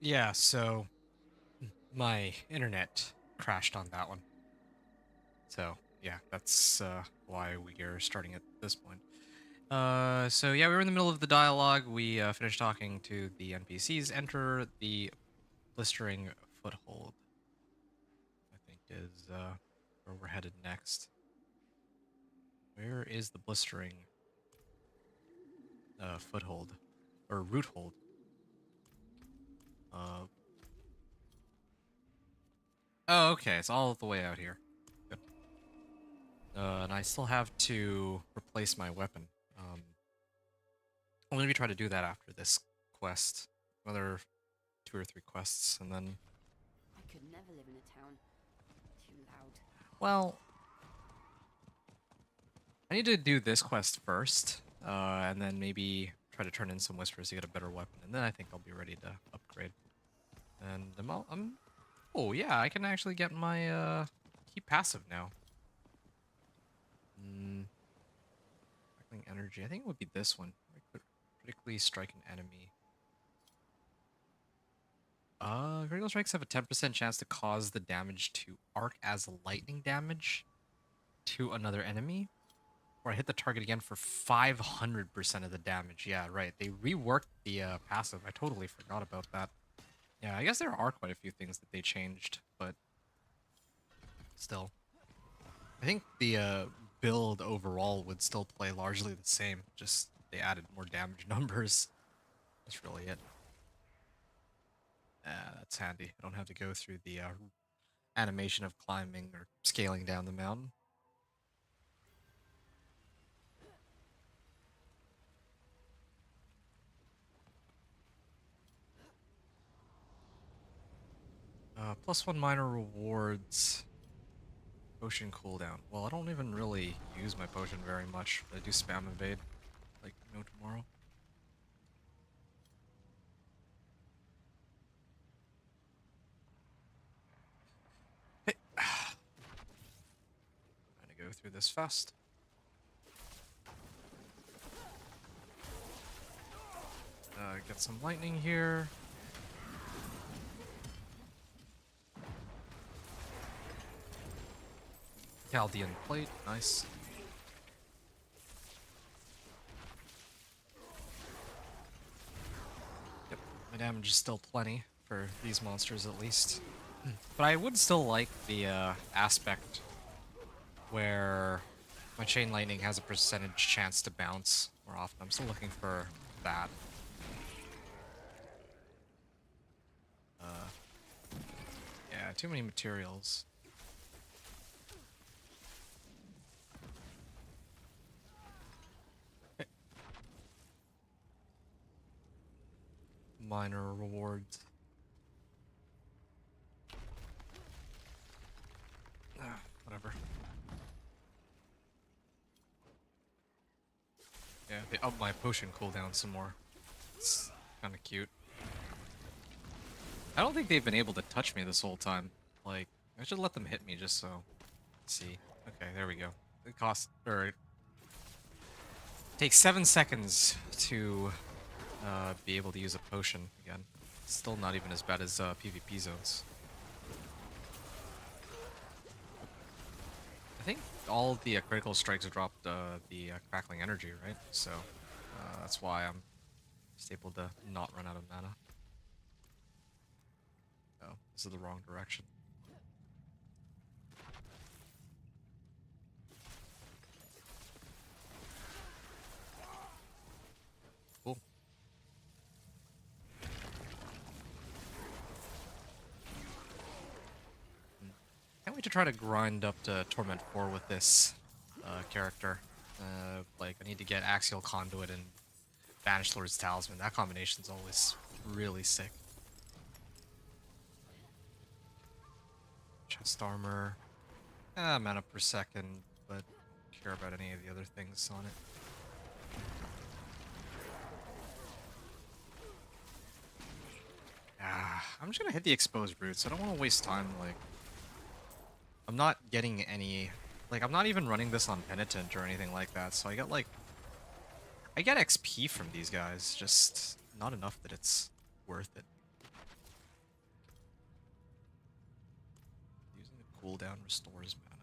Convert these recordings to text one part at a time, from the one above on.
Yeah, so my internet crashed on that one. So yeah, that's why we are starting at this point. So yeah, we were in the middle of the dialogue. We finished talking to the NPCs. Enter the blistering foothold, I think is where we're headed next. Where is the blistering foothold or root hold? Uh, oh, okay, it's all the way out here. Good. And I still have to replace my weapon. I'll maybe try to do that after this quest. Another 2 or 3 quests, and then... I could never live in a town. Too loud. Well, I need to do this quest first, and then maybe try to turn in some whispers to get a better weapon, and then I think I'll be ready to upgrade. And oh yeah, I can actually get my keep passive now. Crackling energy. I think it would be this one. Critically strike an enemy. Critical strikes have a 10% chance to cause the damage to arc as lightning damage to another enemy. Or I hit the target again for 500% of the damage. Yeah, right. They reworked the passive. I totally forgot about that. Yeah, I guess there are quite a few things that they changed, but still. I think the build overall would still play largely the same, just they added more damage numbers. That's really it. That's handy. I don't have to go through the animation of climbing or scaling down the mountain. +1 minor rewards. Potion cooldown. Well, I don't even really use my potion very much. I do spam evade, like no tomorrow. Hey. Trying to go through this fast. Get some lightning here. Chaldean plate, nice. Yep, my damage is still plenty for these monsters at least. But I would still like the aspect where my chain lightning has a percentage chance to bounce more often. I'm still looking for that. Yeah, too many materials. Minor rewards. Whatever. Yeah, they upped my potion cooldown some more. It's kind of cute. I don't think they've been able to touch me this whole time. Like, I should let them hit me just so. Let's see. Okay, there we go. It costs, or it takes 7 seconds to be able to use a potion again. Still not even as bad as PvP zones. I think all of the critical strikes dropped the crackling energy, right? So that's why I'm just able to not run out of mana. Oh, this is the wrong direction. Cool. Can't wait to try to grind up to Torment 4 with this character. Like, I need to get Axial Conduit and Banished Lord's Talisman. That combination's always really sick. Chest armor. Mana per second, but don't care about any of the other things on it. I'm just gonna hit the exposed roots. I don't want to waste time, like... I'm not getting any... Like, I'm not even running this on Penitent or anything like that, so I get, like... I get XP from these guys, just not enough that it's worth it. cooldown restores mana.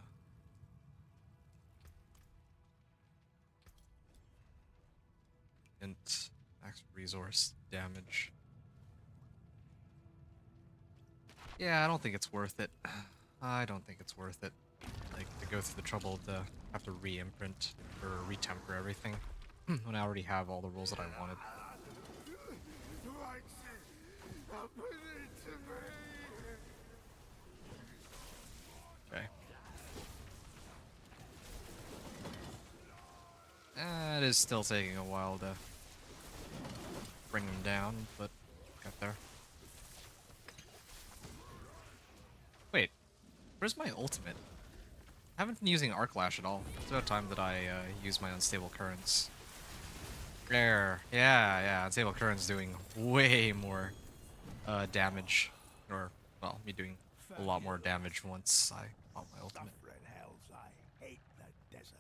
Int max resource damage. Yeah, I don't think it's worth it. I don't think it's worth it. Like, to go through the trouble to have to re-imprint or retemper everything when I already have all the rules that I wanted. Okay. It is still taking a while to bring them down, but got there. Wait, where's my ultimate? I haven't been using Arc Lash at all. It's about time that I use my Unstable Currents. There. Yeah, Unstable Currents doing way more damage. Or, well, me doing a lot more damage once I pop my ultimate. Hells, I hate the desert.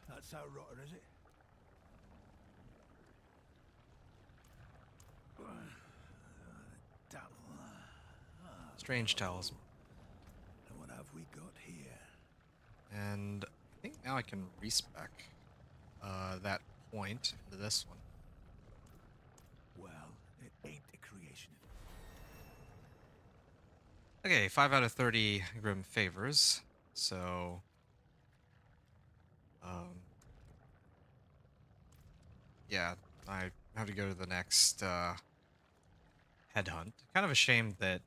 That's how rotten, is it? Damn. Strange Talisman. And what have we got here? And I think now I can respec that point into this one. Well, it ain't a creation. Okay, 5 out of 30 Grim favors. So, yeah, I have to go to the next headhunt. Kind of a shame that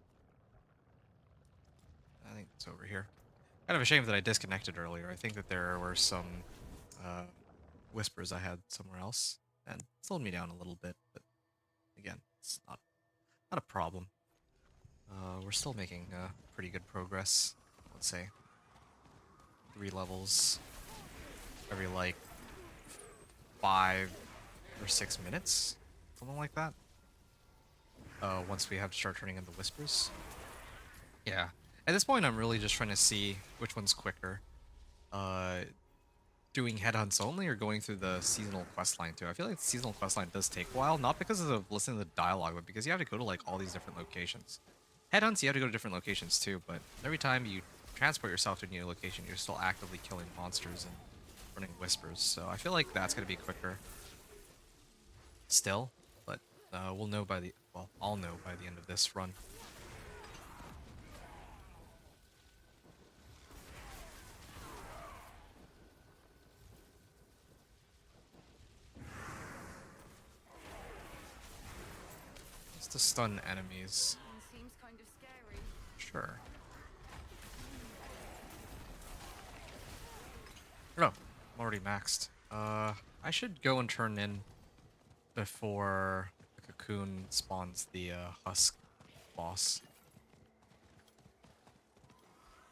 I think it's over here. Kind of a shame that I disconnected earlier. I think that there were some whispers I had somewhere else and slowed me down a little bit, but again, it's not a problem. We're still making pretty good progress. Let's say 3 levels every like 5 or 6 minutes, something like that. Once we have to start turning into whispers. Yeah. At this point, I'm really just trying to see which one's quicker. Doing headhunts only or going through the seasonal questline too. I feel like the seasonal questline does take a while, not because of listening to the dialogue, but because you have to go to like all these different locations. Headhunts, you have to go to different locations too, but every time you transport yourself to a new location, you're still actively killing monsters and running whispers. So I feel like that's going to be quicker still, but we'll know by the, well, I'll know by the end of this run. Just to stun enemies. Seems kind of scary. Sure. Oh, I'm already maxed. I should go and turn in before the cocoon spawns the husk boss.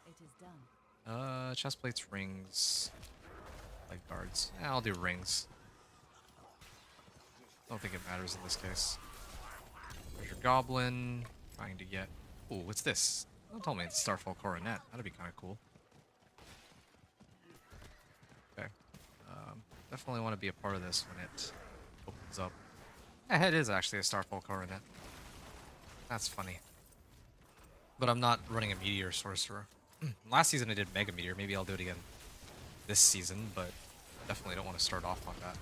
It is done. Chest plates, rings, light guards. Yeah, I'll do rings. Don't think it matters in this case. There's your goblin. Trying to get. Ooh, what's this? Don't tell me it's Starfall Coronet. That'd be kind of cool. Okay. Definitely want to be a part of this when it opens up. Yeah, it is actually a Starfall Coronet. That's funny. But I'm not running a Meteor Sorcerer. Last season I did Mega Meteor. Maybe I'll do it again this season, but definitely don't want to start off on that.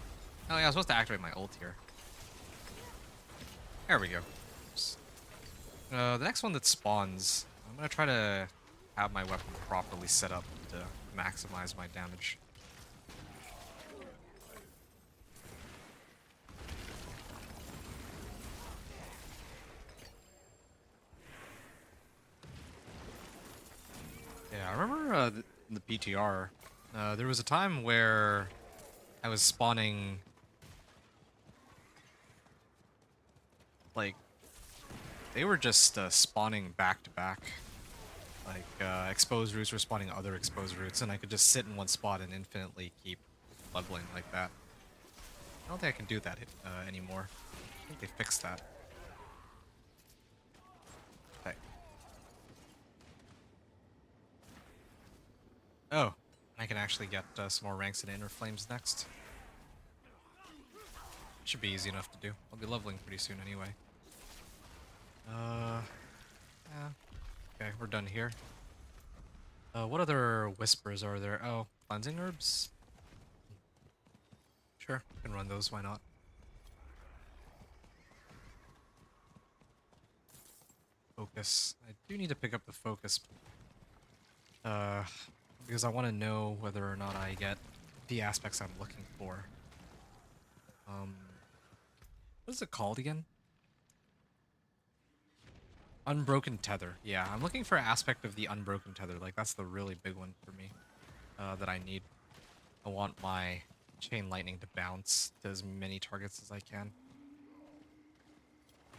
Oh yeah, I was supposed to activate my ult here. There we go. Oops. The next one that spawns, I'm going to try to have my weapon properly set up to maximize my damage. Yeah, I remember the PTR, there was a time where I was spawning, like, they were just spawning back to back. Like, exposed roots were spawning other exposed roots, and I could just sit in one spot and infinitely keep leveling like that. I don't think I can do that anymore. I think they fixed that. Okay. Oh, I can actually get some more ranks in Inner Flames next. Should be easy enough to do. I'll be leveling pretty soon anyway. Yeah. Okay, we're done here. What other whispers are there? Oh, cleansing herbs? Sure, can run those, why not? Focus. I do need to pick up the focus. Uh, because I want to know whether or not I get the aspects I'm looking for. What is it called again? Unbroken tether. Yeah, I'm looking for aspect of the unbroken tether. Like, that's the really big one for me that I need. I want my chain lightning to bounce to as many targets as I can.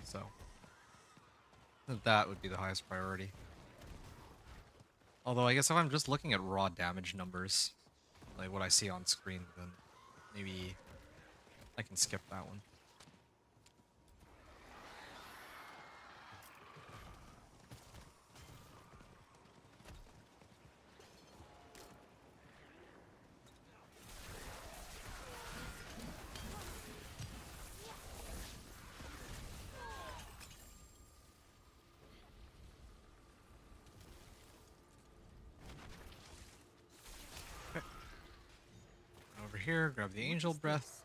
So, that would be the highest priority. Although, I guess if I'm just looking at raw damage numbers, like what I see on screen, then maybe I can skip that one. Over here, grab the angel breath,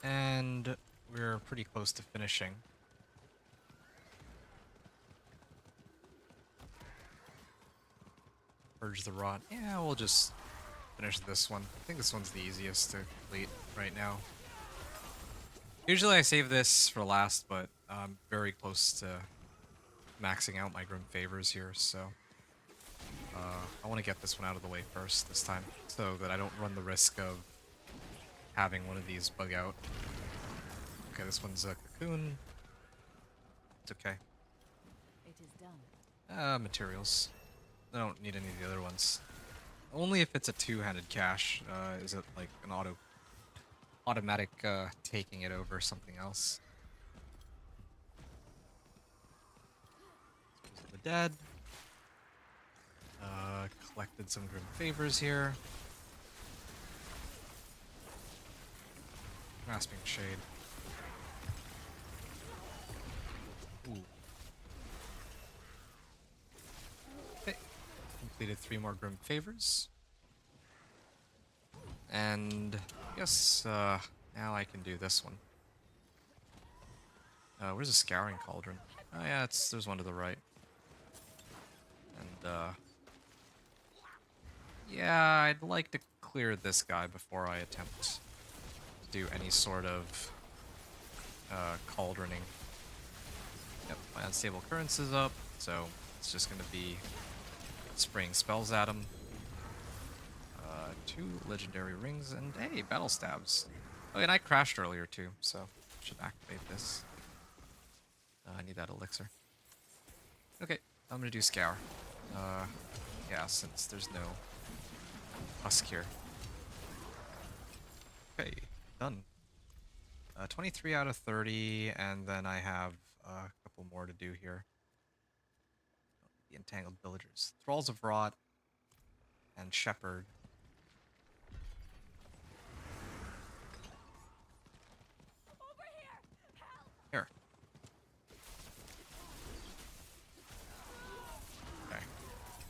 and we're pretty close to finishing. Purge the rot. Yeah, we'll just finish this one. I think this one's the easiest to complete right now. Usually I save this for last, but I'm very close to maxing out my Grim Favors here, so I want to get this one out of the way first this time, so that I don't run the risk of having one of these bug out. Okay, this one's a cocoon. It's okay. It is done. Materials. I don't need any of the other ones. Only if it's a two-handed cache, is it like an automatic taking it over something else. Dispose of the dead. Collected some Grim Favors here. Grasping Shade. Ooh. Okay. Completed 3 more Grim Favors. And I guess now I can do this one. Where's a Scouring Cauldron? Oh yeah, there's one to the right. And yeah, I'd like to clear this guy before I attempt to do any sort of cauldroning. Yep, my unstable currents is up, so it's just gonna be spraying spells at him. 2 legendary rings and hey, battle stabs. Oh, and I crashed earlier too, so should activate this. I need that elixir. Okay, I'm gonna do Scour. Yeah, since there's no husk here. Okay, done. 23 out of 30, and then I have a couple more to do here. The Entangled Villagers. Thralls of Rot and Shepherd. Here. Okay.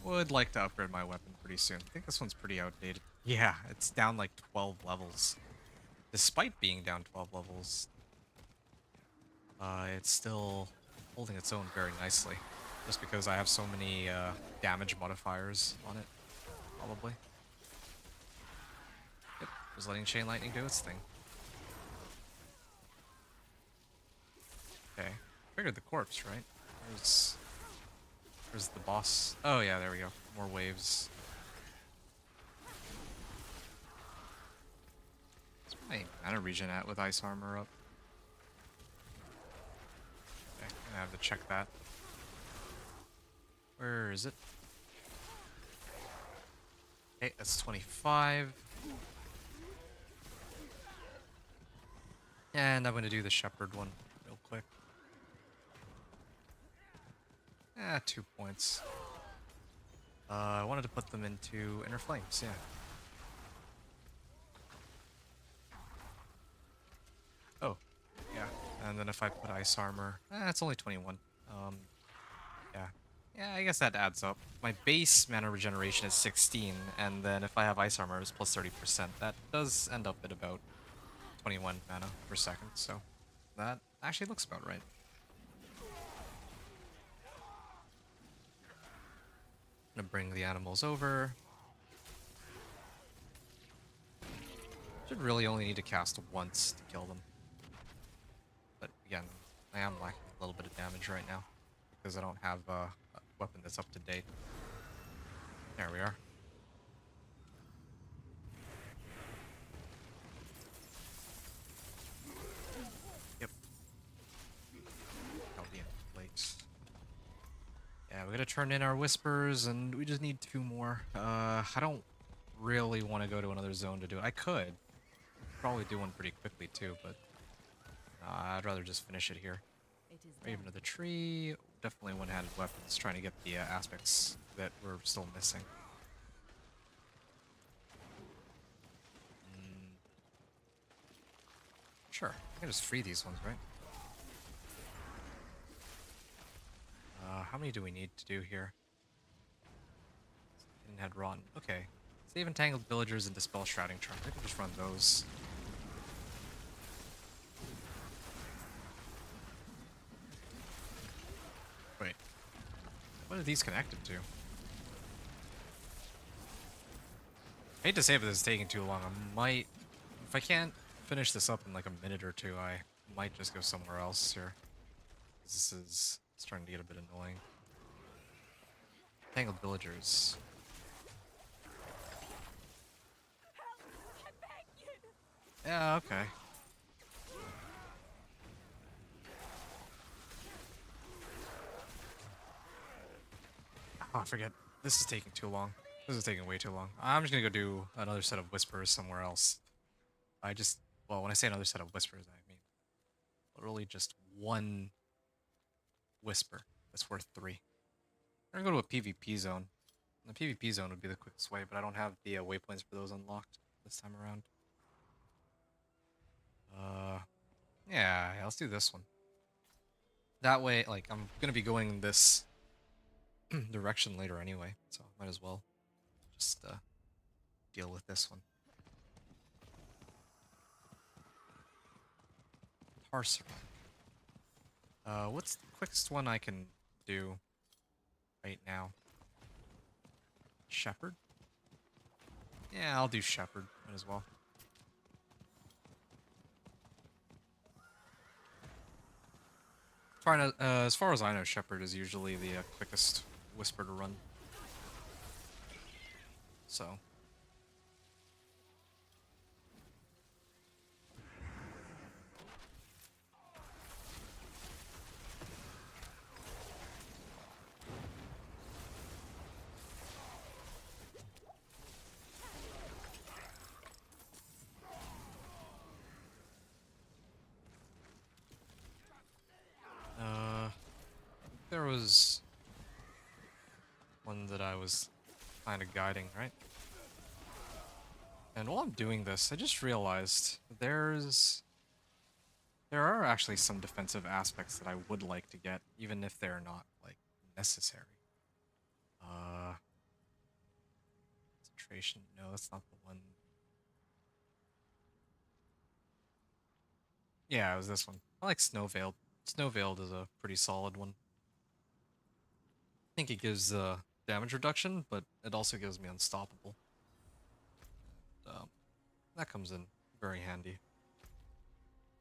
Would like to upgrade my weapon pretty soon. I think this one's pretty outdated. Yeah, it's down like 12 levels. Despite being down 12 levels, it's still holding its own very nicely. Just because I have so many damage modifiers on it, probably. Yep, just letting Chain Lightning do its thing. Okay, triggered the corpse, right? Where's the boss? Oh yeah, there we go. More waves. What's my mana regen at with ice armor up? Okay, I'm gonna have to check that. Where is it? Okay, that's 25. And I'm gonna do the Shepherd one real quick. 2 points. I wanted to put them into Inner Flames, yeah. Oh, yeah. And then if I put Ice Armor, it's only 21. Yeah. Yeah, I guess that adds up. My base mana regeneration is 16, and then if I have ice armor, it's plus 30%. That does end up at about 21 mana per second, so that actually looks about right. Gonna bring the animals over. Should really only need to cast once to kill them. But again, I am lacking a little bit of damage right now because I don't have a weapon that's up to date. There we are. Yep. That'll be in place. Yeah, we gotta turn in our whispers, and we just need 2 more. I don't really want to go to another zone to do it. I could. Probably do one pretty quickly too, but I'd rather just finish it here. It is Raven of the Tree. Definitely one-handed weapons, trying to get the aspects that we're still missing. Sure, I can just free these ones, right? How many do we need to do here? Hidden Head Rotten. Okay. Save Entangled Villagers and Dispel Shrouding Charm. I can just run those. Wait. What are these connected to? I hate to say it, but this is taking too long. I might... If I can't finish this up in like a minute or two, I might just go somewhere else here. This is starting to get a bit annoying. Tangled Villagers. Yeah, okay. Oh, I forget. This is taking too long. This is taking way too long. I'm just gonna go do another set of whispers somewhere else. Well, when I say another set of whispers, I mean literally just one whisper that's worth 3. I'm gonna go to a PvP zone. The PvP zone would be the quickest way, but I don't have the waypoints for those unlocked this time around. Yeah, let's do this one. That way, like, I'm gonna be going this direction later anyway, so might as well just deal with this one. Sorcerer. What's the quickest one I can do right now? Shepherd? Yeah, I'll do Shepherd. Might as well. As far as I know, Shepherd is usually the quickest Whisper to run. So. There was one that I was kind of guiding, right? And while I'm doing this, I just realized there are actually some defensive aspects that I would like to get, even if they're not, like, necessary. Concentration, no, that's not the one. Yeah, it was this one. I like Snow Veiled. Snow Veiled is a pretty solid one. I think it gives damage reduction, but it also gives me Unstoppable. That comes in very handy.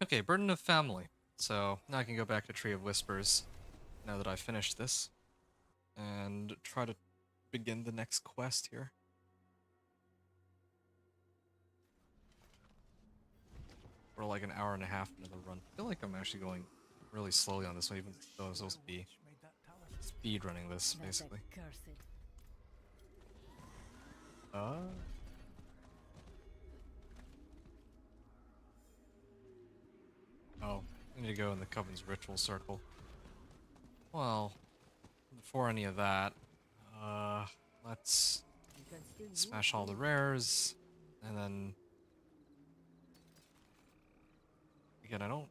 Okay, Burden of Family. So now I can go back to Tree of Whispers, now that I've finished this, and try to begin the next quest here. We're like an hour and a half into the run. I feel like I'm actually going really slowly on this one, even though I'm supposed to be speed running this, basically. Oh, I need to go in the Coven's Ritual Circle. Well, before any of that, let's smash all the rares, and then... Again, I don't...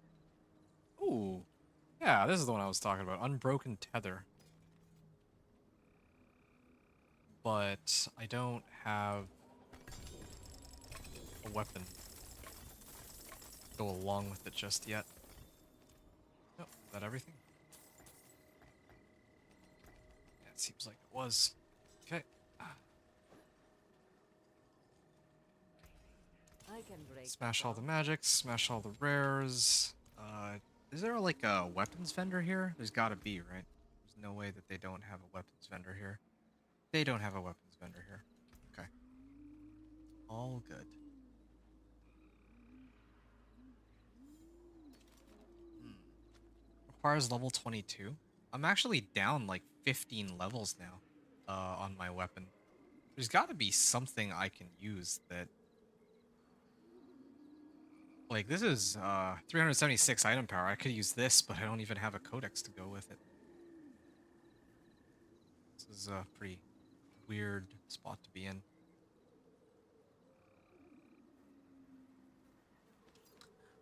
Ooh! Yeah, this is the one I was talking about. Unbroken Tether. but I don't have a weapon to go along with it just yet. Oh, is that everything? Yeah, it seems like it was. Okay. I can break Smash all the bow. magics, smash all the rares. Is there like a weapons vendor here? There's gotta be, right? There's no way that they don't have a weapons vendor here. They don't have a weapons vendor here. Okay. All good. Hmm. Requires level 22. I'm actually down like 15 levels now on my weapon. There's got to be something I can use that... Like, this is 376 item power. I could use this, but I don't even have a codex to go with it. This is a pretty weird spot to be in.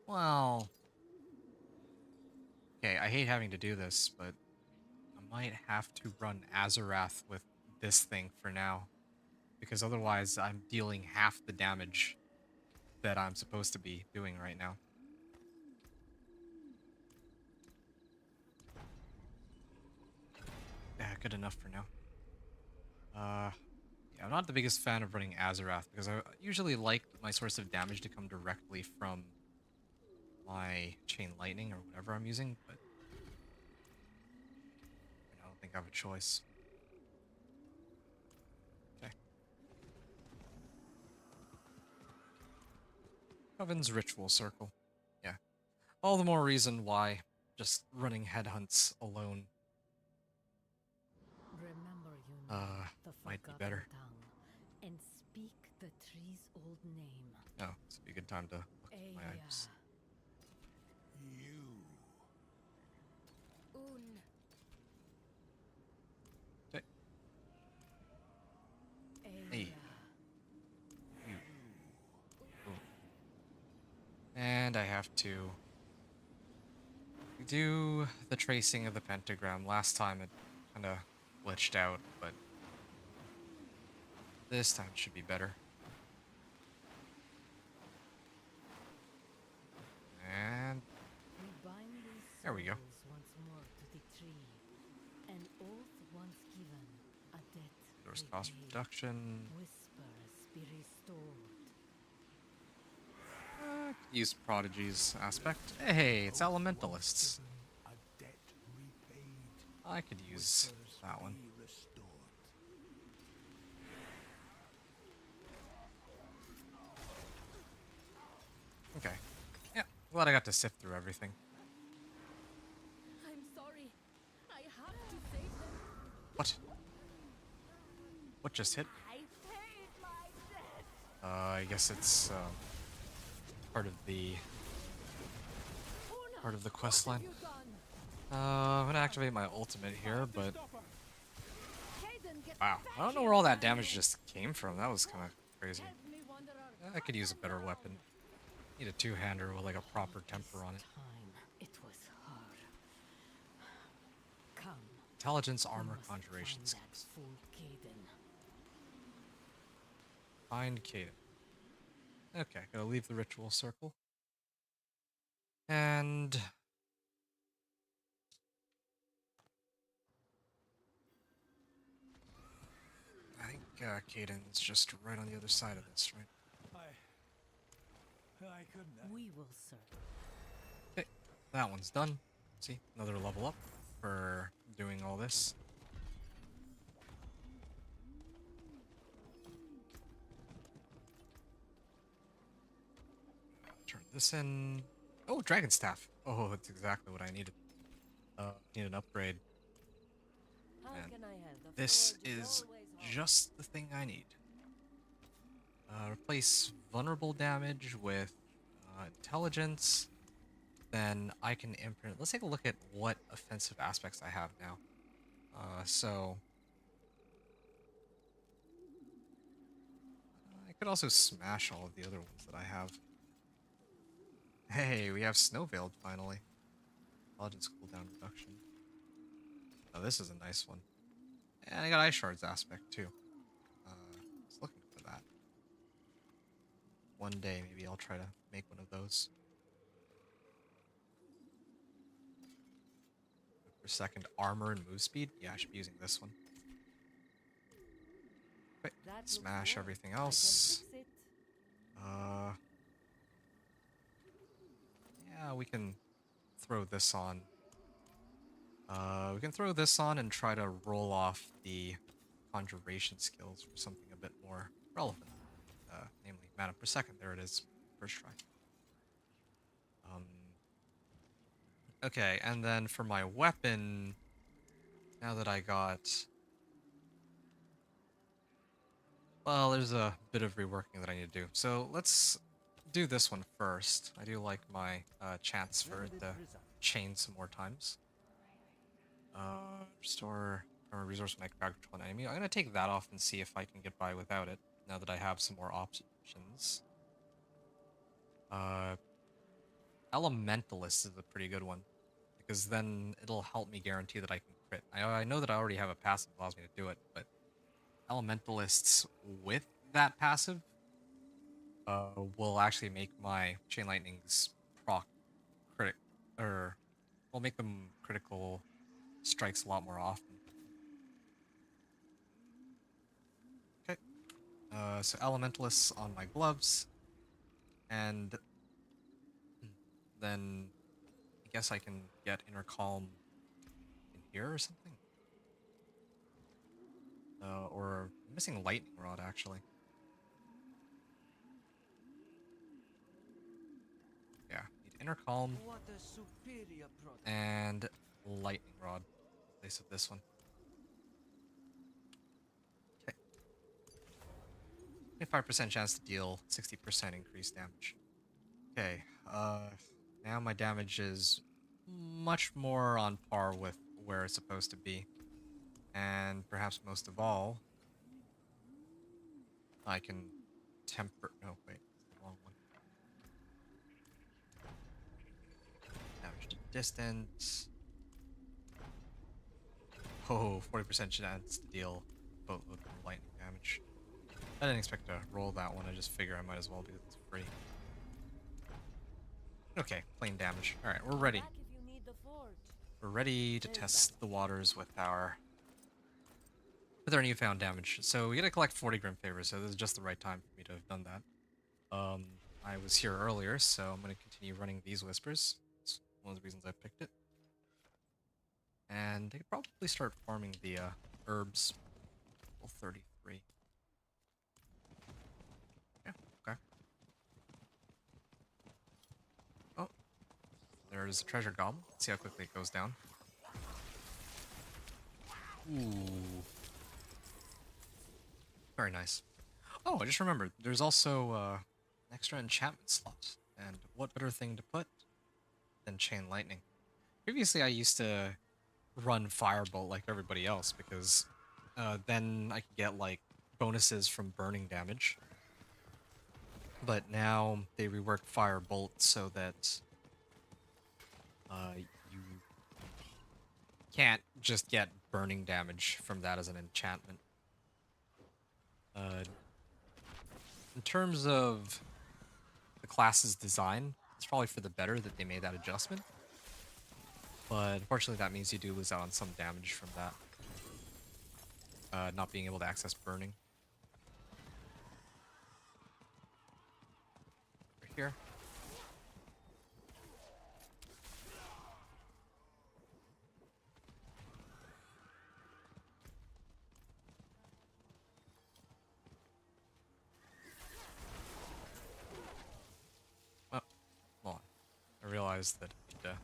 Well... Okay, I hate having to do this, but I might have to run Azarath with this thing for now. Because otherwise I'm dealing half the damage that I'm supposed to be doing right now. Yeah, good enough for now. Yeah, I'm not the biggest fan of running Azarath because I usually like my source of damage to come directly from my Chain Lightning or whatever I'm using, but I don't think I have a choice. Okay. Coven's Ritual Circle. Yeah. All the more reason why just running headhunts alone Remember, you know, the might be forgotten better. tongue, and speak the tree's old name. Oh, this would be a good time to look at my items. You. Un. Okay. Hey. You. Ooh. And I have to do the tracing of the pentagram. Last time it kind of glitched out, but this time it should be better. And We bind these there we go. souls once more to the tree. An oath once given, a debt There's cost repaid. reduction. Whispers be restored. Use prodigies aspect. Hey, it's elementalists. A debt repaid. I could use Whispers that one. be restored. Okay. Yeah, glad I got to sift through everything. I'm sorry. I have to save them. What? What just hit? I paid my debt. I guess it's part of the quest line. I'm gonna activate my ultimate here, but wow, I don't know where all that damage just came from. That was kind of crazy. I could use a better weapon. Need a two-hander with like a proper temper on it. It was her. Come. Intelligence, we armor, must conjuration find that skills. fool Caden. Find Caden. Okay, gotta leave the ritual circle. And I think Caden's just right on the other side of this, right? I couldn't. We will serve. Okay, that one's done. See, another level up for doing all this. Turn this in. Oh, Dragon Staff. Oh, that's exactly what I needed. Need an upgrade. How And can I help? The this forge is always hot. just the thing I need. Replace vulnerable damage with intelligence. Then I can imprint. Let's take a look at what offensive aspects I have now. So I could also smash all of the other ones that I have. Hey, we have Snow Veiled finally. Intelligence cooldown reduction. Oh, this is a nice one. And I got Ice Shards aspect too. One day, maybe I'll try to make one of those. Per second armor and move speed? Yeah, I should be using this one. Okay, That looks smash warm. everything I can else. fix it. Yeah, we can throw this on. We can throw this on and try to roll off the conjuration skills for something a bit more relevant. Namely, mana per second. There it is. First try. Okay, and then for my weapon, now that I got... Well, there's a bit of reworking that I need to do. So let's do this one first. I do like my chance for the chain some more times. Restore resource from my character to one enemy. I'm gonna take that off and see if I can get by without it, now that I have some more options. Elementalist is a pretty good one, because then it'll help me guarantee that I can crit. I know that I already have a passive that allows me to do it, but elementalists with that passive will actually make my Chain Lightning's proc critic, or will make them critical strikes a lot more often. Okay, so elementalists on my gloves, and then I guess I can get inner calm in here or something. Or I'm missing lightning rod actually. Yeah, need inner calm What a superior product. and lightning rod in place of this one. Okay. 25% chance to deal 60% increased damage. Okay, now my damage is much more on par with where it's supposed to be. And perhaps most of all, I can temper... No, wait, it's the wrong one. Damage to distance. Oh, 40% chance to deal boatload more lightning damage. I didn't expect to roll that one, I just figure I might as well because it's free. Okay, plain damage. Alright, we're ready. Back if you need the forge. We're ready to test the waters with our newfound damage. So we gotta collect 40 Grim Favors, so this is just the right time for me to have done that. I was here earlier, so I'm gonna continue running these Whispers. It's one of the reasons I picked it. And they could probably start farming the herbs. Level 33. Yeah, okay. Oh, there's a treasure goblin. Let's see how quickly it goes down. Ooh. Very nice. Oh, I just remembered. There's also an extra enchantment slot. And what better thing to put than Chain Lightning? Previously, I used to run Firebolt like everybody else because then I could get like bonuses from burning damage. But now they reworked Firebolt so that you can't just get burning damage from that as an enchantment. In terms of the class's design, it's probably for the better that they made that adjustment. But unfortunately, that means you do lose out on some damage from that. Not being able to access burning. Over here. Oh, hold on. I realized that I need to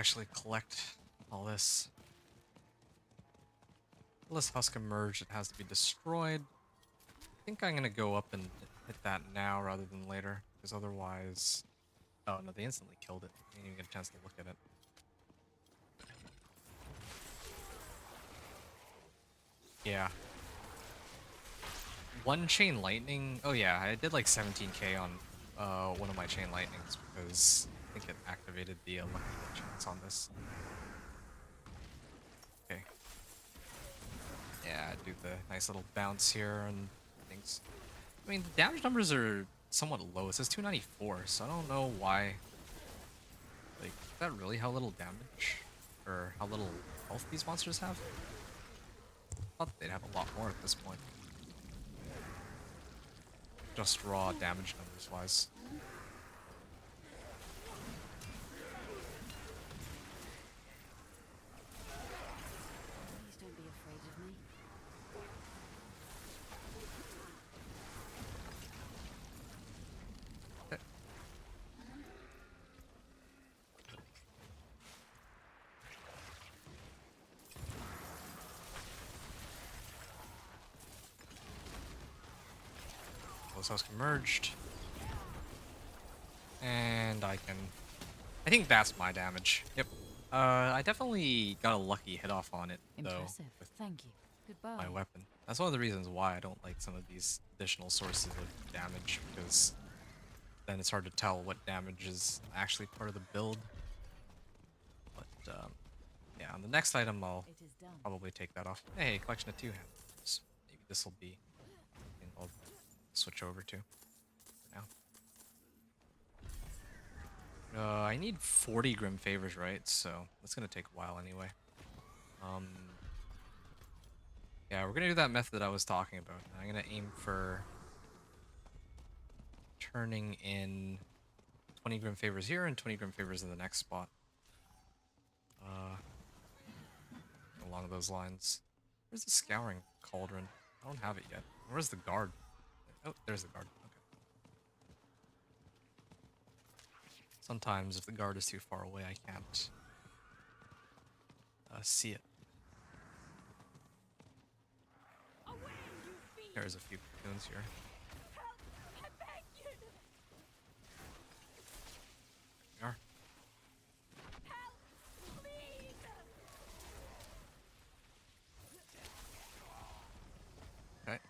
actually collect all this. Unless Husk emerged, it has to be destroyed. I think I'm gonna go up and hit that now rather than later, because otherwise... Oh no, they instantly killed it. I didn't even get a chance to look at it. Yeah. One Chain Lightning... Oh yeah, I did like 17k on one of my Chain Lightnings, because I think it activated the lucky hit chance on this. Okay. Yeah, do the nice little bounce here and things. I mean, the damage numbers are somewhat low. It says 294, so I don't know why. Like, is that really how little damage or how little health these monsters have? I thought they'd have a lot more at this point. Just raw damage numbers wise. Please don't be afraid of me. Those house merged. And I think that's my damage. Yep. I definitely got a lucky hit off on it, though, Impressive. with Thank you. Goodbye. my weapon. That's one of the reasons why I don't like some of these additional sources of damage, because then it's hard to tell what damage is actually part of the build. But, yeah, on the next item, I'll It is done. probably take that off. Hey, collection of 2 hands. Maybe this will be something I'll switch over to for now. I need 40 Grim Favors, right? So that's gonna take a while anyway. Yeah, we're gonna do that method I was talking about. I'm gonna aim for turning in 20 Grim Favors here and 20 Grim Favors in the next spot. Along those lines. Where's the Scouring Cauldron? I don't have it yet. Where's the guard? Oh, there's the guard. Okay. Sometimes if the guard is too far away, I can't see it. There's a few platoons here. We are. Okay.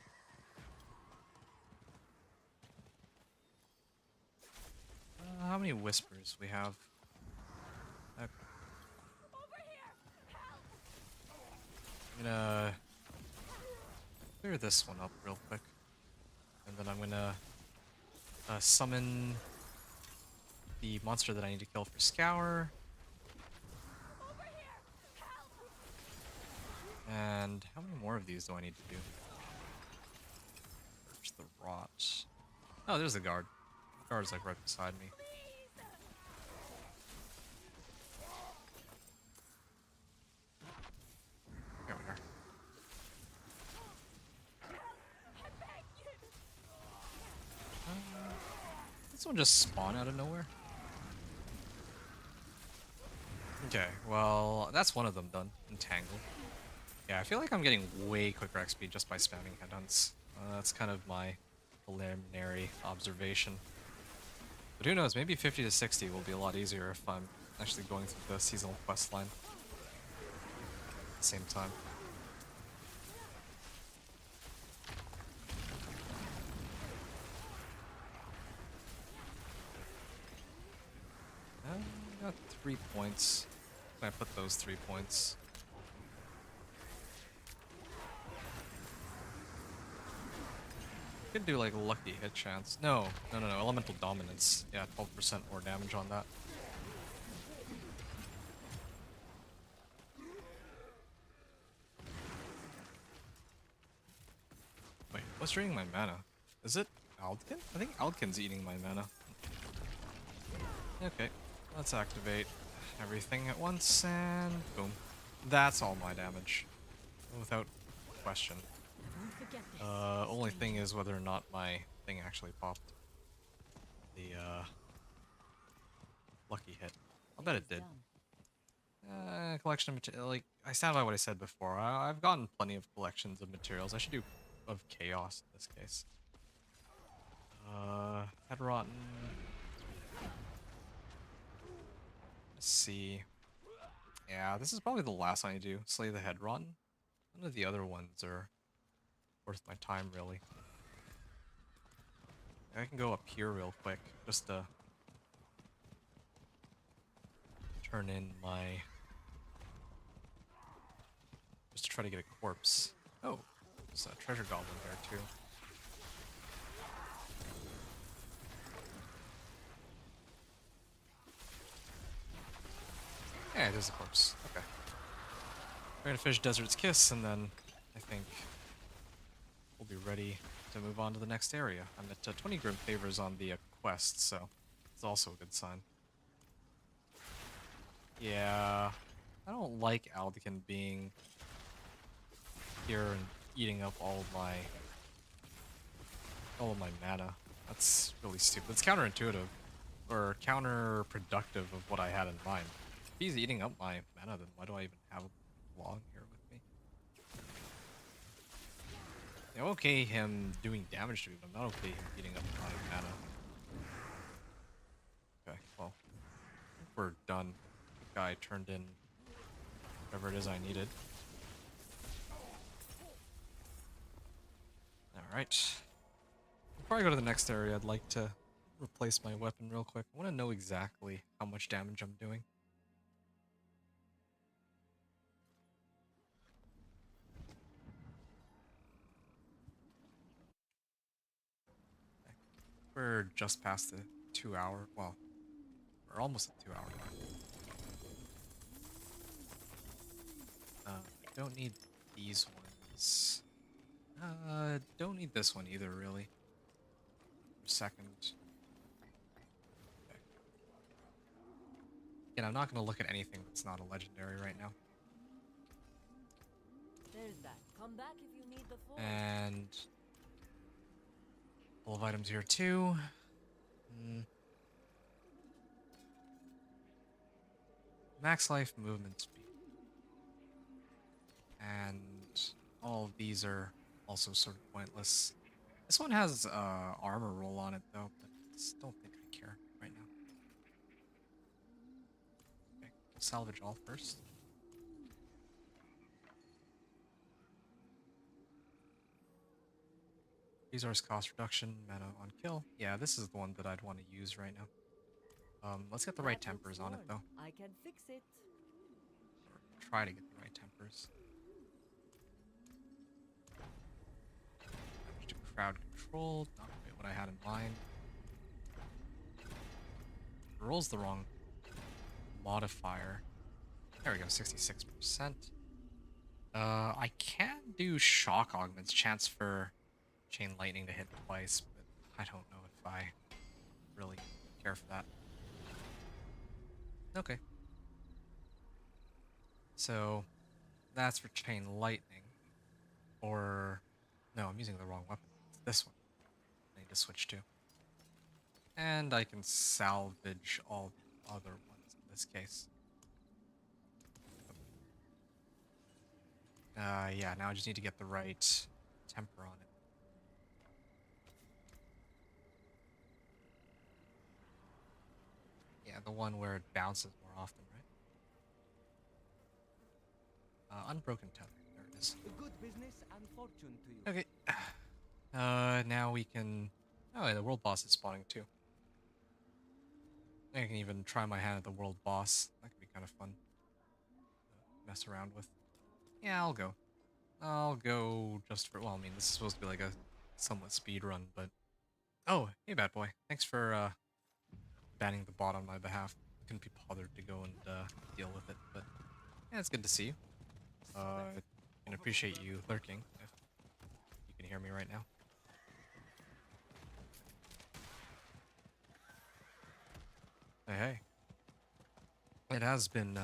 How many whispers we have? Okay. I'm gonna clear this one up real quick, and then I'm gonna summon the monster that I need to kill for Scour. And how many more of these do I need to do? There's the rot. Oh, there's the guard. The guard's like right beside me. Here we are. This one just spawn out of nowhere. Okay, well, that's one of them done. Entangled. Yeah, I feel like I'm getting way quicker XP just by spamming headhunts. That's kind of my preliminary observation. But who knows, maybe 50 to 60 will be a lot easier if I'm actually going through the seasonal quest line at the same time. I got 3 points. Can I put those 3 points? Could do like lucky hit chance. No, elemental dominance. Yeah, 12% more damage on that. Wait, what's draining my mana? Is it Aldkin? I think Aldkin's eating my mana. Okay, let's activate everything at once and boom. That's all my damage. Without question. Won't forget this. Only thing is whether or not my thing actually popped. The lucky hit. I'll bet it did. Collection of material. Like, I stand by what I said before. I've gotten plenty of collections of materials. I should do of chaos in this case. Head rotten. Let's see. Yeah, this is probably the last one I do. Slay the head rotten. None of the other ones are worth my time, really. I can go up here real quick, just to turn in my... just to try to get a corpse. Oh, there's a treasure goblin there, too. is a corpse. Okay. We're gonna finish Desert's Kiss, and then I think we'll be ready to move on to the next area. I'm at 20 Grim Favors on the quest, so it's also a good sign. Yeah, I don't like Aldecan being here and eating up all of my mana. That's really stupid. It's counterintuitive, or counterproductive of what I had in mind. If he's eating up my mana, then why do I even have a log here with me? I'm okay him doing damage to me, but I'm not okay him eating up my mana. Okay, well, I think we're done. The guy turned in whatever it is I needed. Alright. Before I go to the next area, I'd like to replace my weapon real quick. I want to know exactly how much damage I'm doing. Okay. We're just past the 2 hour, well, we're almost at 2 hour mark. I don't need these ones. Don't need this one either, really. For a second. Okay. Again, I'm not going to look at anything that's not a legendary right now. There's that. Come back if you need the force. And full of items here too. Max life, movement speed. And all of these are also sort of pointless. This one has armor roll on it though, but I just don't think I care right now. Okay, we'll salvage all first. Resource cost reduction, mana on kill. Yeah, this is the one that I'd want to use right now. Let's get the right That looks tempers on it worn. though. I can fix it. Or try to get the right tempers. Damage to crowd control, not quite what I had in mind. Rolls the wrong modifier. There we go, 66%. I can do shock augments, chance for Chain Lightning to hit twice, but I don't know if I really care for that. Okay. So, that's for Chain Lightning. Or, no, I'm using the wrong weapon. It's this one I need to switch to. And I can salvage all the other ones in this case. Yeah, now I just need to get the right temper on it. Yeah, the one where it bounces more often, right? Unbroken tether. There it is. Good business and fortune to you. Okay. Now we can... Oh, yeah, the world boss is spawning too. I can even try my hand at the world boss. That could be kind of fun to mess around with. Yeah, I'll go. I'll go just for... Well, I mean, this is supposed to be like a somewhat speed run, but... Oh, hey, bad boy. Thanks for banning the bot on my behalf. Couldn't be bothered to go and deal with it, but... Yeah, it's good to see you. I can appreciate you lurking, if you can hear me right now. Hey, hey. It has been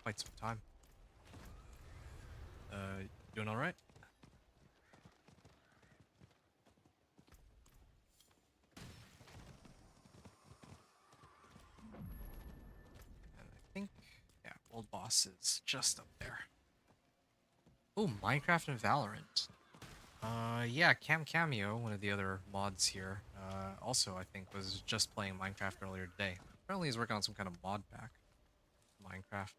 quite some time. Doing all right? And I think, yeah, old boss is just up there. Oh, Minecraft and Valorant. Yeah, Cameo, one of the other mods here, also I think was just playing Minecraft earlier today. Apparently he's working on some kind of mod pack for Minecraft.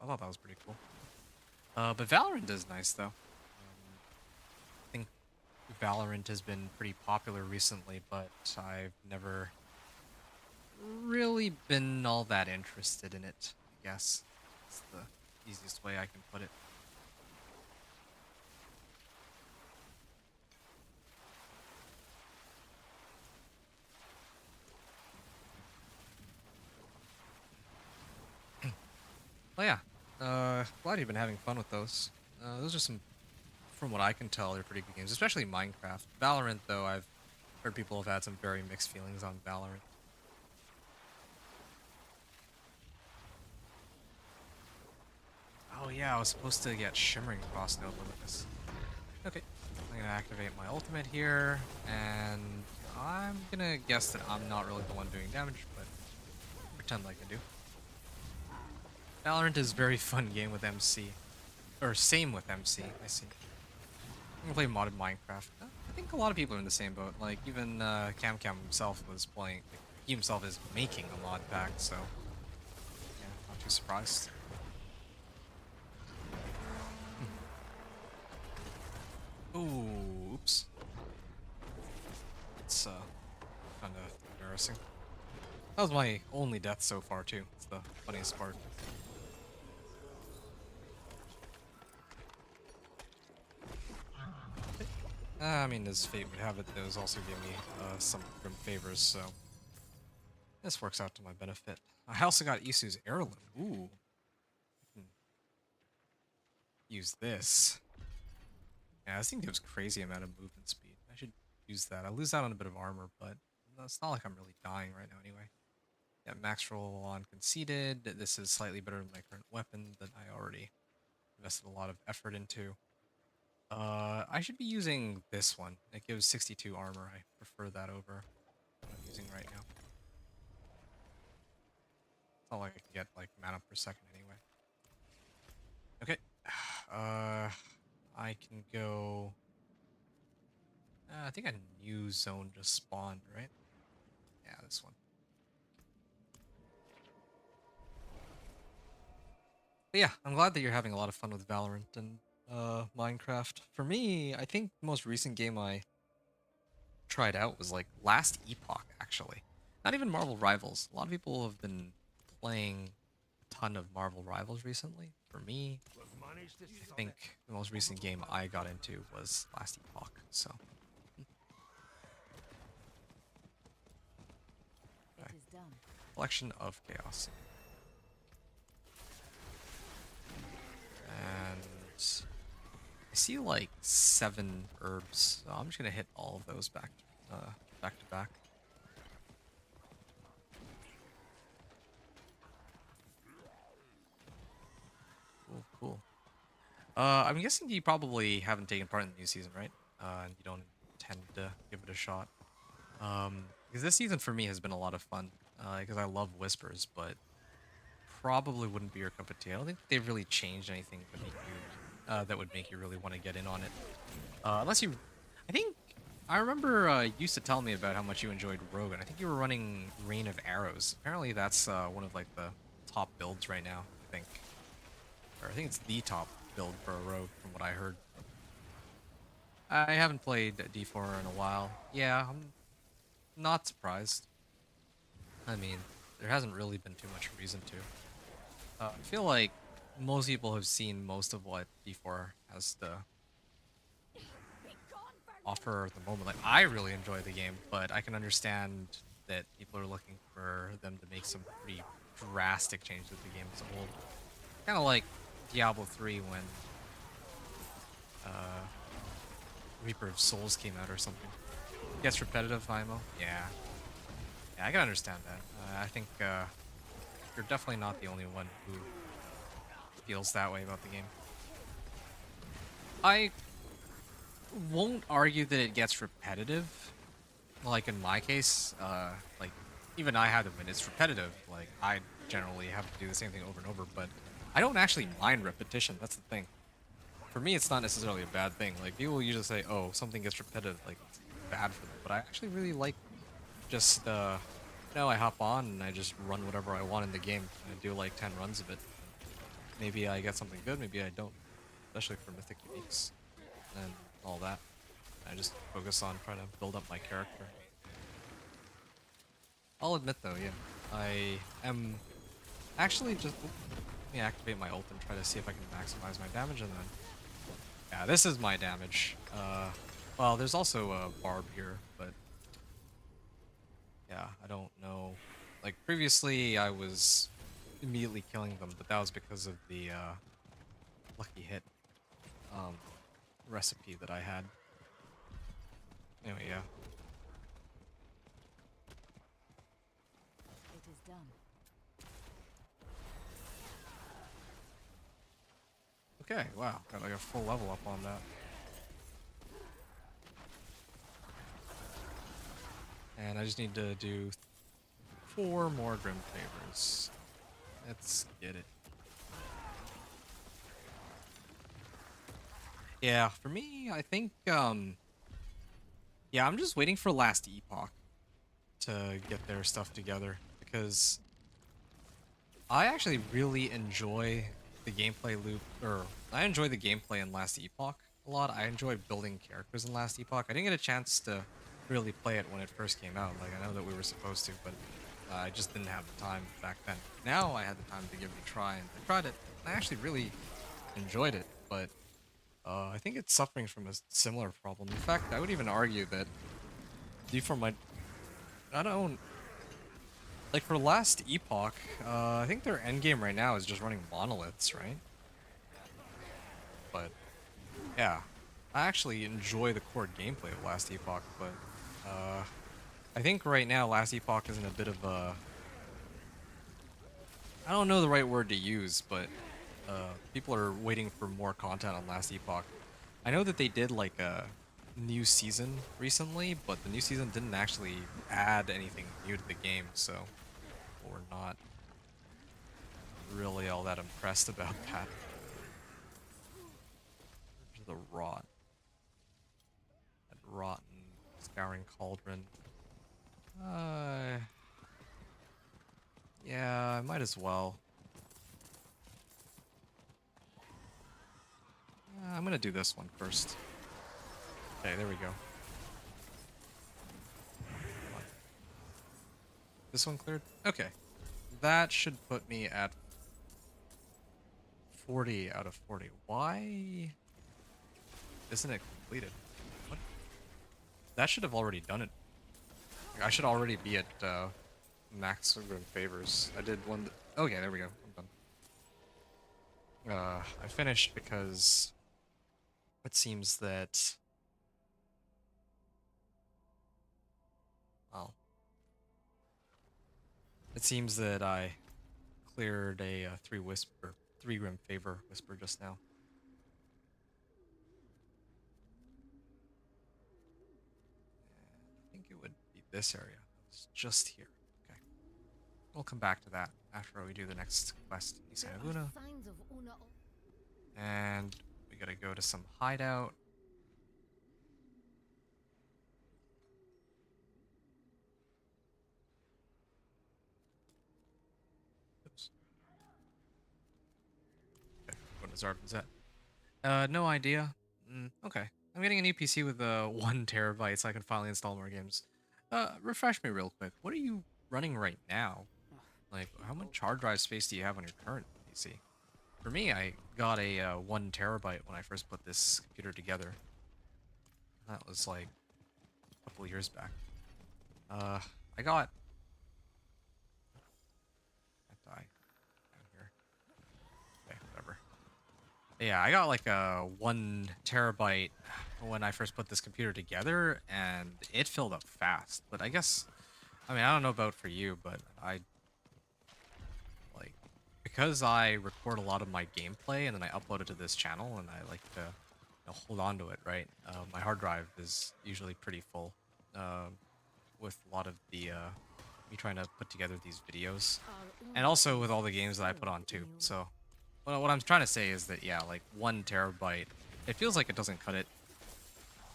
I thought that was pretty cool. But Valorant is nice though. I think Valorant has been pretty popular recently, but I've never really been all that interested in it, I guess. It's the easiest way I can put it. Well, yeah. Glad you've been having fun with those. Those are some, from what I can tell, they're pretty good games, especially Minecraft. Valorant, though, I've heard people have had some very mixed feelings on Valorant. Oh yeah, I was supposed to get Shimmering Frost Nova with this. Okay, I'm gonna activate my ultimate here, and I'm gonna guess that I'm not really the one doing damage, but pretend like I do. Valorant is a very fun game with MC. Or same with MC, I see. I'm gonna play modded Minecraft. I think a lot of people are in the same boat. Like, even Cam himself was playing, like, he himself is making a mod pack, so yeah, not too surprised. Ooh, oops. It's kind of embarrassing. That was my only death so far too. It's the funniest part. I mean, as fate would have it, those also give me some grim favors, so this works out to my benefit. I also got Isu's heirloom. Ooh. Use this. Yeah, this thing gives crazy amount of movement speed. I should use that. I lose out on a bit of armor, but it's not like I'm really dying right now anyway. Yeah, max roll on conceded. This is slightly better than my current weapon that I already invested a lot of effort into. I should be using this one. It gives 62 armor. I prefer that over what I'm using right now. It's not like I can get like mana per second anyway. Okay. I can go. I think a new zone just spawned, right? Yeah, this one. But yeah, I'm glad that you're having a lot of fun with Valorant and Minecraft. For me, I think the most recent game I tried out was like last Epoch, actually. Not even Marvel Rivals. A lot of people have been playing a ton of Marvel Rivals recently. For me, I think the most recent game I got into was last Epoch, so. It is done. Collection of Chaos. And I see like 7 herbs, so I'm just gonna hit all of those back to back. Cool, cool. I'm guessing you probably haven't taken part in the new season, right? And you don't intend to give it a shot. Because this season for me has been a lot of fun. Because I love Whispers, but probably wouldn't be your cup of tea. I don't think they've really changed anything to make you, that would make you really want to get in on it. Unless you, I think, I remember you used to tell me about how much you enjoyed Rogue, and I think you were running Rain of Arrows. Apparently that's one of like the top builds right now, I think. Or I think it's the top build for a Rogue, from what I heard. I haven't played D4 in a while. Yeah, I'm not surprised. I mean, there hasn't really been too much reason to. I feel like most people have seen most of what D4 has to offer at the moment. Like, I really enjoy the game, but I can understand that people are looking for them to make some pretty drastic changes to the game as a whole. Kind of like Diablo 3 when Reaper of Souls came out or something. Gets repetitive, IMO? Yeah. Yeah, I can understand that. I think you're definitely not the only one who feels that way about the game. I won't argue that it gets repetitive. Like in my case, like even I had to admit it's repetitive. Like I generally have to do the same thing over and over, but I don't actually mind repetition. That's the thing. For me, it's not necessarily a bad thing. Like people usually say, "Oh, something gets repetitive, like it's bad for them," but I actually really like just I hop on and I just run whatever I want in the game. I do like 10 runs of it. Maybe I get something good, maybe I don't. Especially for mythic uniques and all that. I just focus on trying to build up my character. I'll admit though, yeah, I am actually just let me activate my ult and try to see if I can maximize my damage, and then yeah, this is my damage. Well, there's also a barb here, but yeah, I don't know. Like previously, I was immediately killing them, but that was because of the lucky hit um, recipe that I had. Anyway, yeah. It is done. Okay, wow, got like a full level up on that. And I just need to do 4 more Grim Favors. Let's get it. Yeah, for me, I think, yeah, I'm just waiting for Last Epoch to get their stuff together, because I actually really enjoy the gameplay loop, or I enjoy the gameplay in Last Epoch a lot. I enjoy building characters in Last Epoch. I didn't get a chance to really play it when it first came out. Like, I know that we were supposed to, but I just didn't have the time back then. Now I had the time to give it a try, and I tried it. I actually really enjoyed it, but I think it's suffering from a similar problem. In fact, I would even argue that Deform might... I don't... Like, for Last Epoch, I think their endgame right now is just running monoliths, right? But, yeah. I actually enjoy the core gameplay of Last Epoch, but I think right now Last Epoch is in a bit of a... I don't know the right word to use, but people are waiting for more content on Last Epoch. I know that they did like a new season recently, but the new season didn't actually add anything new to the game, so we're not really all that impressed about that. There's the rot. That rotten scouring cauldron. Yeah, I might as well. I'm gonna do this one first. Okay, there we go. Come on. This one cleared? Okay. That should put me at 40 out of 40. Why isn't it completed? What? That should have already done it. Like, I should already be at max Grim Favors. I did one... Okay, there we go. I'm done. I finished because it seems that... Well... It seems that I cleared a 3 Grim Favor Whisper just now. I think it would be this area. It's just here. Okay. We'll come back to that after we do the next quest in There Isana are Luna. signs of Una. And we gotta go to some hideout. Oops. Okay, what is Arvin's at? No idea. Okay. I'm getting a new PC with 1 terabyte so I can finally install more games. Refresh me real quick. What are you running right now? Like, how much hard drive space do you have on your current PC? For me, I got a 1 terabyte when I first put this computer together. That was like a couple years back. I got... Can't die down here. Okay, whatever. Yeah, I got like a 1 terabyte when I first put this computer together, and it filled up fast. But I guess, I mean, I don't know about for you, but I, like, because I record a lot of my gameplay and then I upload it to this channel, and I like to hold on to it, right? My hard drive is usually pretty full, with a lot of the, me trying to put together these videos, and also with all the games that I put on too, so... Well, what I'm trying to say is that, yeah, like 1 terabyte, it feels like it doesn't cut it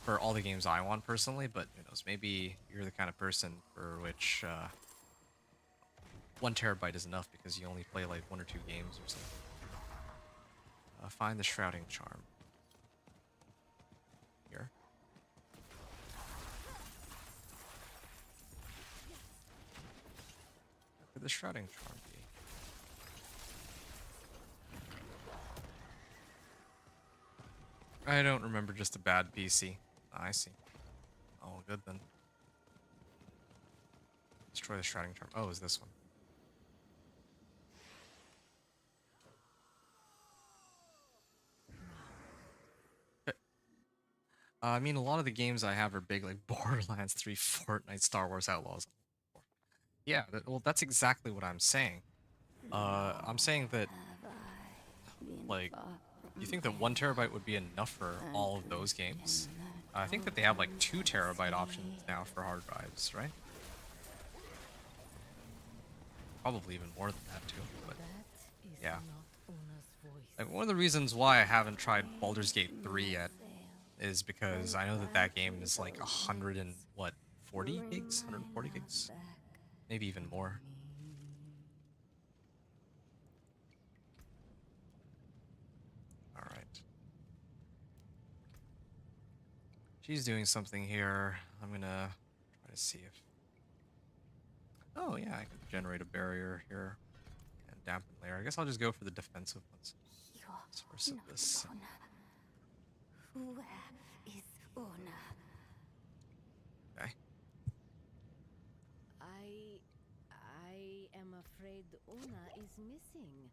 for all the games I want personally, but who knows, maybe you're the kind of person for which 1 terabyte is enough because you only play like 1 or 2 games or something. Find the Shrouding Charm. Here. Where could the Shrouding Charm be? I don't remember, just a bad PC. I see. Oh, good then. Destroy the Shrouding Charm. Oh, is this one? I mean, a lot of the games I have are big, like Borderlands 3, Fortnite, Star Wars Outlaws. Yeah, well, that's exactly what I'm saying. I'm saying that, like, you think that 1 terabyte would be enough for all of those games? I think that they have like 2 terabyte options now for hard drives, right? Probably even more than that too. But That is yeah, not Ona's voice. like one of the reasons why I haven't tried Baldur's Gate 3 yet is because I know that that game is like 100 and what, 40 gigs, 140 gigs, maybe even more. All right. She's doing something here. I'm gonna try to see if... Oh yeah, I can generate a barrier here and dampen layer. I guess I'll just go for the defensive ones. Source of this. Where is Ona? Okay. I am afraid Ona is missing,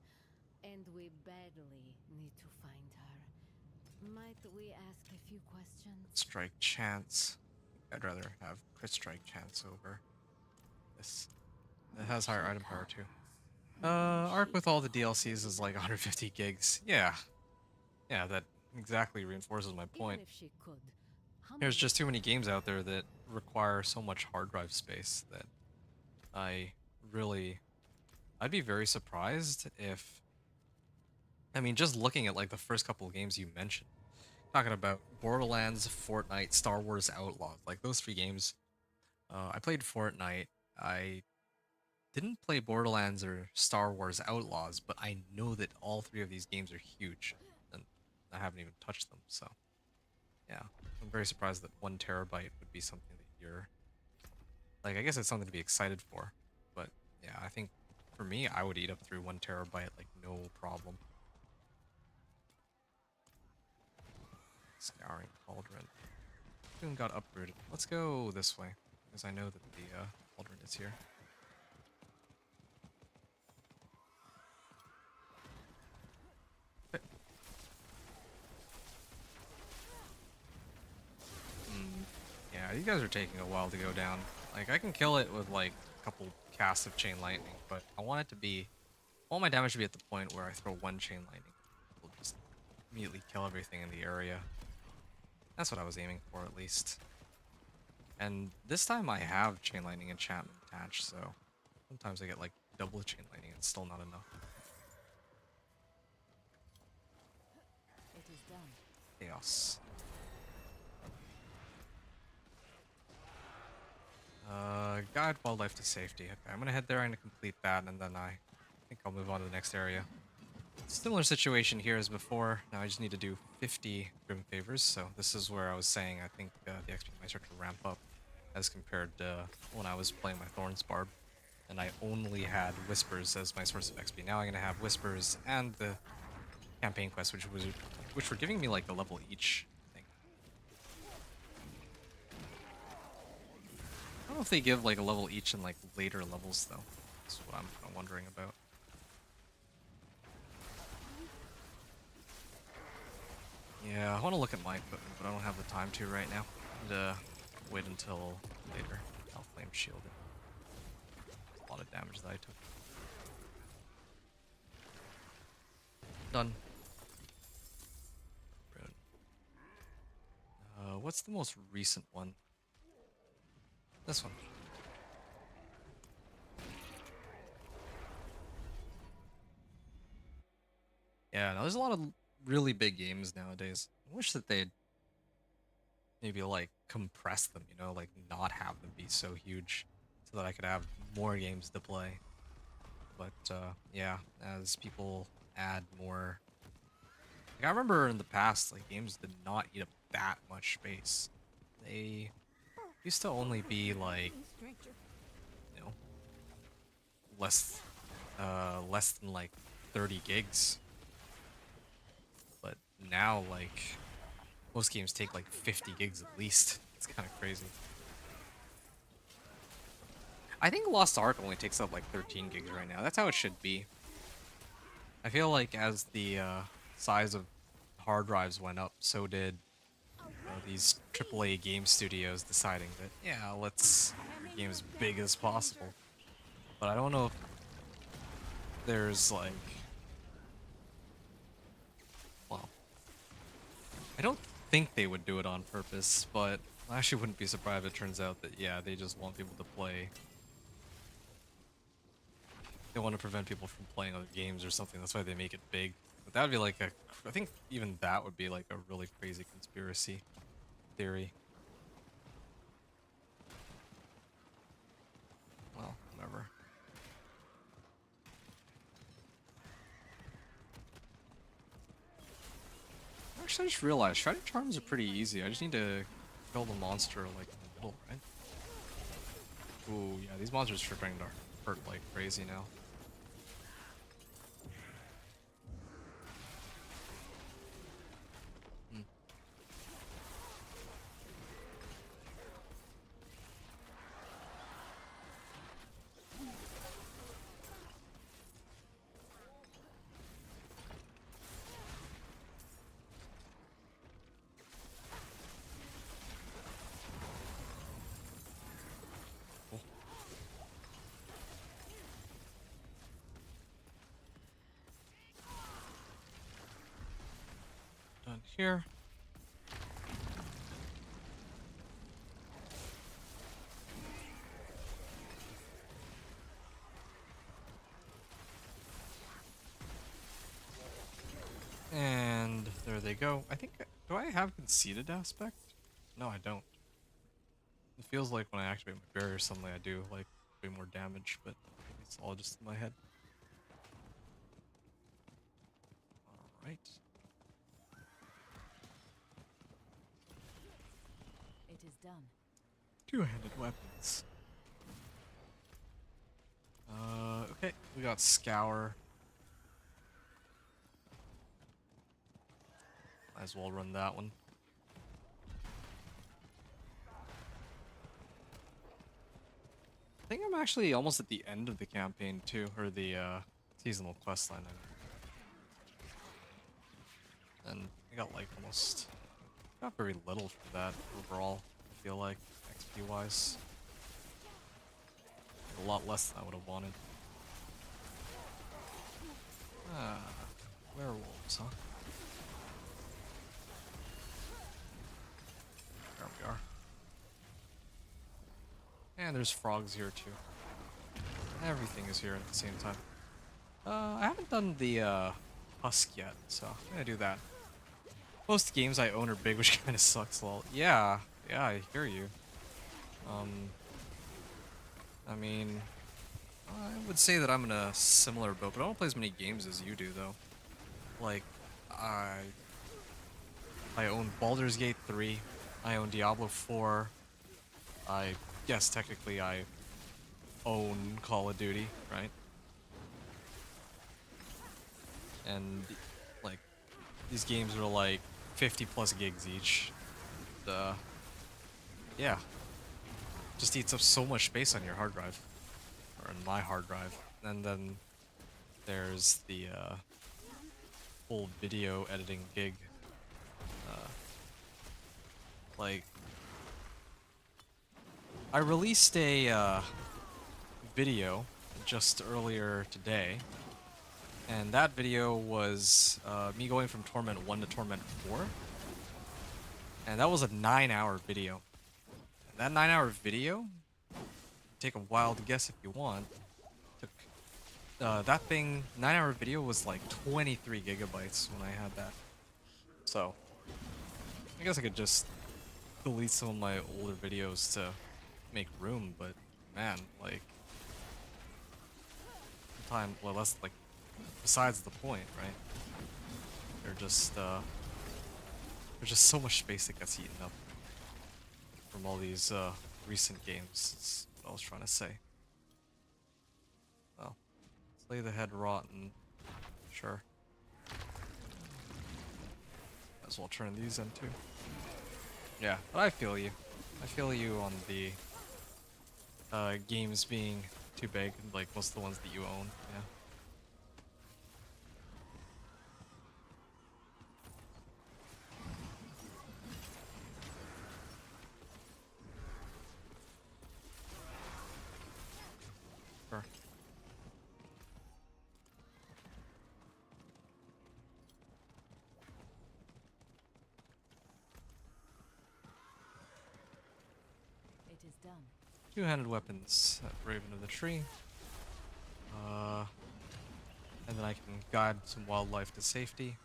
and we badly need to find her. Might we ask a few questions? Strike chance. I'd rather have crit strike chance over this. It has higher item power too. Arc with all the DLCs is like 150 gigs. Yeah. Yeah, that exactly reinforces my point. Even if she could, how There's many just too many games out there that require so much hard drive space that I really... I'd be very surprised if... I mean, just looking at like the first couple of games you mentioned, talking about Borderlands, Fortnite, Star Wars Outlaws, like those 3 games. I played Fortnite. I didn't play Borderlands or Star Wars Outlaws, but I know that all 3 of these games are huge, and I haven't even touched them. So, yeah, I'm very surprised that 1 terabyte would be something that you're like. I guess it's something to be excited for, but yeah, I think for me, I would eat up through 1 terabyte like no problem. Scouring Cauldron. Soon got uprooted. Let's go this way, because I know that the cauldron is here. Yeah, these guys are taking a while to go down. Like, I can kill it with like a couple casts of Chain Lightning, but I want it to be... I want my damage to be at the point where I throw 1 Chain Lightning. It'll just immediately kill everything in the area. That's what I was aiming for, at least. And this time I have Chain Lightning enchantment attached, so sometimes I get like double Chain Lightning, it's still not enough. It is done. Chaos. Guide wildlife to safety. Okay, I'm gonna head there, I'm gonna complete that, and then I think I'll move on to the next area. Similar situation here as before. Now I just need to do 50 Grim Favors, so this is where I was saying I think the XP might start to ramp up as compared to when I was playing my Thorns Barb, and I only had Whispers as my source of XP. Now I'm gonna have Whispers and the campaign quest, which were giving me like a level each. I don't know if they give like a level each in like later levels though. That's what I'm kind of wondering about. Yeah, I want to look at my equipment, but I don't have the time to right now. And wait until later. I'll flame shield it. That's a lot of damage that I took. Done. Rune. What's the most recent one? This one. Yeah, no, there's a lot of really big games nowadays. I wish that they'd maybe like compress them, you know, like not have them be so huge so that I could have more games to play. But yeah, as people add more... Like, I remember in the past, like games did not eat up that much space. They used to only be like, you know, less than like 30 gigs. But now, like, most games take like 50 gigs at least. It's kind of crazy. I think Lost Ark only takes up like 13 gigs right now. That's how it should be. I feel like as the size of hard drives went up, so did these AAA game studios deciding that, yeah, let's make your game as big as possible. But I don't know if there's like, well, I don't think they would do it on purpose, but I actually wouldn't be surprised if it turns out that, yeah, they just want people to play. They want to prevent people from playing other games or something. That's why they make it big. But that would be like a, I think even that would be like a really crazy conspiracy theory. Well, whatever. Actually, I just realized Shrouded Charms are pretty easy. I just need to kill the monster like in the middle, right? Ooh, yeah, these monsters are starting to hurt like crazy now. Hmm. Cool. Done here. And there they go. I think, do I have conceded aspect? No, I don't. It feels like when I activate my barrier suddenly I do like way more damage, but maybe it's all just in my head. Alright. It is done. Two-handed weapons. Okay, we got Scour. Might as well run that one. I think I'm actually almost at the end of the campaign too, or the seasonal questline. And I got like almost, not very little for that overall, I feel like, XP wise. A lot less than I would have wanted. Ah, werewolves, huh? There we are. And there's frogs here too. Everything is here at the same time. I haven't done the husk yet, so I'm gonna do that. Most games I own are big, which kind of sucks, lol. Yeah, I hear you. I mean, I would say that I'm in a similar boat, but I don't play as many games as you do, though. Like, I own Baldur's Gate 3, I own Diablo 4, yes, technically I own Call of Duty, right? And, like, these games are like 50 plus gigs each. Yeah. Just eats up so much space on your hard drive. Or on my hard drive. And then there's the full video editing gig. Like, I released a video just earlier today, and that video was me going from Torment 1 to Torment 4, and that was a 9-hour video. And that 9-hour video, take a wild guess if you want, took, that thing, 9-hour video was like 23 gigabytes when I had that. So, I guess I could just delete some of my older videos to make room, but man, like, time, well, that's like, besides the point, right? They're just, there's just so much space that gets eaten up from all these, recent games, is what I was trying to say. Well, let's lay the head rotten, sure. Might as well turn these in too. Yeah, but I feel you. I feel you on the games being too big, like most of the ones that you own, yeah. done. Two-handed weapons at Raven of the Tree. And then I can guide some wildlife to safety.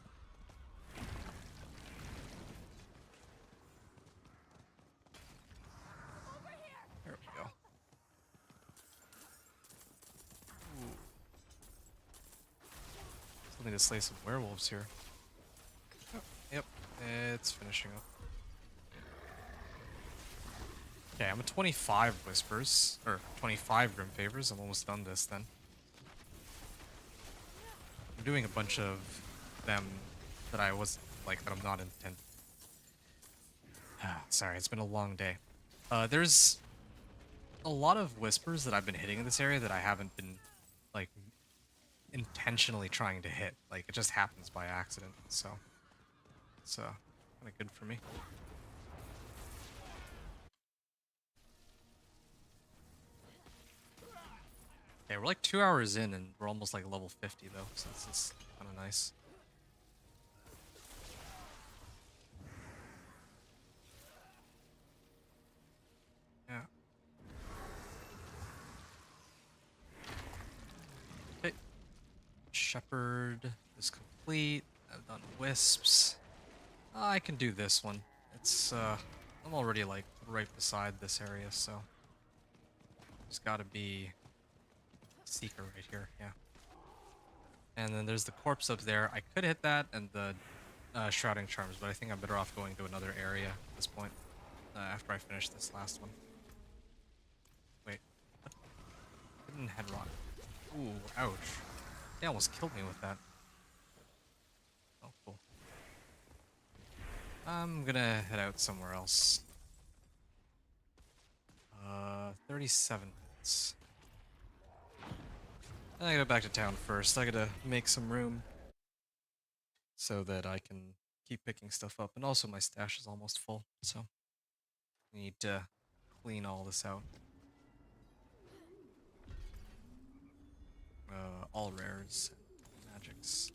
There we go. Ooh. Still need to slay some werewolves here. Oh, yep, it's finishing up. Okay, I'm at 25 Whispers, or 25 Grim Favors. I'm almost done this then. I'm doing a bunch of them that I was like that I'm not intent. Sorry, it's been a long day. There's a lot of Whispers that I've been hitting in this area that I haven't been like intentionally trying to hit. Like it just happens by accident. So it's kind of good for me. Okay, we're like 2 hours in and we're almost like level 50 though, so this is kind of nice. Yeah. Okay. Shepherd is complete. I've done wisps. I can do this one. It's I'm already like right beside this area, so there's got to be Seeker right here. Yeah. And then there's the corpse up there. I could hit that and the Shrouding Charms, but I think I'm better off going to another area at this point after I finish this last one. Wait. Hidden head rot. Ooh, ouch. They almost killed me with that. Oh, cool. I'm gonna head out somewhere else. 37 minutes. I gotta go back to town first. I gotta make some room so that I can keep picking stuff up. And also my stash is almost full, so I need to clean all this out. All rares and magics.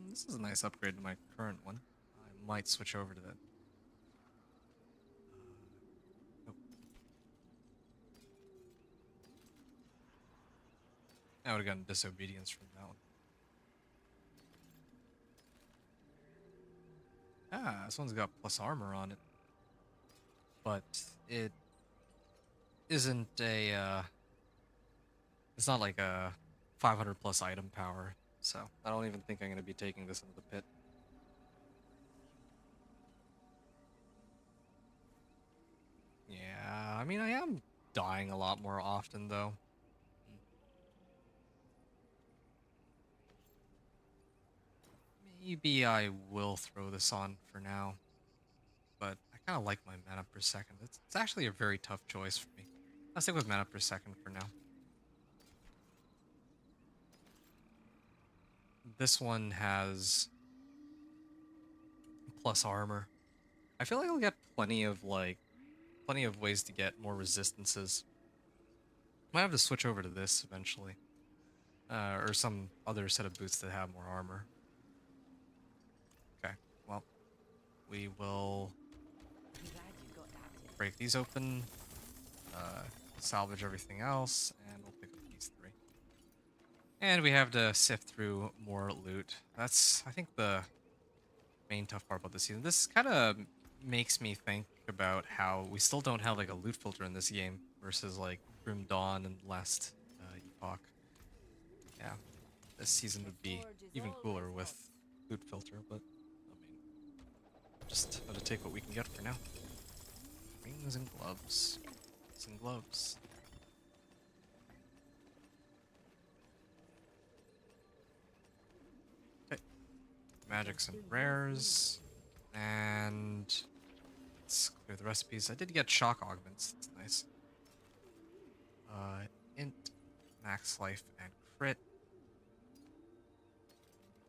This is a nice upgrade to my current one. I might switch over to that. Nope. I would have gotten disobedience from that one. Ah, this one's got plus armor on it. But it isn't a, it's not like a 500 plus item power, so I don't even think I'm going to be taking this into the pit. Yeah, I mean, I am dying a lot more often, though. Maybe I will throw this on for now, but I kind of like my mana per second. It's actually a very tough choice for me. I'll stick with mana per second for now. This one has plus armor. I feel like I'll get plenty of ways to get more resistances. Might have to switch over to this eventually, or some other set of boots that have more armor. Okay, well, we will break these open, salvage everything else, and we'll pick up these three. And we have to sift through more loot. That's, I think, the main tough part about this season. This kind of makes me think about how we still don't have like a loot filter in this game versus like Grim Dawn and last Epoch. Yeah, this season would be even cooler with loot filter, but I mean, just got to take what we can get for now. Rings and gloves. Rings and gloves. Okay. Magics and rares. And let's clear the recipes. I did get shock augments. That's nice. Int, max life, and crit.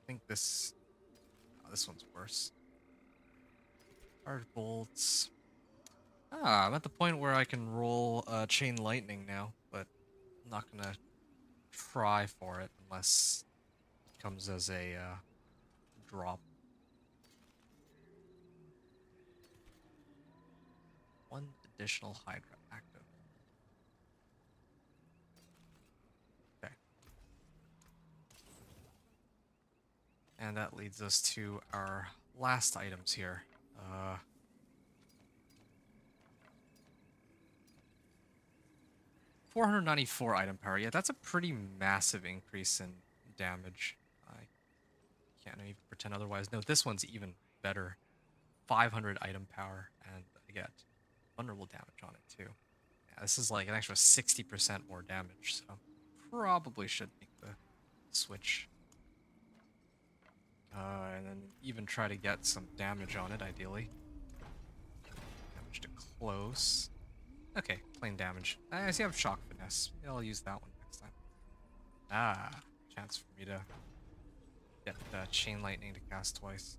I think this... Oh, this one's worse. Hard bolts. Ah, I'm at the point where I can roll Chain Lightning now, but I'm not gonna try for it unless it comes as a drop. additional Hydra active. Okay. And that leads us to our last items here. 494 item power. Yeah, that's a pretty massive increase in damage. I can't even pretend otherwise. No, this one's even better. 500 item power, and I get vulnerable damage on it too. Yeah, this is like an extra 60% more damage, so probably should make the switch. And then even try to get some damage on it, ideally. Damage to close. Okay, plain damage. I see I have shock finesse. Yeah, I'll use that one next time. Ah, chance for me to get chain lightning to cast twice.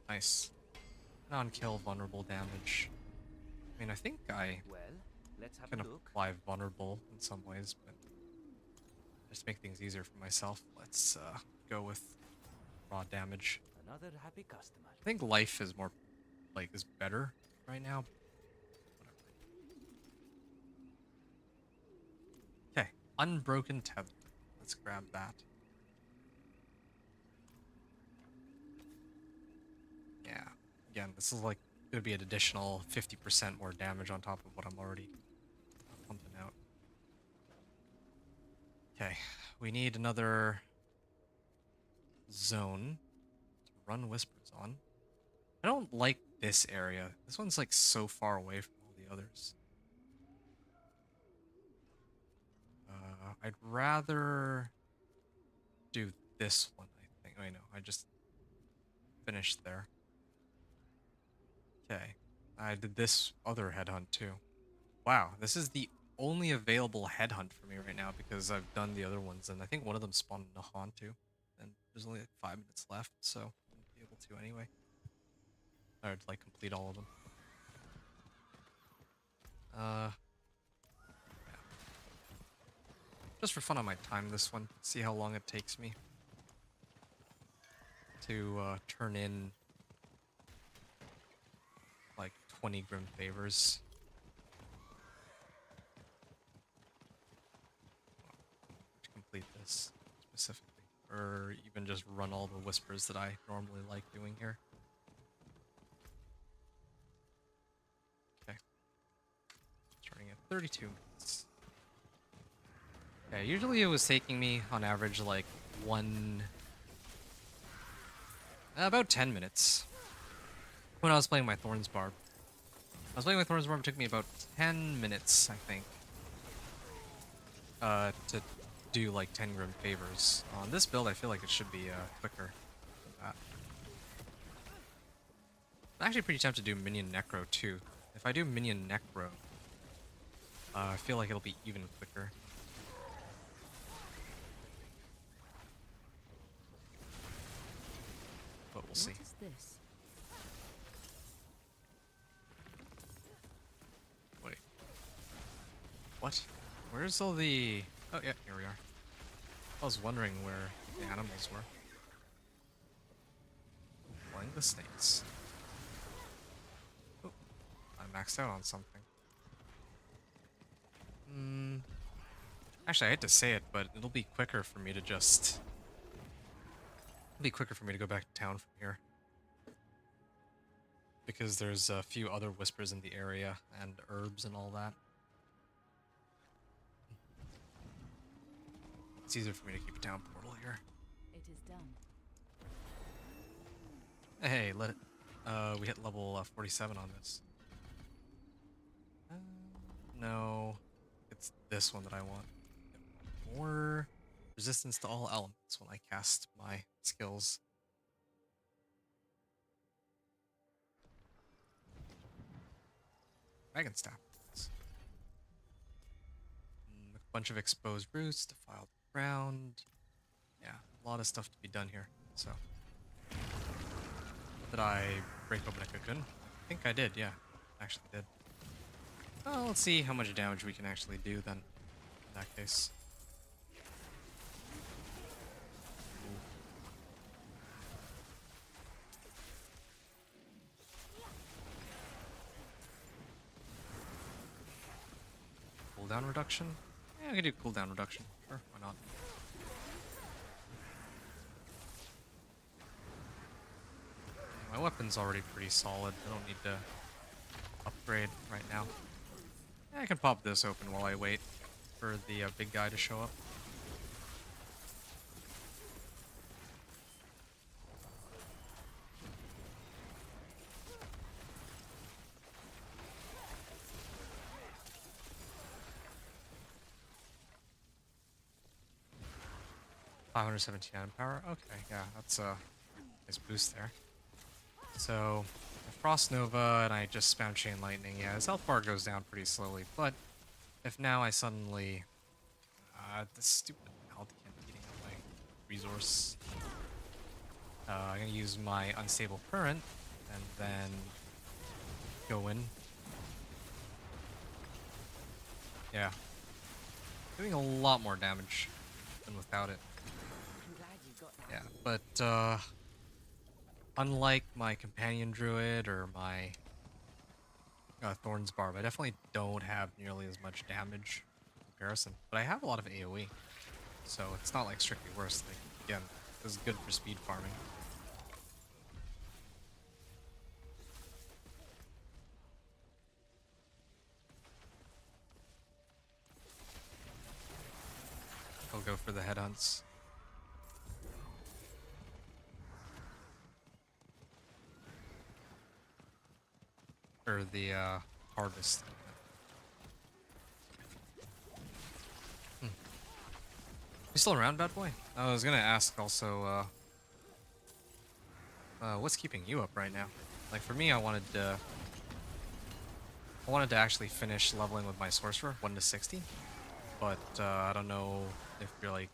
Nice. Non-kill vulnerable damage. I mean, I think I Well, let's have can a look. apply vulnerable in some ways, but just to make things easier for myself, let's go with raw damage. Another happy customer. I think life is more, like, is better right now. Okay, unbroken tether. Let's grab that. Yeah, again, this is like going to be an additional 50% more damage on top of what I'm already pumping out. Okay, we need another zone to run whispers on. I don't like this area. This one's like so far away from all the others. I'd rather do this one, I think. Oh, I know, I just finished there. Okay, I did this other headhunt too. Wow, this is the only available headhunt for me right now because I've done the other ones, and I think one of them spawned in a haunt too. And there's only like 5 minutes left, so I won't be able to anyway. I'd like complete all of them. Yeah. Just for fun, I might time this one, see how long it takes me to turn in like 20 Grim Favors. To complete this specifically, or even just run all the whispers that I normally like doing here. Okay, starting at 32 minutes. Okay, usually it was taking me on average like about 10 minutes when I was playing my Thorns Barb. I was playing my Thorns Barb, it took me about 10 minutes, I think, to do like 10 Grim Favors. On this build, I feel like it should be quicker than that. I'm actually pretty tempted to do Minion Necro too. If I do Minion Necro, I feel like it'll be even quicker. But we'll see. What is this? Wait. What? Where's all the... Oh, yeah, here we are. I was wondering where the animals were. Playing the snakes. Oh, I maxed out on something. Actually, I hate to say it, but it'll be quicker for me to just... It'll be quicker for me to go back to town from here. Because there's a few other whispers in the area, and herbs and all that. It's easier for me to keep a town portal here. It is done. Hey, let it... we hit level 47 on this. No. It's this one that I want. More resistance to all elements when I cast my skills. Dragon Staff. A bunch of exposed roots, defiled ground. Yeah, a lot of stuff to be done here. So, did I break open a cocoon? I think I did, yeah. Actually did. Well, let's see how much damage we can actually do then, in that case. cooldown reduction? Yeah, I can do cooldown reduction. Sure, why not? My weapon's already pretty solid. I don't need to upgrade right now. Yeah, I can pop this open while I wait for the big guy to show up. $517 item power. Okay, yeah, that's a nice boost there. So, if Frost Nova and I just spam Chain Lightning, yeah, his health bar goes down pretty slowly. But if now I suddenly, this stupid Aldi can't be eating up my resource. I'm gonna use my Unstable Current and then go in. Yeah, doing a lot more damage than without it. I'm glad you got Yeah, but unlike my Companion Druid or my Thorn's Barb, I definitely don't have nearly as much damage in comparison. But I have a lot of AoE, so it's not like strictly worse. Like, again, this is good for speed farming. I'll go for the headhunts. Or the harvest. You still around, bad boy? I was gonna ask also, what's keeping you up right now? Like for me, I wanted to actually finish leveling with my sorcerer 1 to 60, but I don't know if you're like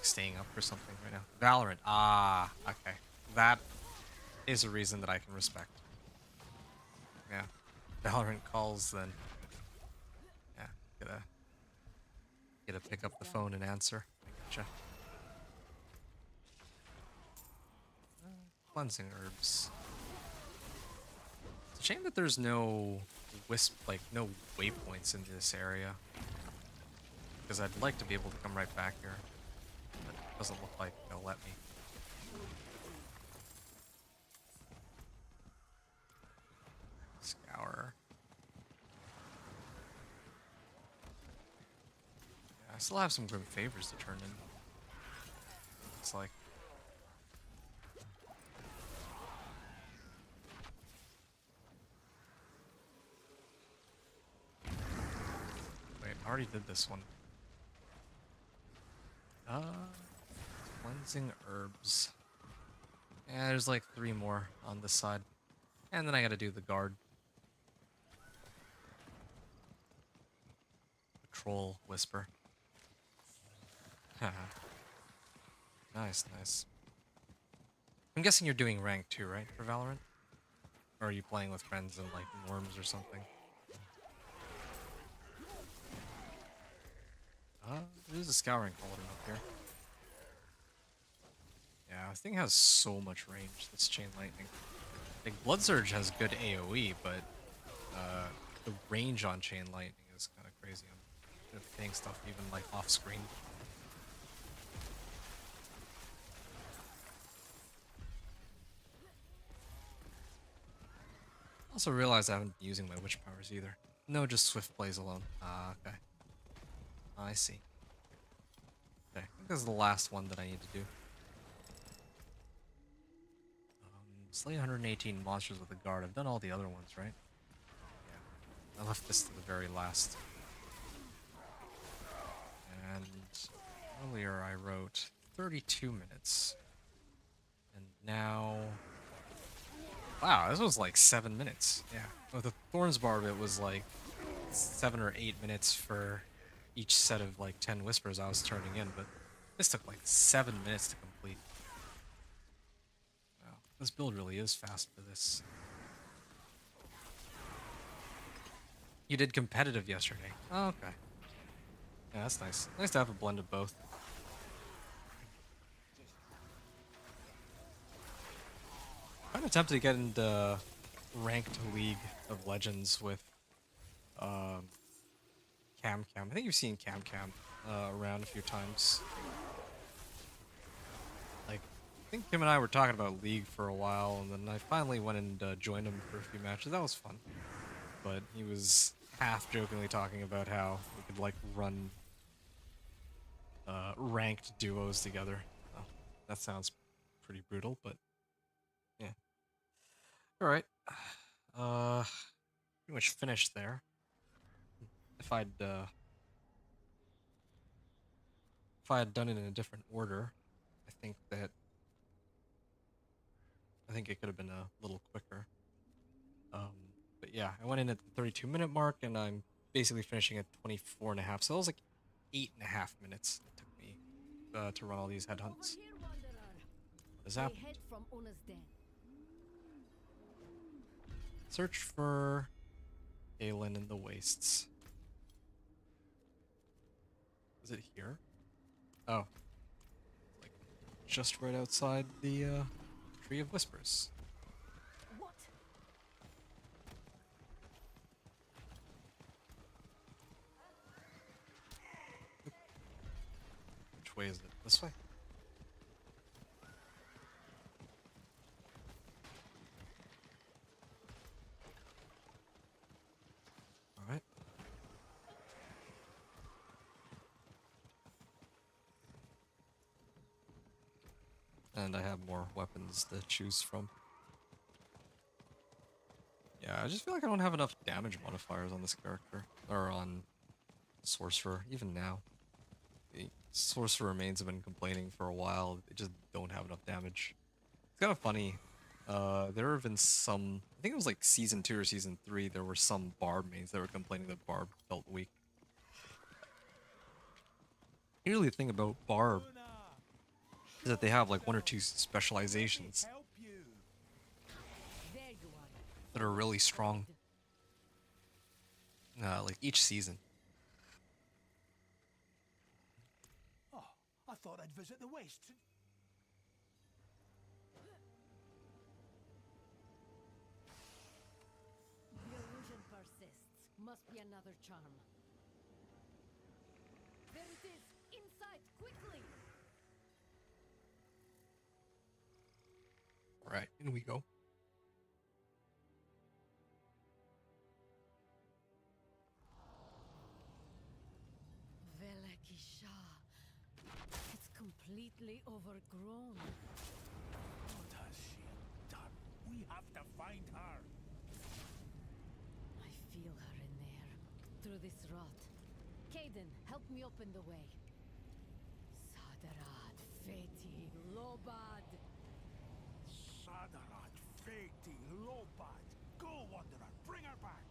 staying up or something right now. Valorant. Ah, okay. That is a reason that I can respect. Yeah. Valorant calls, then yeah, gotta pick up the phone and answer. I gotcha. Cleansing herbs. It's a shame that there's no no waypoints in this area. Because I'd like to be able to come right back here. But it doesn't look like they'll let me. Scour. Yeah, I still have some Grim Favors to turn in. It's like... Wait, I already did this one. Cleansing herbs. Yeah, there's like 3 more on this side. And then I gotta do the guard. Patrol Whisper. Nice, nice. I'm guessing you're doing rank 2, right, for Valorant? Or are you playing with friends in, like, Worms or something? There's a Scouring Cauldron up here. Yeah, this thing has so much range, this Chain Lightning. Like, Blood Surge has good AoE, but the range on Chain Lightning is kind of crazy. I'm hitting stuff even, like, off-screen. Also realized I haven't been using my witch powers either. No, just swift plays alone. Ah, okay. I see. Okay, I think this is the last one that I need to do. Slay 118 monsters with a guard. I've done all the other ones, right? Yeah. I left this to the very last. And earlier I wrote 32 minutes. And now... Wow, this was like 7 minutes. Yeah. With the Thorns Barb, it was like 7 or 8 minutes for each set of like 10 whispers I was turning in, but this took like 7 minutes to complete. Wow, this build really is fast for this. You did competitive yesterday. Oh, okay. Yeah, that's nice. Nice to have a blend of both. I'm kind of tempted to get into ranked League of Legends with Cam Cam. I think you've seen Cam Cam around a few times. Like, I think Kim and I were talking about League for a while, and then I finally went and joined him for a few matches. That was fun. But he was half jokingly talking about how we could like run ranked duos together. Oh, that sounds pretty brutal, but yeah. All right. Pretty much finished there. If I'd done it in a different order, I think that it could have been a little quicker. But yeah, I went in at the 32-minute mark, and I'm basically finishing at 24 and a half. So it was like 8.5 minutes it took me to run all these headhunts. Over here, wanderer. What has We happened? head from Una's den. Search for Galen in the Wastes. Is it here? Oh, like just right outside the Tree of Whispers. What? Which way is it? This way? Alright. And I have more weapons to choose from. Yeah, I just feel like I don't have enough damage modifiers on this character. Or on Sorcerer, even now. The Sorcerer mains have been complaining for a while. They just don't have enough damage. It's kind of funny. There have been some, I think it was like season 2 or season 3, there were some Barb mains that were complaining that Barb felt weak. Really, the thing about Barb is that they have like 1 or 2 specializations Help you. There you are. that are really strong. Like each season. Oh, I thought I'd visit the West. The illusion persists. Must be another charm. There it is! Inside, quickly! Alright, in we go. Velekisha. It's completely overgrown. What has she done? We have to find her. I feel her in there. Through this rot. Caden, help me open the way. Sadarad, Feti, Lobad. Sadarat, Fati, Lopad. Go, Wanderer. Bring her back.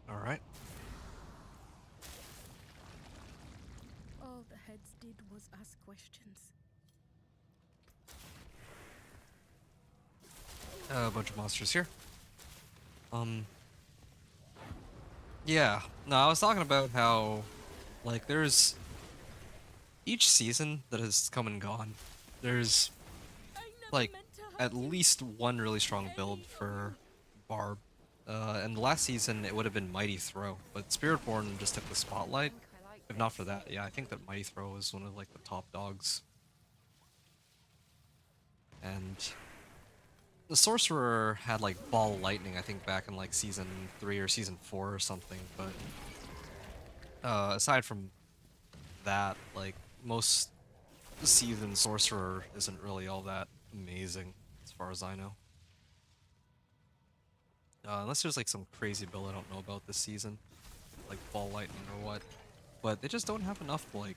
Alright. All the heads did was ask questions. A bunch of monsters here. Yeah. No, I was talking about how, like, there's each season that has come and gone. There's like at least one really strong build for Barb. And the last season it would have been Mighty Throw, but Spiritborn just took the spotlight. I like If not for that, yeah, I think that Mighty Throw was one of like the top dogs. And the Sorcerer had like Ball Lightning, I think, back in like season 3 or season 4 or something, but aside from that, like most season Sorcerer isn't really all that amazing, as far as I know. Unless there's like some crazy build I don't know about this season, like Ball Lightning or what. But they just don't have enough, like,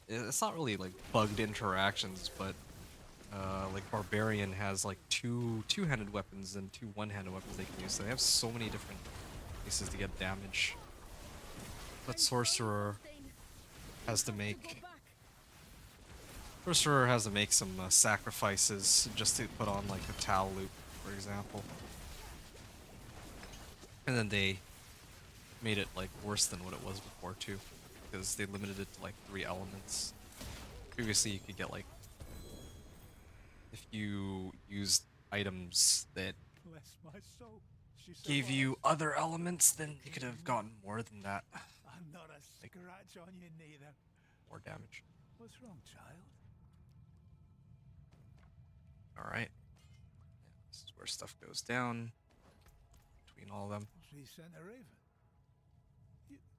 it's not really like bugged interactions, but like Barbarian has like two-handed weapons and 2 one-handed weapons they can use, so they have so many different places to get damage. But Sorcerer has to make some sacrifices just to put on like a Tau loop, for example. And then they made it like worse than what it was before too, because they limited it to like 3 elements. Previously you could get like, if you used items that Bless my soul. She gave you survived. other elements, then you could have gotten more than that. And Not a scratch on you neither. More damage. What's wrong, child? Alright. This is where stuff goes down. Between all of them. Tree sent a raven.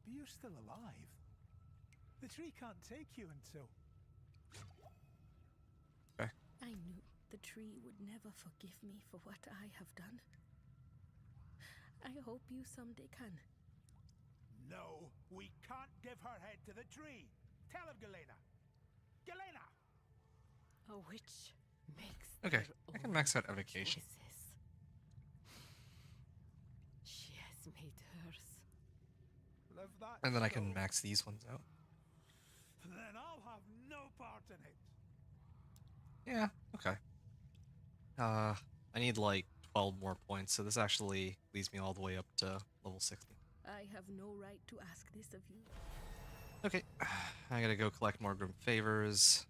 You're still alive. The tree can't take you until... I knew the tree would never forgive me for what I have done. I hope you someday can. No, we can't give her head to the tree. Tell him, Galena. Galena! A witch makes Okay, their I can own max out evocation. choices. She has made hers. Live that And then I can so, max these ones out. Then I'll have no part in it. Yeah, okay. I need like 12 more points, so this actually leads me all the way up to level 60. I have no right to ask this of you. Okay, I gotta go collect more Grim Favors.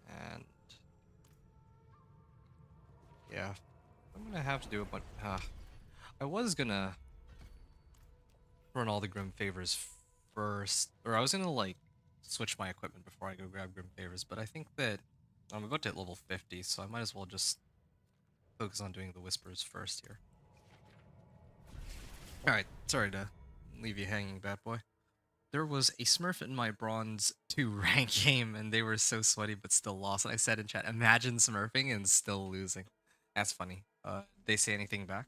And... yeah, I'm gonna have to do a bunch... I was gonna run all the Grim Favors first, or I was gonna like switch my equipment before I go grab Grim Favors, but I think that I'm about to hit level 50, so I might as well just focus on doing the Whispers first here. Alright, sorry to leave you hanging, bad boy. There was a Smurf in my Bronze 2 rank game, and they were so sweaty but still lost. And I said in chat, imagine smurfing and still losing. That's funny. They say anything back?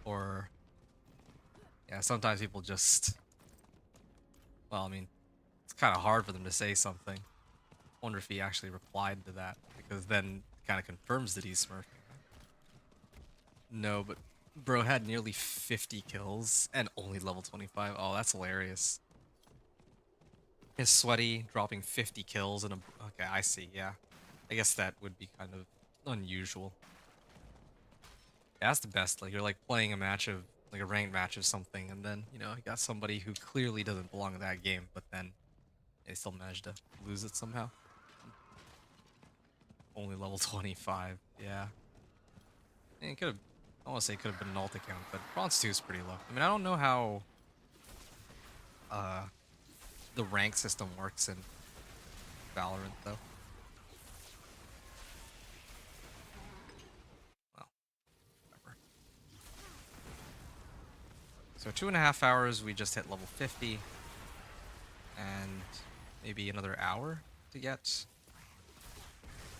Or... yeah, sometimes people just... well, I mean, it's kind of hard for them to say something. I wonder if he actually replied to that, because then it kind of confirms that he's smurfing. No, but bro had nearly 50 kills and only level 25. Oh, that's hilarious. His sweaty dropping 50 kills and a... okay, I see, yeah. I guess that would be kind of unusual. Yeah, that's the best. Like, you're like playing a match of... like a ranked match of something, and then, you know, you got somebody who clearly doesn't belong in that game, but then they still managed to lose it somehow. Only level 25, yeah. And it could have... I want to say it could have been an alt account, but Bronze 2 is pretty low. I mean, I don't know how the rank system works in Valorant, though. Well, whatever. So 2.5 hours, we just hit level 50. And maybe another hour to get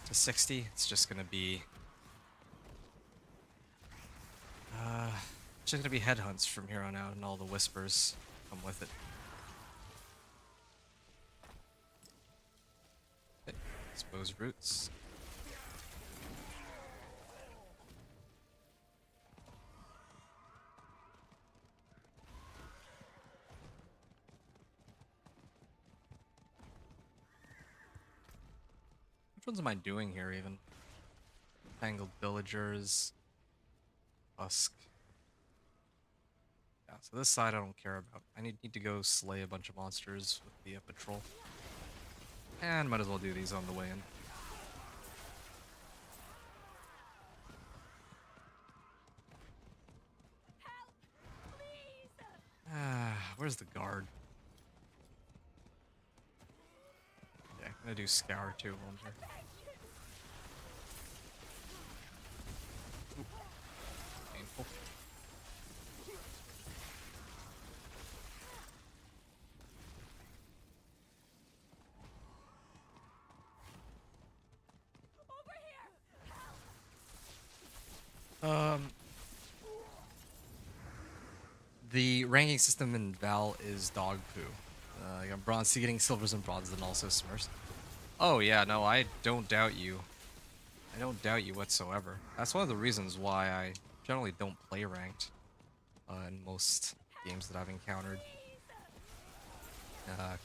to 60. It's just going to be... just gonna be headhunts from here on out, and all the whispers come with it. Okay, exposed roots. Which ones am I doing here, even? Tangled villagers. Husk. Yeah, so this side I don't care about. I need to go slay a bunch of monsters with the patrol. And might as well do these on the way in. Where's the guard? Yeah, I'm gonna do scour too while I'm here. Ooh. Painful. The ranking system in Val is dog poo. You got bronze, getting silvers and bronzes, and also smurfs. Oh yeah, no, I don't doubt you. I don't doubt you whatsoever. That's one of the reasons why I generally don't play ranked in most games that I've encountered.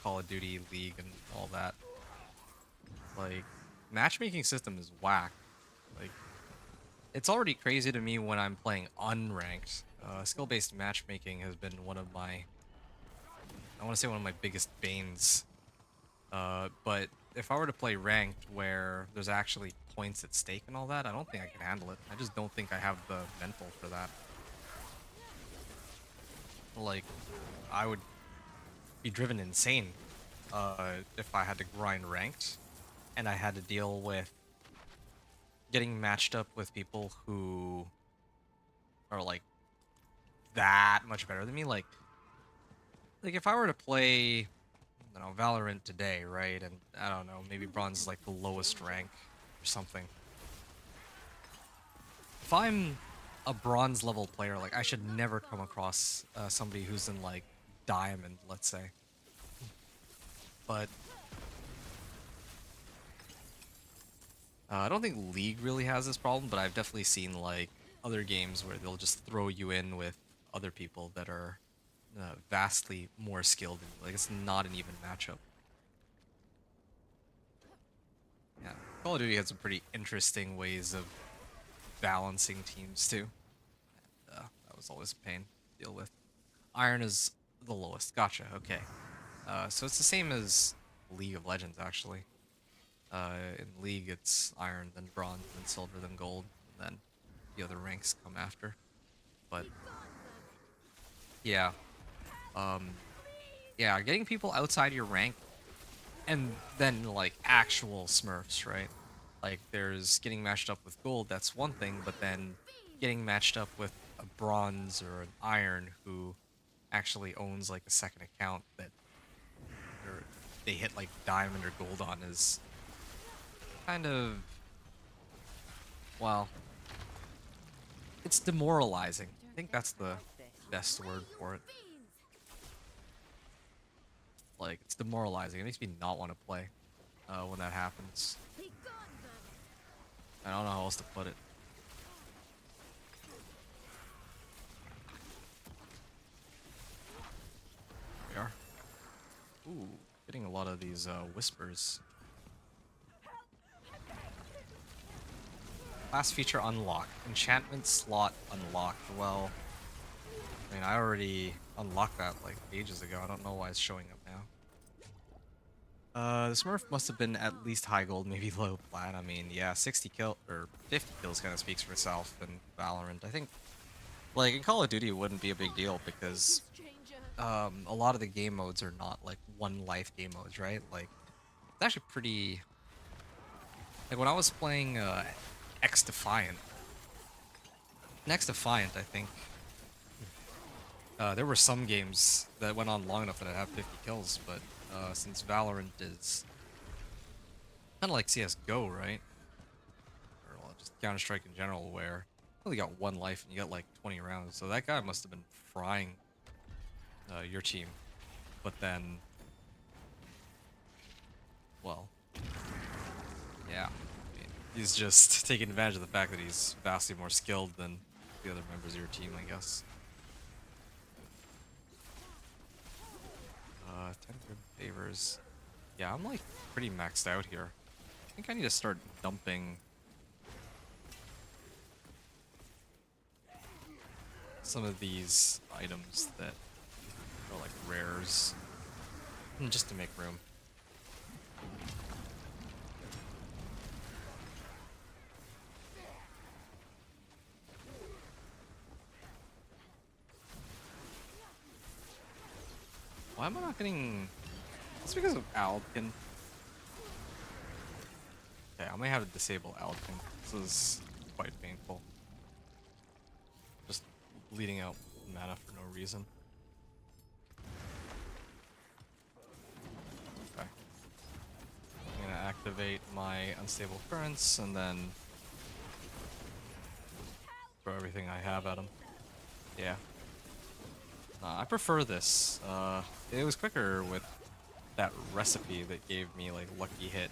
Call of Duty, League, and all that. Like, matchmaking system is whack. Like, it's already crazy to me when I'm playing unranked. Skill-based matchmaking has been one of my... I want to say one of my biggest banes. But if I were to play ranked where there's actually points at stake and all that, I don't think I can handle it. I just don't think I have the mental for that. Like, I would be driven insane if I had to grind ranked and I had to deal with getting matched up with people who are like that much better than me. Like if I were to play, I don't know, Valorant today, right? And I don't know, maybe bronze is like the lowest rank or something. If I'm a bronze level player, like I should never come across somebody who's in like diamond, let's say. But I don't think League really has this problem, but I've definitely seen like other games where they'll just throw you in with other people that are vastly more skilled than you. Like it's not an even matchup. Yeah, Call of Duty had some pretty interesting ways of balancing teams too. That was always a pain to deal with. Iron is the lowest. Gotcha. Okay. So it's the same as League of Legends actually. In League, it's Iron, then Bronze, then Silver, then Gold, and then the other ranks come after. But yeah, yeah, getting people outside your rank, and then like actual Smurfs, right? Like there's getting matched up with Gold, that's one thing, but then getting matched up with a Bronze or an Iron who actually owns like a second account that they hit like Diamond or Gold on is kind of, well, it's demoralizing. I think that's the best word for it. Like, it's demoralizing. It makes me not want to play when that happens. I don't know how else to put it. There we are. Ooh, getting a lot of these whispers. Last feature unlocked. Enchantment slot unlocked. Well, I mean, I already unlocked that like ages ago. I don't know why it's showing up now. The Smurf must have been at least high gold, maybe low plat. I mean, yeah, 60 kill or 50 kills kind of speaks for itself in Valorant. I think, like in Call of Duty, it wouldn't be a big deal because a lot of the game modes are not like one life game modes, right? Like, it's actually pretty. Like when I was playing X Defiant, Next Defiant, I think. There were some games that went on long enough that I'd have 50 kills, but since Valorant is kind of like CSGO, right? Or well, just Counter-Strike in general, where you only got one life and you got like 20 rounds. So that guy must have been frying your team. But then, well, yeah. I mean, he's just taking advantage of the fact that he's vastly more skilled than the other members of your team, I guess. 10 good favors. Yeah, I'm like pretty maxed out here. I think I need to start dumping some of these items that are like rares, just to make room. Why am I not getting... It's because of Aldkin. Okay, I may have to disable Aldkin. This is quite painful. Just bleeding out mana for no reason. Okay. I'm gonna activate my unstable currents and then throw everything I have at him. Yeah. I prefer this. It was quicker with that recipe that gave me like lucky hit.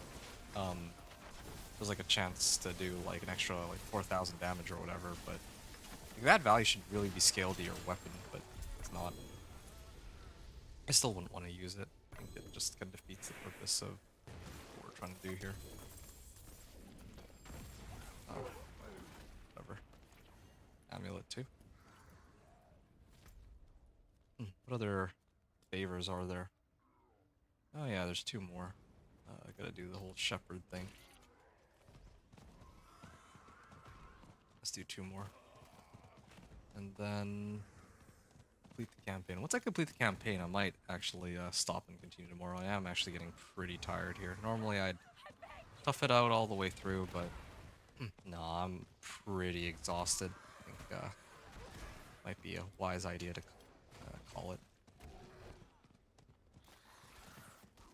There's like a chance to do like an extra like 4,000 damage or whatever, but like, that value should really be scaled to your weapon, but it's not. I still wouldn't want to use it. I think it just kind of defeats the purpose of what we're trying to do here. Oh, whatever. Amulet too. What other favors are there? Oh yeah, there's two more. I gotta do the whole shepherd thing. do 2 more. And then complete the campaign. Once I complete the campaign, I might actually stop and continue tomorrow. I am actually getting pretty tired here. Normally I'd tough it out all the way through, but no, I'm pretty exhausted. I think might be a wise idea to call it.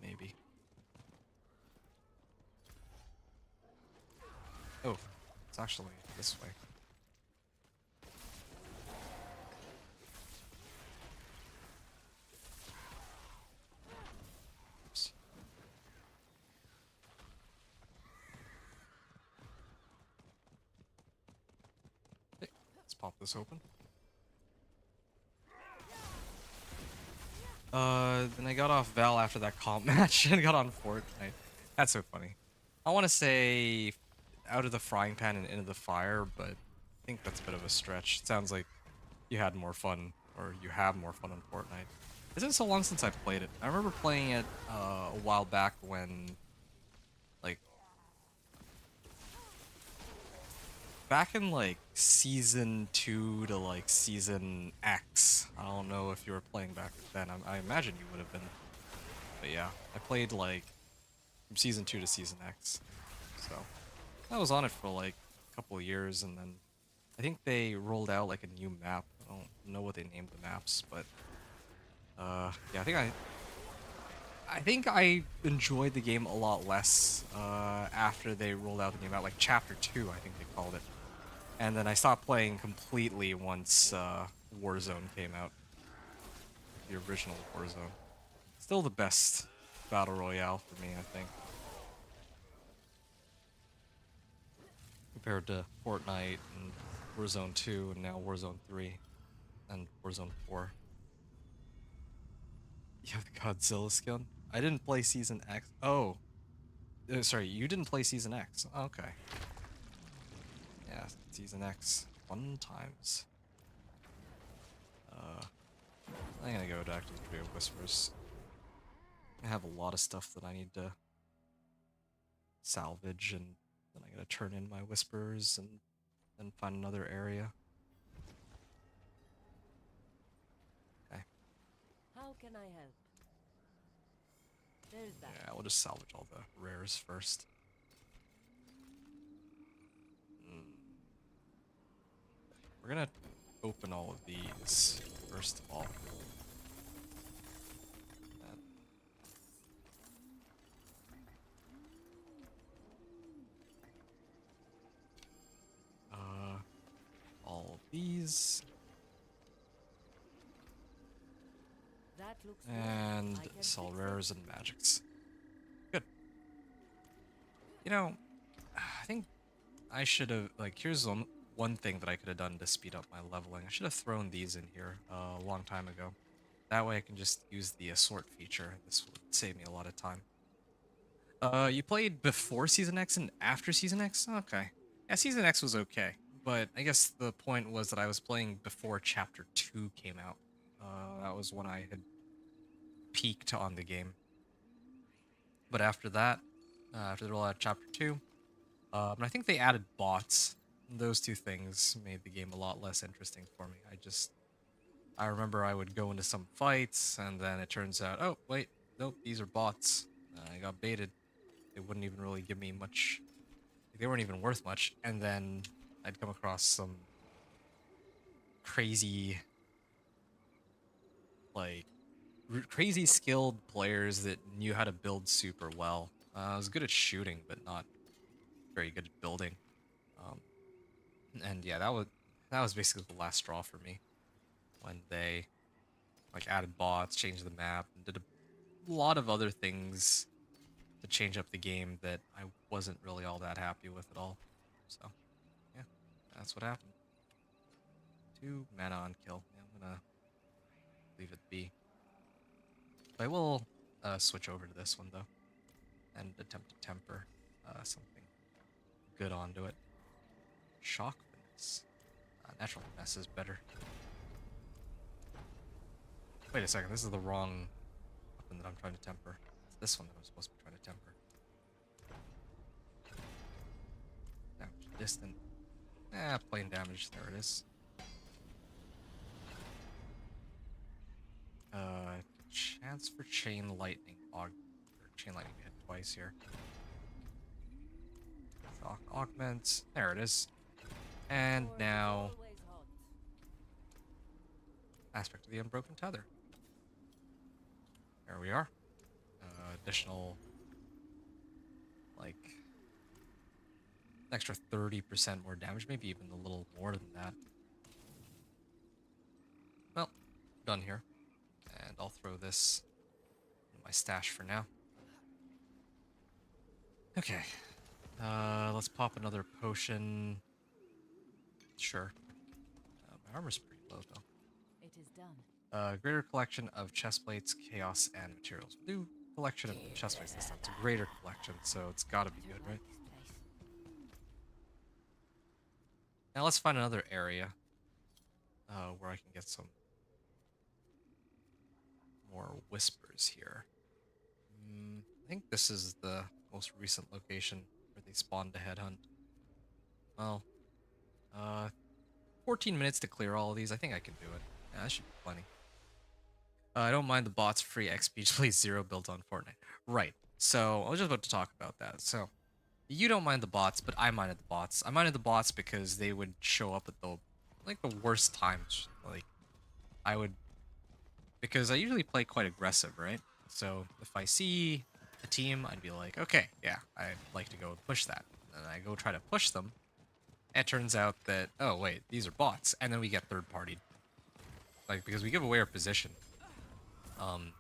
Maybe. Oh, it's actually this way. Oops. Okay, let's pop this open. Then I got off Val after that comp match and got on Fortnite. That's so funny. I want to say out of the frying pan and into the fire, but I think that's a bit of a stretch. It sounds like you had more fun, or you have more fun on Fortnite. It's been so long since I've played it. I remember playing it a while back when, like, back in like season 2 to like season X. I don't know if you were playing back then. I imagine you would have been. But yeah, I played like from season 2 to season X. So I was on it for like a couple of years, and then I think they rolled out like a new map. I don't know what they named the maps, but yeah, I think I enjoyed the game a lot less after they rolled out the new map, like Chapter 2, I think they called it. And then I stopped playing completely once Warzone came out. The original Warzone. Still the best Battle Royale for me, I think. Compared to Fortnite and Warzone 2 and now Warzone 3 and Warzone 4. You have the Godzilla skin? I didn't play Season X. Oh. Sorry, you didn't play Season X. Okay. Yeah, Season X. Fun times. I'm gonna go back to the Tree of Whispers. I have a lot of stuff that I need to salvage, and then I gotta turn in my whispers and then find another area. Okay. How can I help? There's that. Yeah, we'll just salvage all the rares first. We're gonna open all of these first of all. All of these. That looks good. And I can sell fix it. rares and magics. Good. You know, I think I should have, like, here's one thing that I could have done to speed up my leveling. I should have thrown these in here a long time ago. That way I can just use the assort feature. This would save me a lot of time. You played before Season X and after Season X? Okay. Yeah, Season X was okay. But I guess the point was that I was playing before Chapter 2 came out. That was when I had peaked on the game. But after that, after the rollout of Chapter 2, and I think they added bots. Those two things made the game a lot less interesting for me. I remember I would go into some fights, and then it turns out, oh, wait, nope, these are bots. I got baited. They wouldn't even really give me much. They weren't even worth much. And then I'd come across some crazy, like, crazy skilled players that knew how to build super well. I was good at shooting, but not very good at building. And yeah, that was basically the last straw for me when they like added bots, changed the map, and did a lot of other things to change up the game that I wasn't really all that happy with at all. So yeah, that's what happened. 2 mana on kill. Yeah, I'm gonna leave it be. I will switch over to this one though, and attempt to temper something good onto it. Shock finesse. Natural finesse is better. Wait a second, this is the wrong weapon that I'm trying to temper. It's this one that I'm supposed to be trying to temper. Damage distant. Plain damage. There it is. Chance for Chain Lightning. Chain Lightning hit twice here. Augment. There it is. And now Always hot. Aspect of the Unbroken Tether. There we are. Additional, like, an extra 30% more damage, maybe even a little more than that. Well, done here. And I'll throw this in my stash for now. Okay. Let's pop another potion. Sure. My armor's pretty low, though. It is done. Greater collection of chest plates, chaos, and materials. New collection of chest plates this time. It's a greater collection, so it's gotta be good, right? This place. Now let's find another area where I can get some more whispers here. I think this is the most recent location where they spawned to headhunt. Well, 14 minutes to clear all of these. I think I can do it. Yeah, that should be plenty. I don't mind the bots free XP to play zero builds on Fortnite. Right. So I was just about to talk about that. So you don't mind the bots, but I minded the bots. I minded the bots because they would show up at the worst times. Like I would, because I usually play quite aggressive, right? So if I see a team, I'd be like, okay, yeah, I'd like to go push that. And I go try to push them. It turns out that, oh wait, these are bots, and then we get third partied. Like, because we give away our position. You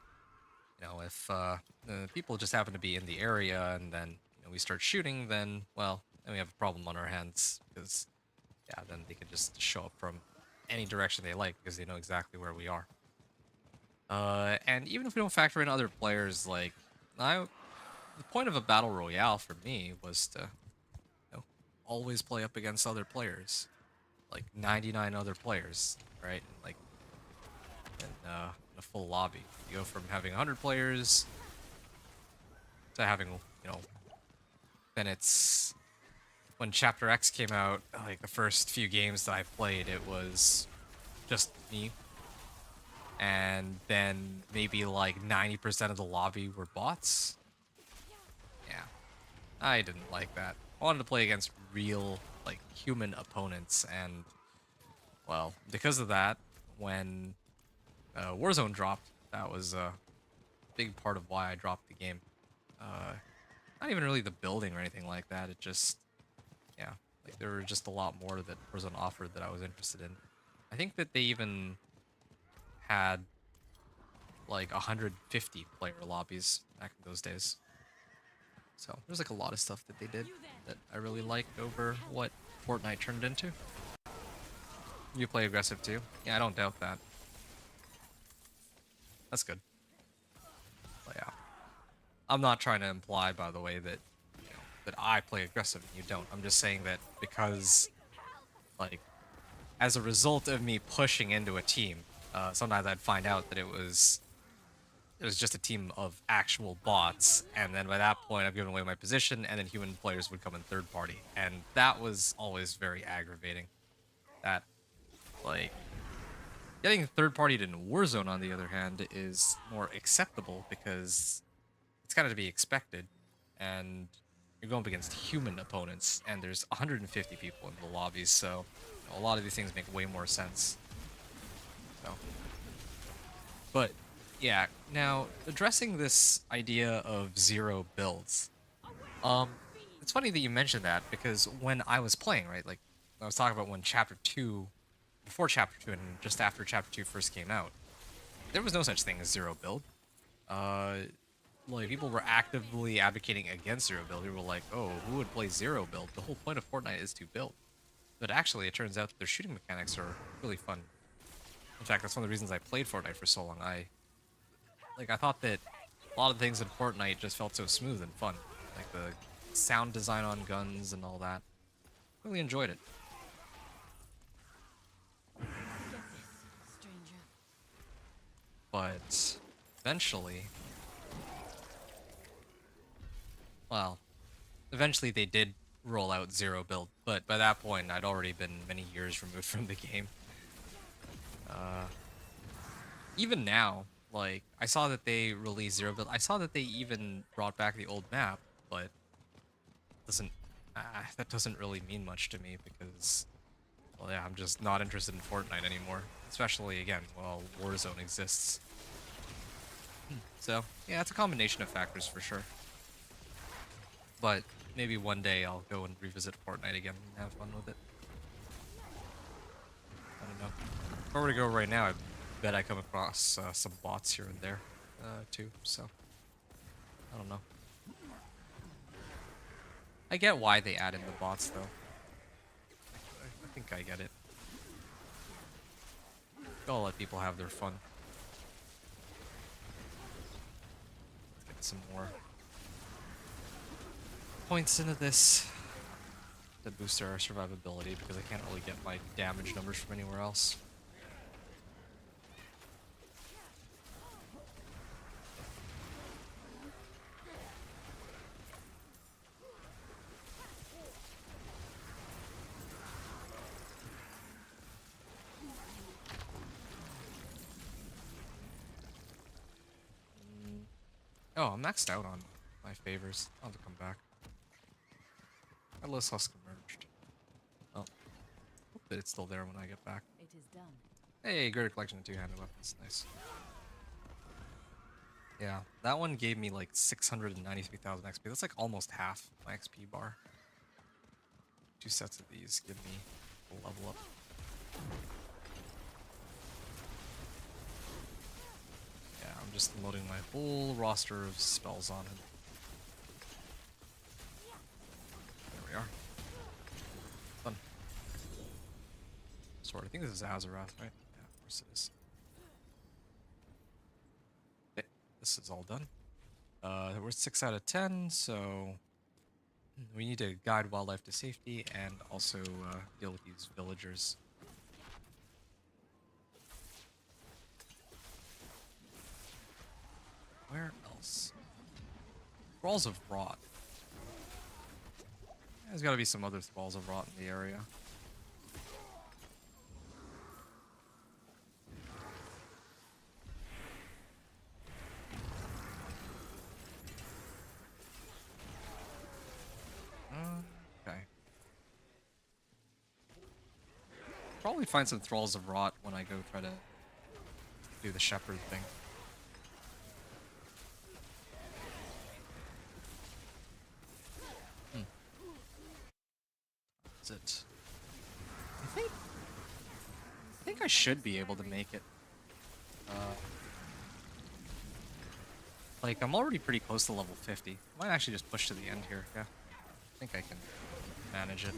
know, if the people just happen to be in the area and then we start shooting, then, well, then we have a problem on our hands. Because, yeah, then they can just show up from any direction they like because they know exactly where we are. And even if we don't factor in other players, like, the point of a battle royale for me was to always play up against other players. Like 99 other players, right? Like, in a full lobby. You go from having 100 players to having, then it's when Chapter X came out, like the first few games that I played, it was just me. And then maybe like 90% of the lobby were bots. Yeah, I didn't like that. I wanted to play against real, like, human opponents, and, well, because of that, when Warzone dropped, that was a big part of why I dropped the game. Not even really the building or anything like that, it just, yeah, like, there were just a lot more that Warzone offered that I was interested in. I think that they even had, like, 150 player lobbies back in those days. So there's like a lot of stuff that they did that I really liked over what Fortnite turned into. You play aggressive too? Yeah, I don't doubt that. That's good. But yeah. I'm not trying to imply, by the way, that that I play aggressive and you don't. I'm just saying that because, like, as a result of me pushing into a team, sometimes I'd find out that it was just a team of actual bots, and then by that point I've given away my position, and then human players would come in third party, and that was always very aggravating. That, like, getting third partied in Warzone, on the other hand, is more acceptable because it's kind of to be expected, and you're going up against human opponents, and there's 150 people in the lobbies, so a lot of these things make way more sense. So, but yeah, now addressing this idea of zero builds, it's funny that you mentioned that, because when I was playing, right, like I was talking about when Chapter 2, before Chapter 2 and just after Chapter 2 first came out, there was no such thing as zero build. Like, people were actively advocating against zero build. People were like, oh, who would play zero build? The whole point of Fortnite is to build. But actually, it turns out that their shooting mechanics are really fun. In fact, that's one of the reasons I played Fortnite for so long. I thought that a lot of things in Fortnite just felt so smooth and fun. Like the sound design on guns and all that. Really enjoyed it. Get this, stranger. But eventually, well, eventually they did roll out zero build, but by that point, I'd already been many years removed from the game. Even now, like, I saw that they released zero build. I saw that they even brought back the old map, but doesn't that doesn't really mean much to me because, well, yeah, I'm just not interested in Fortnite anymore. Especially again, while Warzone exists. So yeah, it's a combination of factors for sure. But maybe one day I'll go and revisit Fortnite again and have fun with it. I don't know. If I were to go right now, I bet I come across some bots here and there too. So I don't know. I get why they add in the bots though. I think I get it. Gotta let people have their fun. Let's get some more points into this to boost our survivability because I can't really get my damage numbers from anywhere else. Oh, I'm maxed out on my favors. I'll have to come back. Headless Husk emerged. Oh. Hope that it's still there when I get back. It is done. Hey, greater collection of two-handed weapons. Nice. Yeah, that one gave me like 693,000 XP. That's like almost half my XP bar. 2 sets of these give me a level up. Yeah, I'm just loading my whole roster of spells on it. There we are. Fun. Sword. I think this is Azeroth, right? Yeah, of course it is. Okay, this is all done. We're 6 out of 10, so we need to guide wildlife to safety and also deal with these villagers. Where else? Thralls of Rot. There's gotta be some other Thralls of Rot in the area. Okay. Probably find some Thralls of Rot when I go try to do the Shepherd thing. Is it? I think I should be able to make it. Like, I'm already pretty close to level 50. I might actually just push to the end here, yeah. I think I can manage it.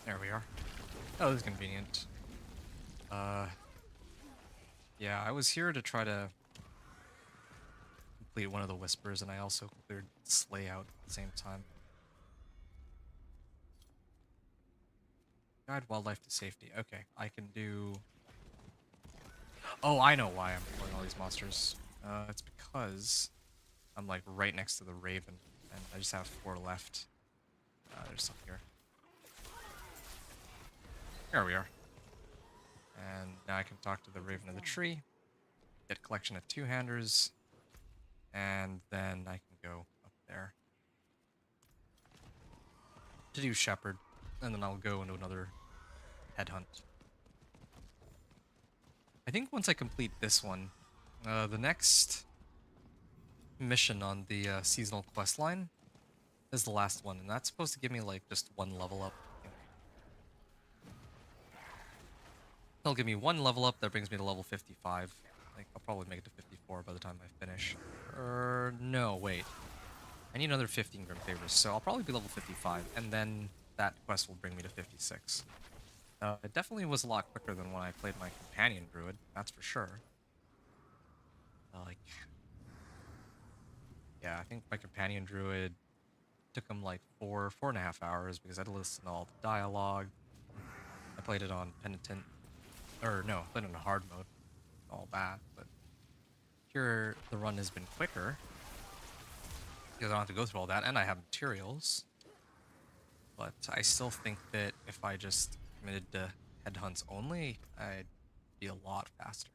There we are. Oh, this is convenient. Yeah, I was here to try to complete one of the Whispers, and I also cleared Slay out at the same time. Guide wildlife to safety. Okay, I can do... Oh, I know why I'm killing all these monsters. It's because I'm like right next to the Raven, and I just have 4 left. There's some here. Here we are. And now I can talk to the Raven of the Tree, get collection of 2-handers, and then I can go up there to do Shepherd, and then I'll go into another headhunt. I think once I complete this one, the next mission on the seasonal quest line is the last one, and that's supposed to give me like just 1 level up. It'll give me 1 level up that brings me to level 55. Like, I'll probably make it to 54 by the time I finish. No, wait. I need another 15 Grim Favors, so I'll probably be level 55, and then that quest will bring me to 56. It definitely was a lot quicker than when I played my Companion Druid, that's for sure. Like... Yeah, I think my Companion Druid took him like 4.5 hours because I had to listen to all the dialogue. I played it on Penitent. Or no, I played it on hard mode. All bad, but here the run has been quicker because I don't have to go through all that, and I have materials. But I still think that if I just committed to headhunts only, I'd be a lot faster.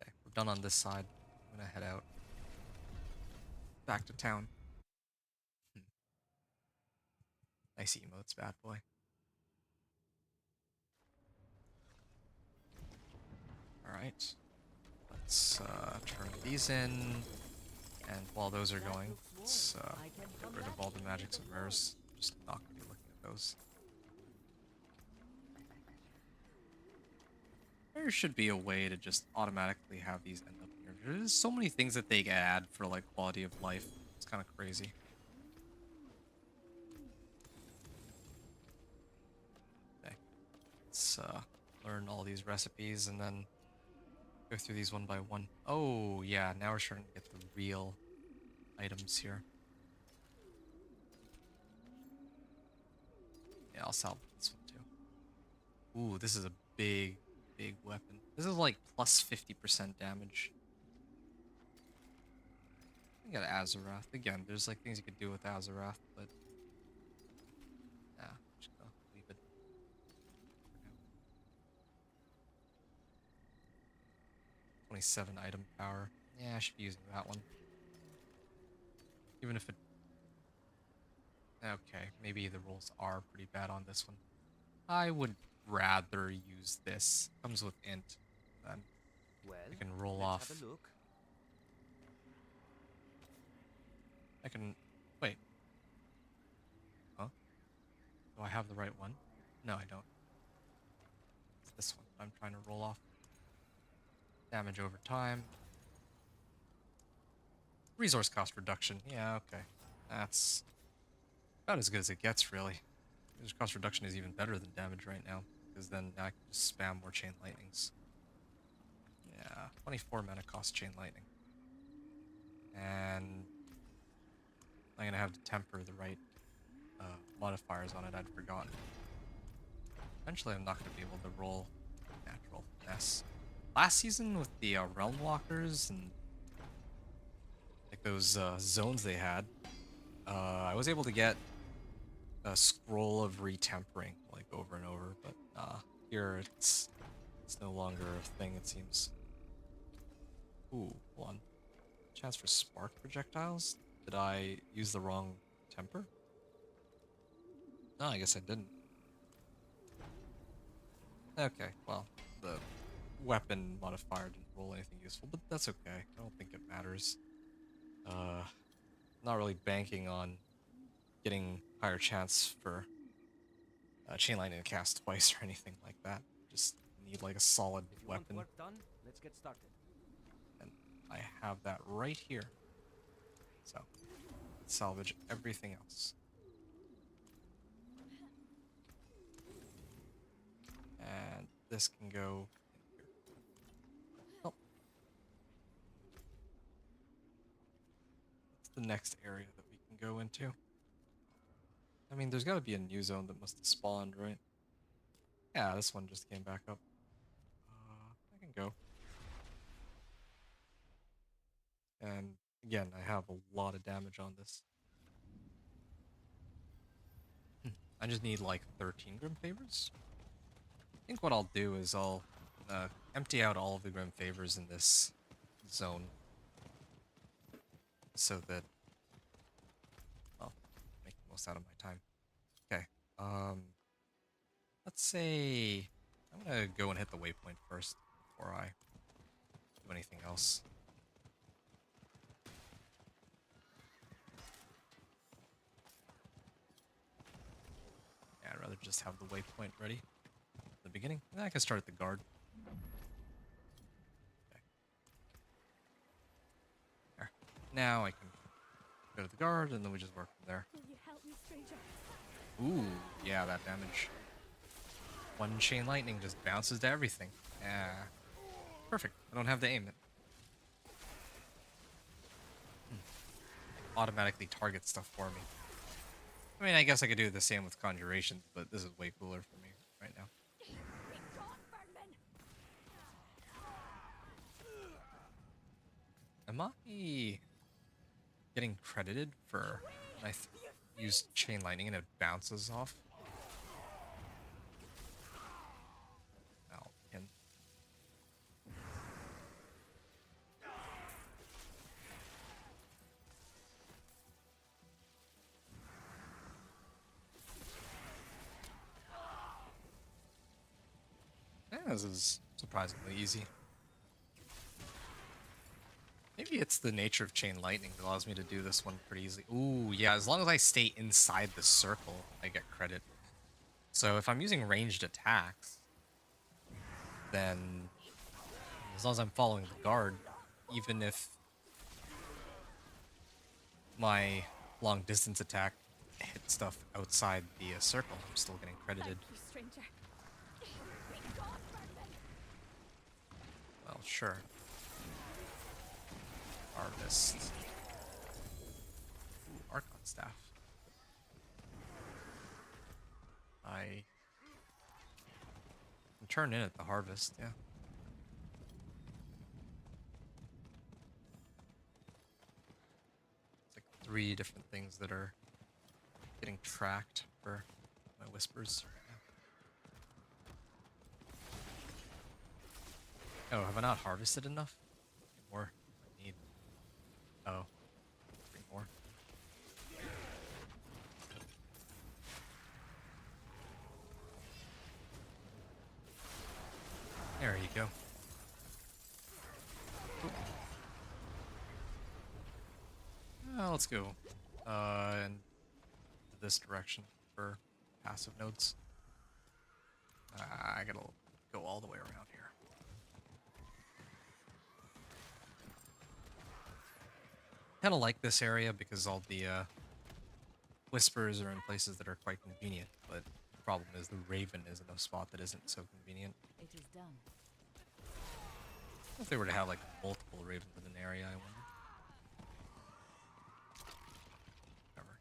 Okay, we're done on this side. I'm gonna head out. Back to town. Nice emotes, bad boy. Alright. Let's turn these in. And while those are going, let's get rid of all the magics and rares. Just not gonna be looking at those. There should be a way to just automatically have these end up here. There's so many things that they add for like quality of life. It's kind of crazy. Okay, let's learn all these recipes and then go through these one by one. Oh yeah, now we're starting to get the real items here. Yeah, I'll salvage this one too. Ooh, this is a big weapon. This is like plus 50% damage. I got Azarath. Again, there's like things you could do with Azarath, but nah, just gonna leave it for now. 27 item power. Yeah, I should be using that one. Even if it... Okay, maybe the rolls are pretty bad on this one. I would rather use this. Comes with int. Then I can roll off. Have a look. I can... Wait. Huh? Do I have the right one? No, I don't. It's this one. I'm trying to roll off. Damage over time. Resource cost reduction. Yeah, okay. That's about as good as it gets, really. Resource cost reduction is even better than damage right now, because then I can just spam more Chain Lightnings. Yeah, 24 mana cost Chain Lightning. And I'm gonna have to temper the right modifiers on it. I'd forgotten. Eventually, I'm not gonna be able to roll natural finesse. Last season with the Realm Walkers and like those zones they had, I was able to get a scroll of retempering like over and over, but here it's no longer a thing, it seems. Ooh, hold on. Chance for spark projectiles? Did I use the wrong temper? No, I guess I didn't. Okay, well, the weapon modifier didn't roll anything useful, but that's okay. I don't think it matters. Not really banking on getting higher chance for Chain Lightning to cast twice or anything like that. Just need like a solid If you weapon. want work done, let's get started. And I have that right here. So, let's salvage everything else. And this can go in here. Oh. What's the next area that we can go into? I mean, there's got to be a new zone that must have spawned, right? Yeah, this one just came back up. I can go. And again, I have a lot of damage on this. I just need like 13 Grim Favors. I think what I'll do is I'll empty out all of the Grim Favors in this zone. So that I'll make the most out of my time. Okay. Let's say I'm gonna go and hit the waypoint first before I do anything else. Yeah, I'd rather just have the waypoint ready at the beginning. And then I can start at the guard. Okay. There. Now I can go to the guard and then we just work from there. Will you help me, stranger? Ooh, yeah, that damage. One Chain Lightning just bounces to everything. Yeah. Perfect. I don't have to aim it. Automatically target stuff for me. I mean, I guess I could do the same with Conjurations, but this is way cooler for me right now. Am I getting credited for when I use Chain Lightning and it bounces off? Oh, and yeah, this is surprisingly easy. Maybe it's the nature of Chain Lightning that allows me to do this one pretty easily. Ooh, yeah, as long as I stay inside the circle, I get credit. So if I'm using ranged attacks, then as long as I'm following the guard, even if my long distance attack hits stuff outside the circle, I'm still getting credited. Thank you, stranger. Well, sure. Harvest. Ooh, Archon Staff. I can turn in at the harvest, yeah. It's like 3 different things that are getting tracked for my whispers. Yeah. Oh, have I not harvested enough? More. I need. Oh, 3 more. There you go. Let's go in this direction for passive nodes. I gotta go all the way around here. Kind of like this area because all the whispers are in places that are quite convenient, but the problem is the Raven is in a spot that isn't so convenient. It is done. If they were to have like multiple Ravens in an area, I wonder. Whatever.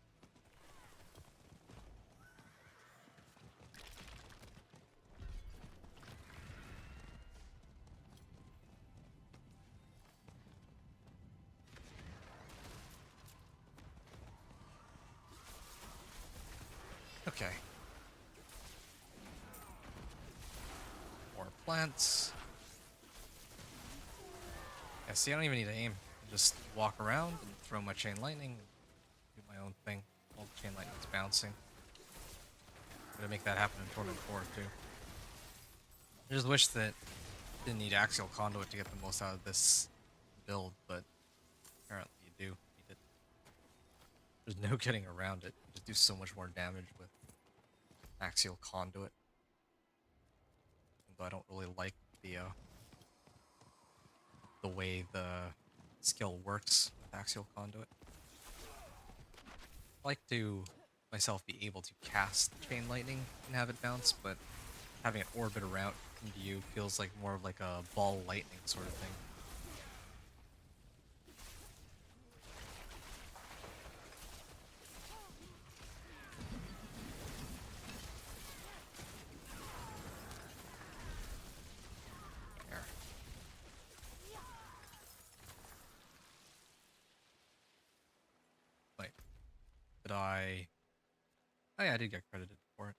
Okay. More plants. Yeah, see, I don't even need to aim. I just walk around and throw my Chain Lightning, do my own thing. All the Chain Lightning's bouncing. I'm gonna make that happen in Tournament 4 too. I just wish that I didn't need Axial Conduit to get the most out of this build, but apparently you do need it. There's no getting around it. You just do so much more damage with Axial Conduit. Though I don't really like the way the skill works with Axial Conduit. I like to myself be able to cast Chain Lightning and have it bounce, but having it orbit around into you feels like more of like a ball lightning sort of thing. There. Wait. Did I... Oh yeah, I did get credited for it.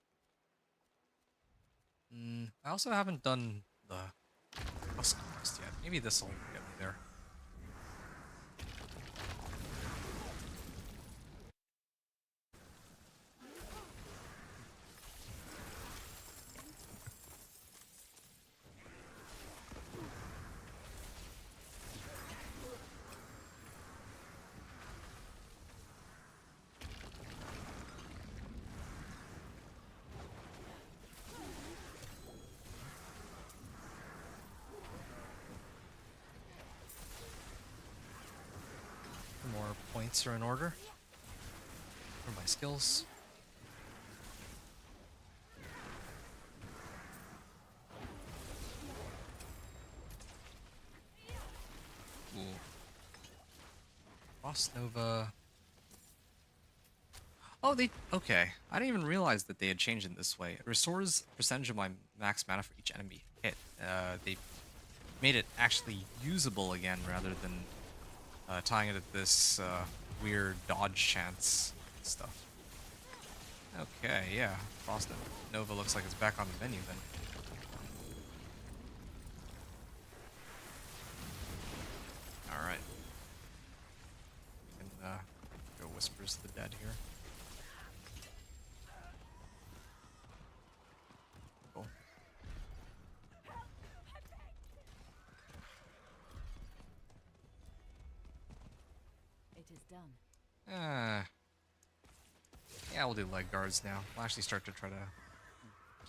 I also haven't done the custom quest yet. Maybe this will get me there. More points are in order for my skills. Ooh. Frost Nova. Oh, okay. I didn't even realize that they had changed it this way. It restores percentage of my max mana for each enemy hit. They made it actually usable again rather than tying it at this weird dodge chance stuff. Okay, yeah. Frost Nova looks like it's back on the menu then. Alright. We can go Whispers to the Dead here. Cool. It is done. Yeah, we'll do leg guards now. We'll actually start to try to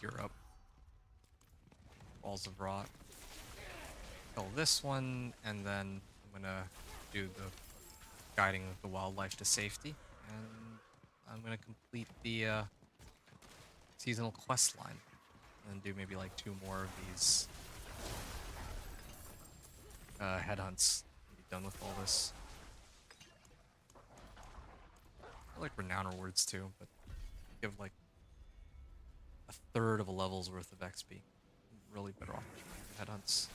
gear up. Balls of Rot. Kill this one, and then I'm gonna do the guiding of the wildlife to safety, and I'm gonna complete the seasonal quest line, and do maybe like 2 more of these headhunts. Be done with all this. I like renown rewards too, but give like 1/3 of a level's worth of XP. I'm really better off with headhunts.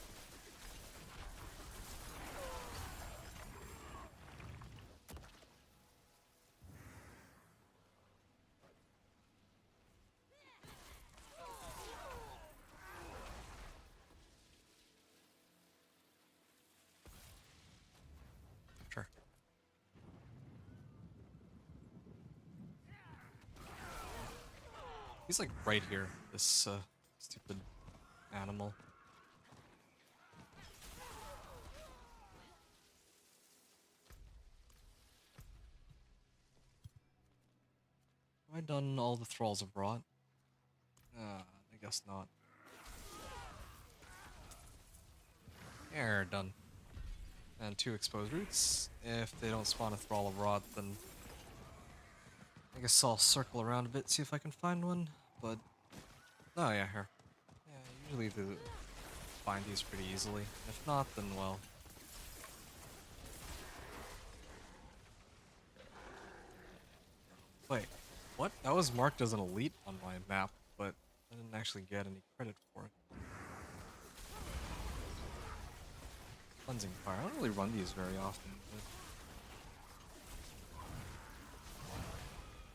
Sure. He's like right here, this stupid animal. Have I done all the Thralls of Rot? I guess not. There, done. And 2 exposed roots. If they don't spawn a Thrall of Rot, then I guess I'll circle around a bit, see if I can find one. But oh yeah, here. Yeah, usually find these pretty easily. If not, then well. Wait, what? That was marked as an elite on my map, but I didn't actually get any credit for it. Cleansing Fire. I don't really run these very often, but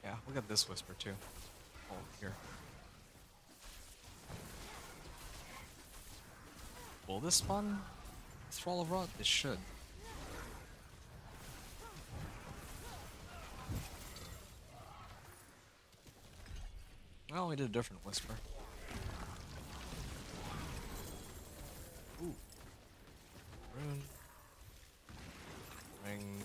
yeah, we'll get this Whisper too. Oh, here. Will this spawn Thrall of Rot? It should. Well, we did a different Whisper. Ooh. Rune. Ring.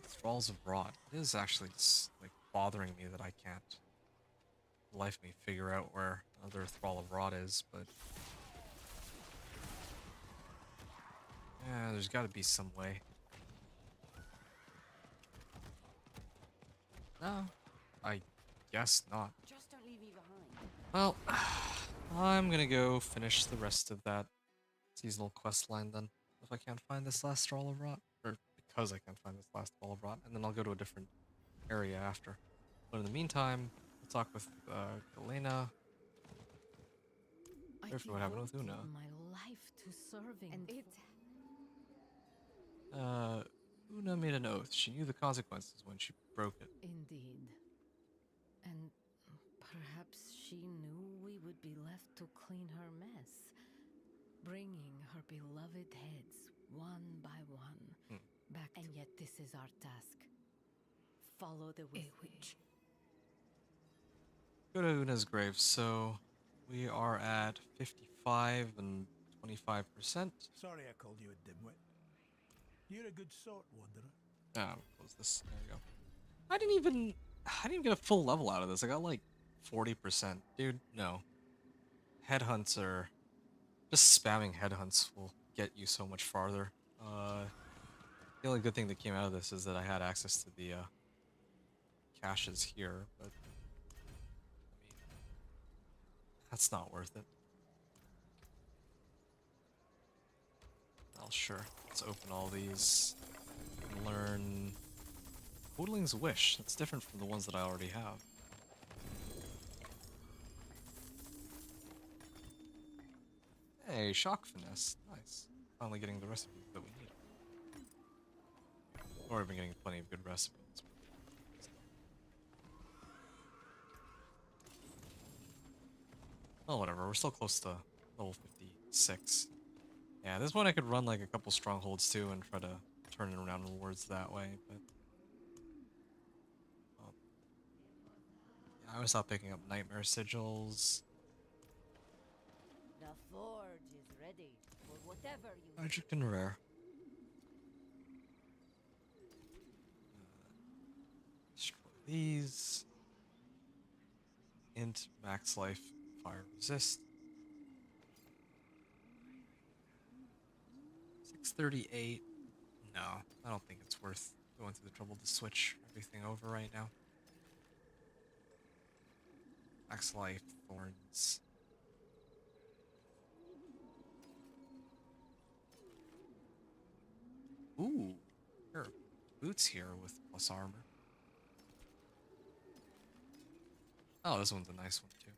Thralls of Rot. It is actually like bothering me that I can't life me figure out where another Thrall of Rot is, but yeah, there's got to be some way. No, I guess not. Just don't leave me behind. Well, I'm gonna go finish the rest of that seasonal quest line then, if I can't find this last Thrall of Rot, or because I can't find this last Thrall of Rot, and then I'll go to a different area after. But in the meantime, we'll talk with Galena. I Wait for what happened with devoted Una. my life to serving, and it. Una made an oath. She knew the consequences when she broke it. Indeed. And perhaps she knew we would be left to clean her mess, bringing her beloved heads one by one back. And yet this is our task. Follow the witch. Go to Una's grave. So we are at 55 and 25%. Sorry I called you a dimwit. You're a good sort, Wanderer. Ah, close this. There we go. I didn't even get a full level out of this. I got like 40%. Dude, no. Headhunts are... Just spamming headhunts will get you so much farther. The only good thing that came out of this is that I had access to the caches here, but I mean, that's not worth it. Well, sure. Let's open all these and learn Odling's Wish. That's different from the ones that I already have. Hey, shock finesse. Nice. Finally getting the recipes that we need. Or we've been getting plenty of good recipes. Well, whatever. We're still close to level 56. Yeah, this one I could run like a couple strongholds too and try to turn it around rewards that way, but um, yeah, I would stop picking up nightmare sigils. The forge is ready for whatever you need. Magic and rare. Destroy these. Int max life, fire resist. 638. No, I don't think it's worth going through the trouble to switch everything over right now. Max life, thorns. Ooh, there are boots here with plus armor. Oh, this one's a nice one too.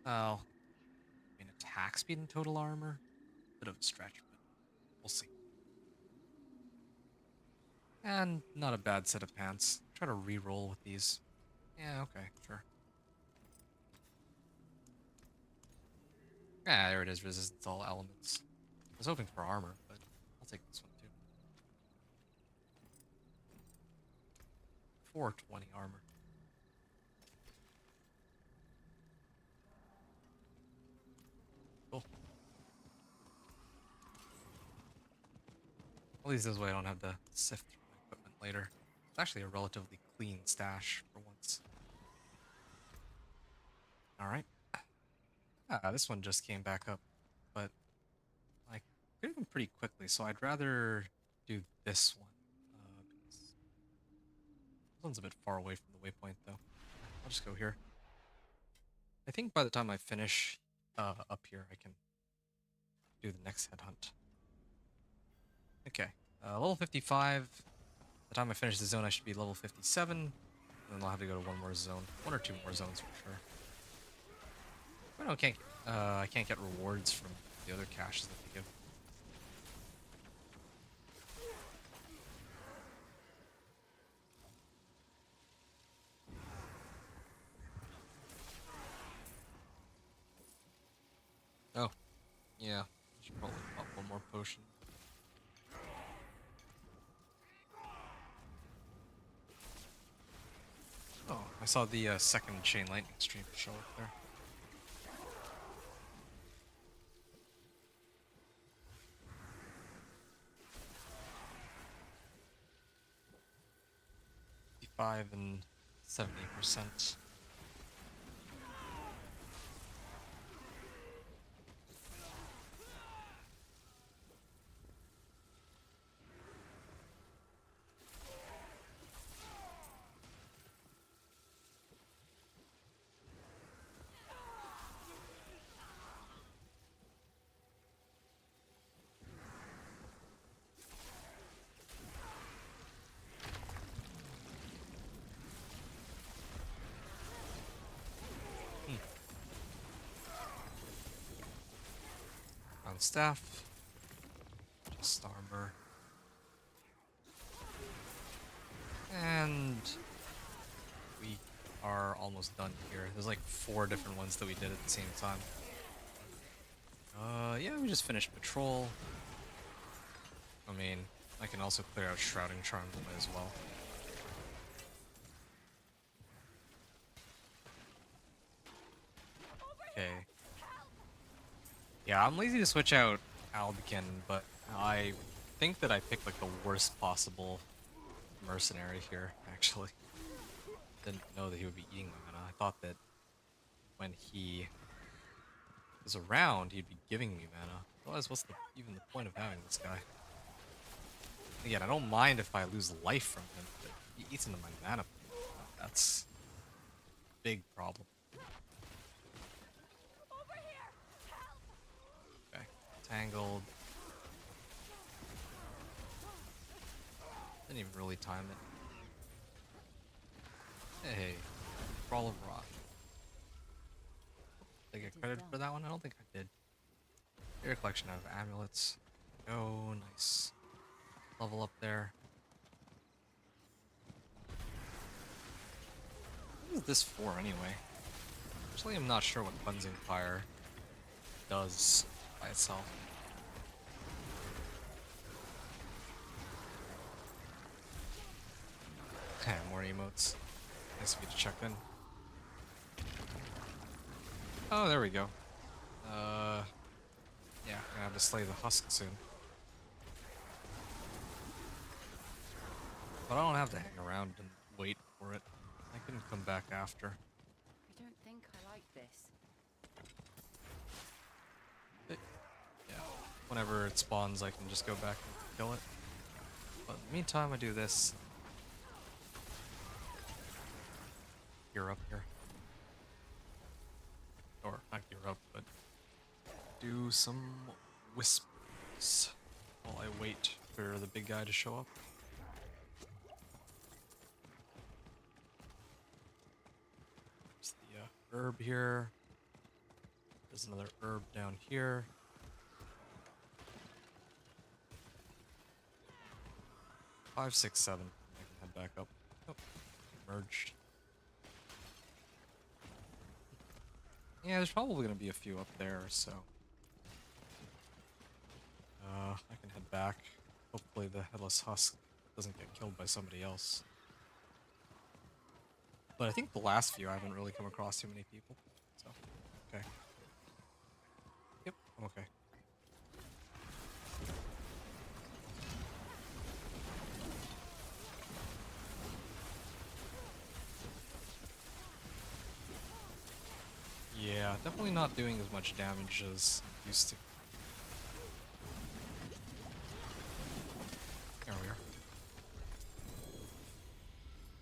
Oh, I mean attack speed and total armor. Bit of a stretch, but we'll see. And not a bad set of pants. Try to re-roll with these. Yeah, okay, sure. Yeah, there it is. Resistance to all elements. I was hoping for armor, but I'll take this one too. 420 armor. Cool. At least this way I don't have to sift through my equipment later. It's actually a relatively clean stash for once. Alright. Ah, this one just came back up, but like getting them pretty quickly, so I'd rather do this one. Because this one's a bit far away from the waypoint, though. I'll just go here. I think by the time I finish up here, I can do the next headhunt. Okay, level 55. By the time I finish the zone, I should be level 57. And then I'll have to go to one more zone. One or two more zones for sure. But no, I can't get rewards from the other caches that they give. Oh, yeah. I should probably pop one more potion. Oh, I saw the second Chain Lightning stream show up there. And 70%. On staff, just armor, and we are almost done here. There's like 4 different ones that we did at the same time. Yeah, we just finished patrol. I mean, I can also clear out Shrouding Charms as well. Okay. Yeah, I'm lazy to switch out Albikin, but I think that I picked like the worst possible mercenary here, actually. Didn't know that he would be eating my mana. I thought that when he was around, he'd be giving me mana. Otherwise, what's even the point of having this guy? Again, I don't mind if I lose life from him, but he eats into my mana. That's a big problem. Okay, tangled. Didn't even really time it. Hey, Brawl of Rock. Did I get credit for that one? I don't think I did. Your collection of amulets. Oh, nice. Level up there. What is this for anyway? Actually, I'm not sure what Cleansing Fire does by itself. Okay, more emotes. Nice of you to check in. Oh, there we go. Yeah, I'm gonna have to slay the husk soon. But I don't have to hang around and wait for it. I can come back after. I don't think I like this. Yeah, whenever it spawns, I can just go back and kill it. But in the meantime, I do this. Gear up here. Or, not gear up, but do some whispers while I wait for the big guy to show up. There's the herb here. There's another herb down here. Five, six, seven. I can head back up. Oh, merged. Yeah, there's probably gonna be a few up there, so I can head back. Hopefully the headless husk doesn't get killed by somebody else. But I think the last few I haven't really come across too many people. So, okay. Yep, I'm okay. Yeah, definitely not doing as much damage as it used to. There we are.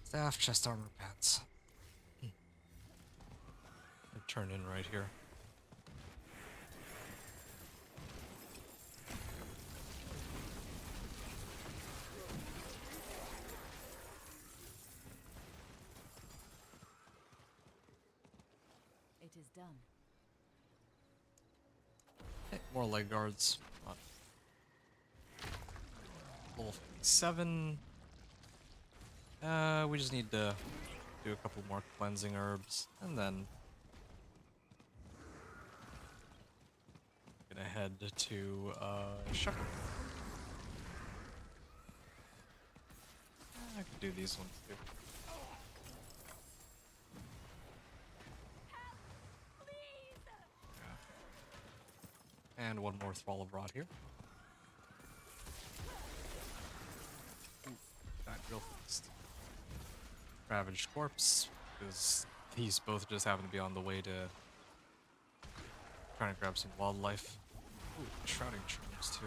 Staff, chest armor, pants. Turn in right here. It is done. Okay, more leg guards. Level 57. We just need to do a couple more cleansing herbs, and then gonna head to Shepherd. I could do these ones too. Yeah. And one more Thrall of Rot here. Ooh, died real fast. Ravaged Corpse, because these both just happen to be on the way to trying to grab some wildlife. Ooh, Shrouding Charms too.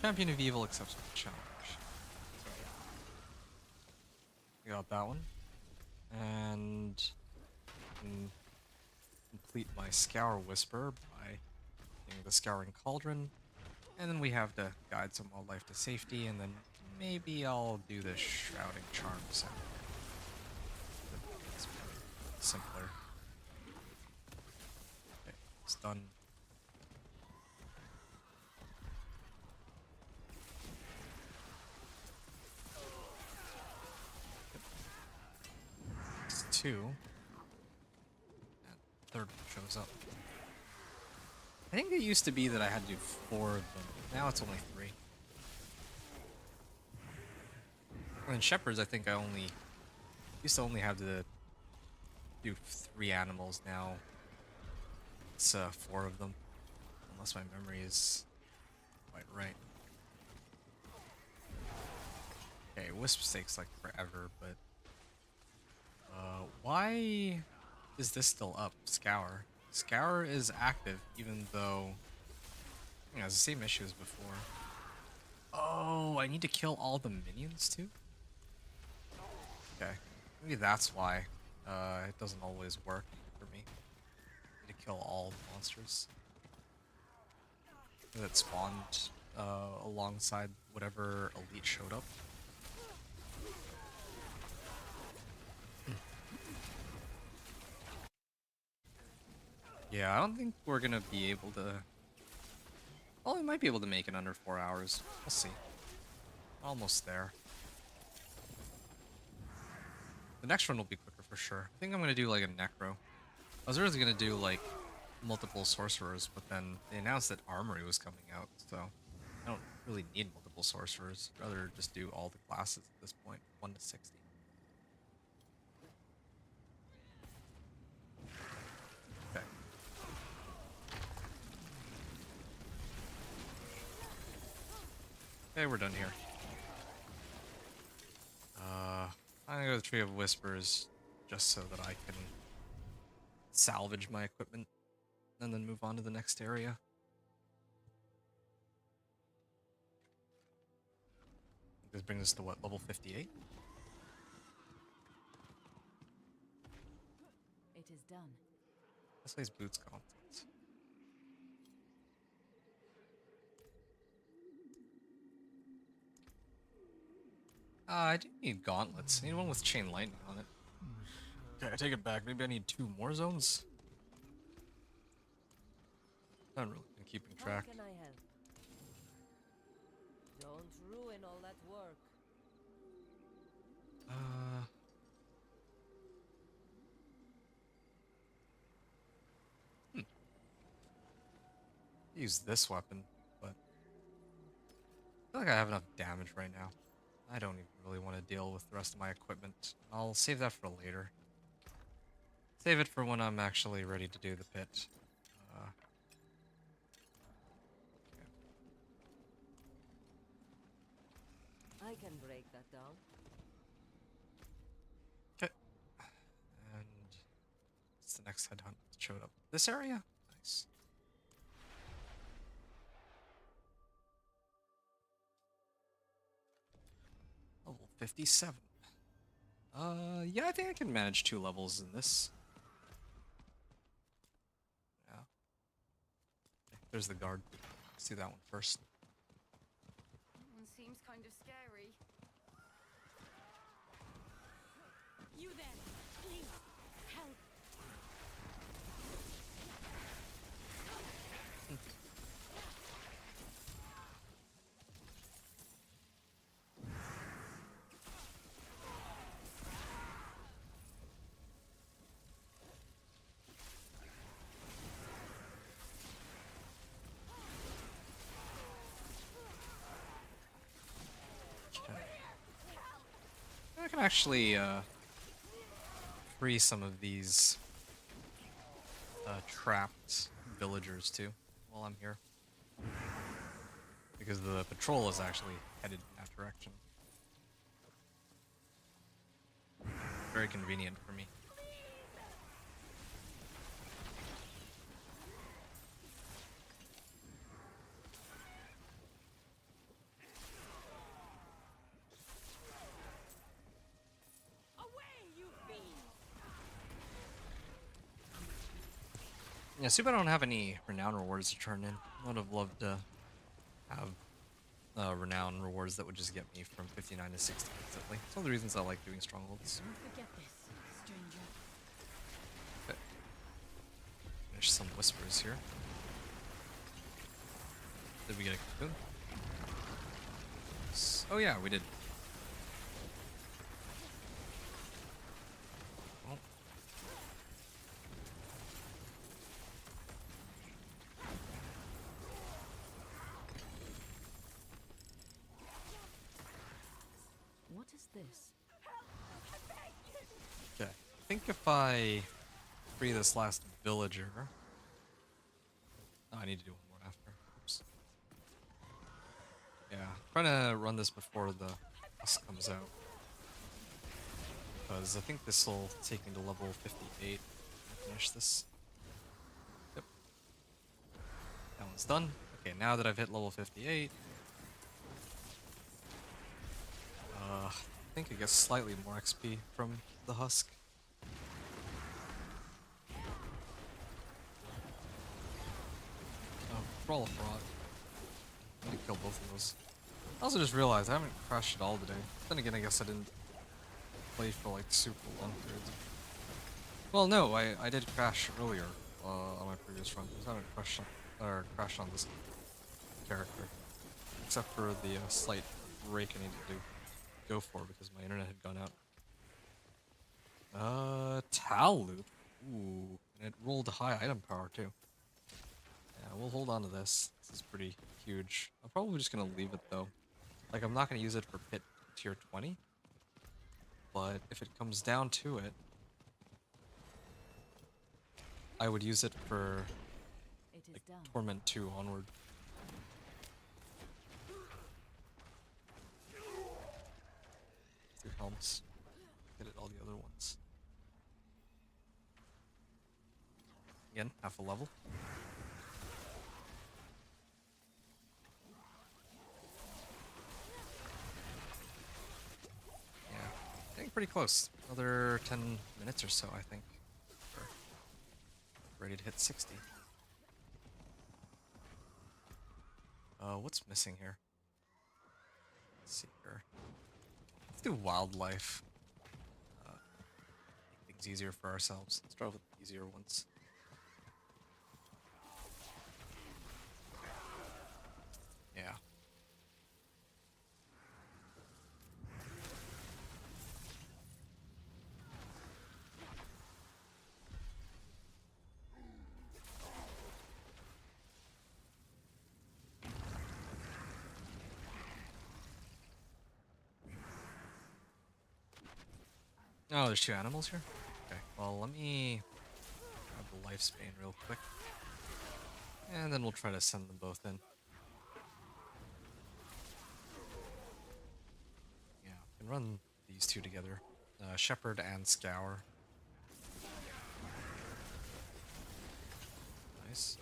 Champion of Evil accepts the challenge. So, we got that one. And can complete my Scour Whisper by getting the Scouring Cauldron. And then we have to guide some wildlife to safety, and then maybe I'll do the Shrouding Charm sound. It's simpler. Okay, it's done. It's two. And third one shows up. I think it used to be that I had to do 4 of them. Now it's only 3. And in Shepherds, I think I used to only have to do 3 animals. Now it's 4 of them, unless my memory is quite right. Okay, Wisp takes like forever, but why is this still up? Scour. Scour is active, even though it has the same issue as before. Oh, I need to kill all the minions too? Okay. Maybe that's why it doesn't always work for me. To kill all the monsters that spawned alongside whatever elite showed up. Yeah, I don't think we're gonna be able to. Well, we might be able to make it under 4 hours. We'll see. Almost there. The next one will be quicker for sure. I think I'm gonna do like a necro. I was originally gonna do like multiple sorcerers, but then they announced that armory was coming out, so I don't really need multiple sorcerers. I'd rather just do all the classes at this point, 1 to 60. Okay. Okay, we're done here. I'm gonna go to the Tree of Whispers just so that I can salvage my equipment and then move on to the next area. This brings us to what, level 58? It is done. This guy's boots content. I do need gauntlets. I need one with chain lightning on it. Okay, I take it back. Maybe I need 2 more zones? I haven't really been keeping track. How can I help? Don't ruin all that work. Hmm. Use this weapon, but I feel like I have enough damage right now. I don't even really want to deal with the rest of my equipment. I'll save that for later. Save it for when I'm actually ready to do the pit. I can break that down. Okay. And what's the next headhunt that showed up? This area? Nice. Level 57. Yeah, I think I can manage 2 levels in this. Yeah. Okay, there's the guard. Let's do that one first. That one seems kind of scary. You there, please, help. Okay. I can actually free some of these trapped villagers too while I'm here. Because the patrol is actually headed in that direction. Very convenient for me. Away, you fiend! Yeah, see if I don't have any renown rewards to turn in. I would have loved to have renown rewards that would just get me from 59 to 60 instantly. It's one of the reasons I like doing strongholds. Don't forget this, stranger. Okay. Finish some whispers here. Did we get a cocoon? Oh yeah, we did. Oh. What is this? Okay. I think if I free this last villager. Oh, I need to do one more after. Oops. Yeah, I'm trying to run this before the boss comes out. Because I think this will take me to level 58. Finish this. Yep. That one's done. Okay, now that I've hit level 58. think I get slightly more XP from the husk. Oh, Brawl of Fraud. I need to kill both of those. I also just realized I haven't crashed at all today. Then again, I guess I didn't play for like super long periods. Well, no, I did crash earlier on my previous run. I haven't crashed on this character, except for the slight break I needed to go for because my internet had gone out. Tal loot. Ooh, and it rolled high item power too. Yeah, we'll hold on to this. This is pretty huge. I'm probably just gonna leave it though. Like, I'm not gonna use it for pit tier 20, but if it comes down to it, I would use it for It is like done. Torment 2 onward. Two helms. Hit it all the other ones. Again, half a level. Yeah, getting pretty close. Another 10 minutes or so, I think. We're ready to hit 60. What's missing here? Let's see here. Let's do wildlife. Make things easier for ourselves. Let's start with the easier ones. Yeah. Oh, there's two animals here? Okay, well, let me grab the lifespan real quick. And then we'll try to send them both in. Yeah, we can run these two together. Shepherd and Scour. Nice.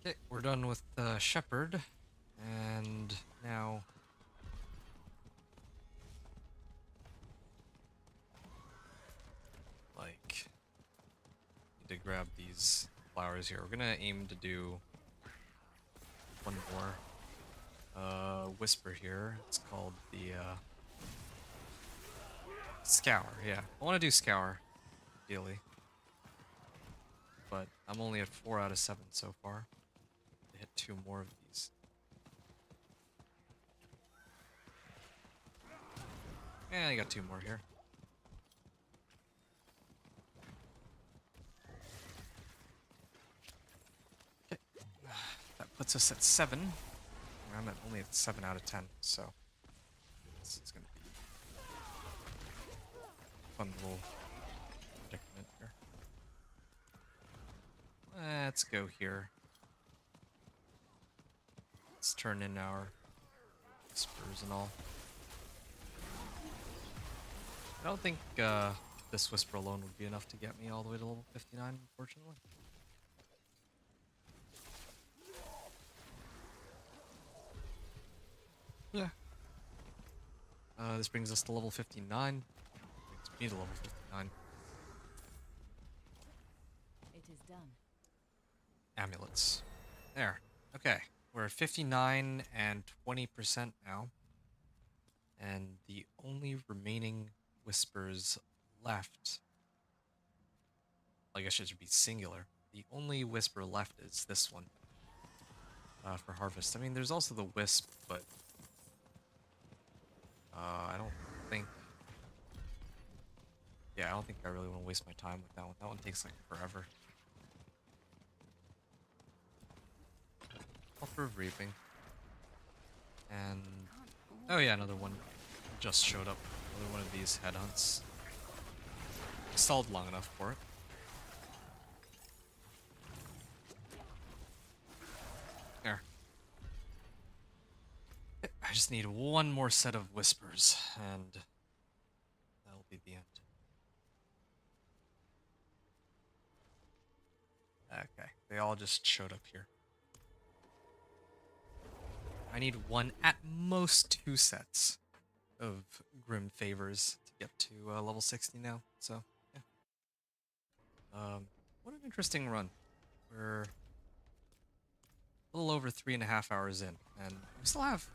Okay, we're done with the Shepherd. And now... like... need to grab these flowers here. We're gonna aim to do one more whisper here. It's called the Scour. Yeah, I want to do Scour, ideally, but I'm only at 4 out of 7 so far. To hit 2 more of these. Yeah, I got 2 more here. Okay, that puts us at 7. I'm only at 7 out of 10, so this is gonna be a fun little predicament here. Let's go here. Let's turn in our whispers and all. I don't think this whisper alone would be enough to get me all the way to level 59, unfortunately. Yeah. This brings us to level 59. Brings me to level 59. It is done. Amulets. There. Okay. We're at 59 and 20% now. And the only remaining whispers left... I guess it should be singular. The only whisper left is this one. For harvest. I mean, there's also the wisp, but... I don't think... yeah, I don't think I really want to waste my time with that one. That one takes, like, forever. Offer of Reaping. And... oh yeah, another one just showed up. Another one of these headhunts. I stalled long enough for it. I just need one more set of whispers, and that'll be the end. Okay, they all just showed up here. I need one, at most two sets of Grim Favors to get to level 60 now, so yeah. What an interesting run. We're a little over 3.5 hours in, and we still have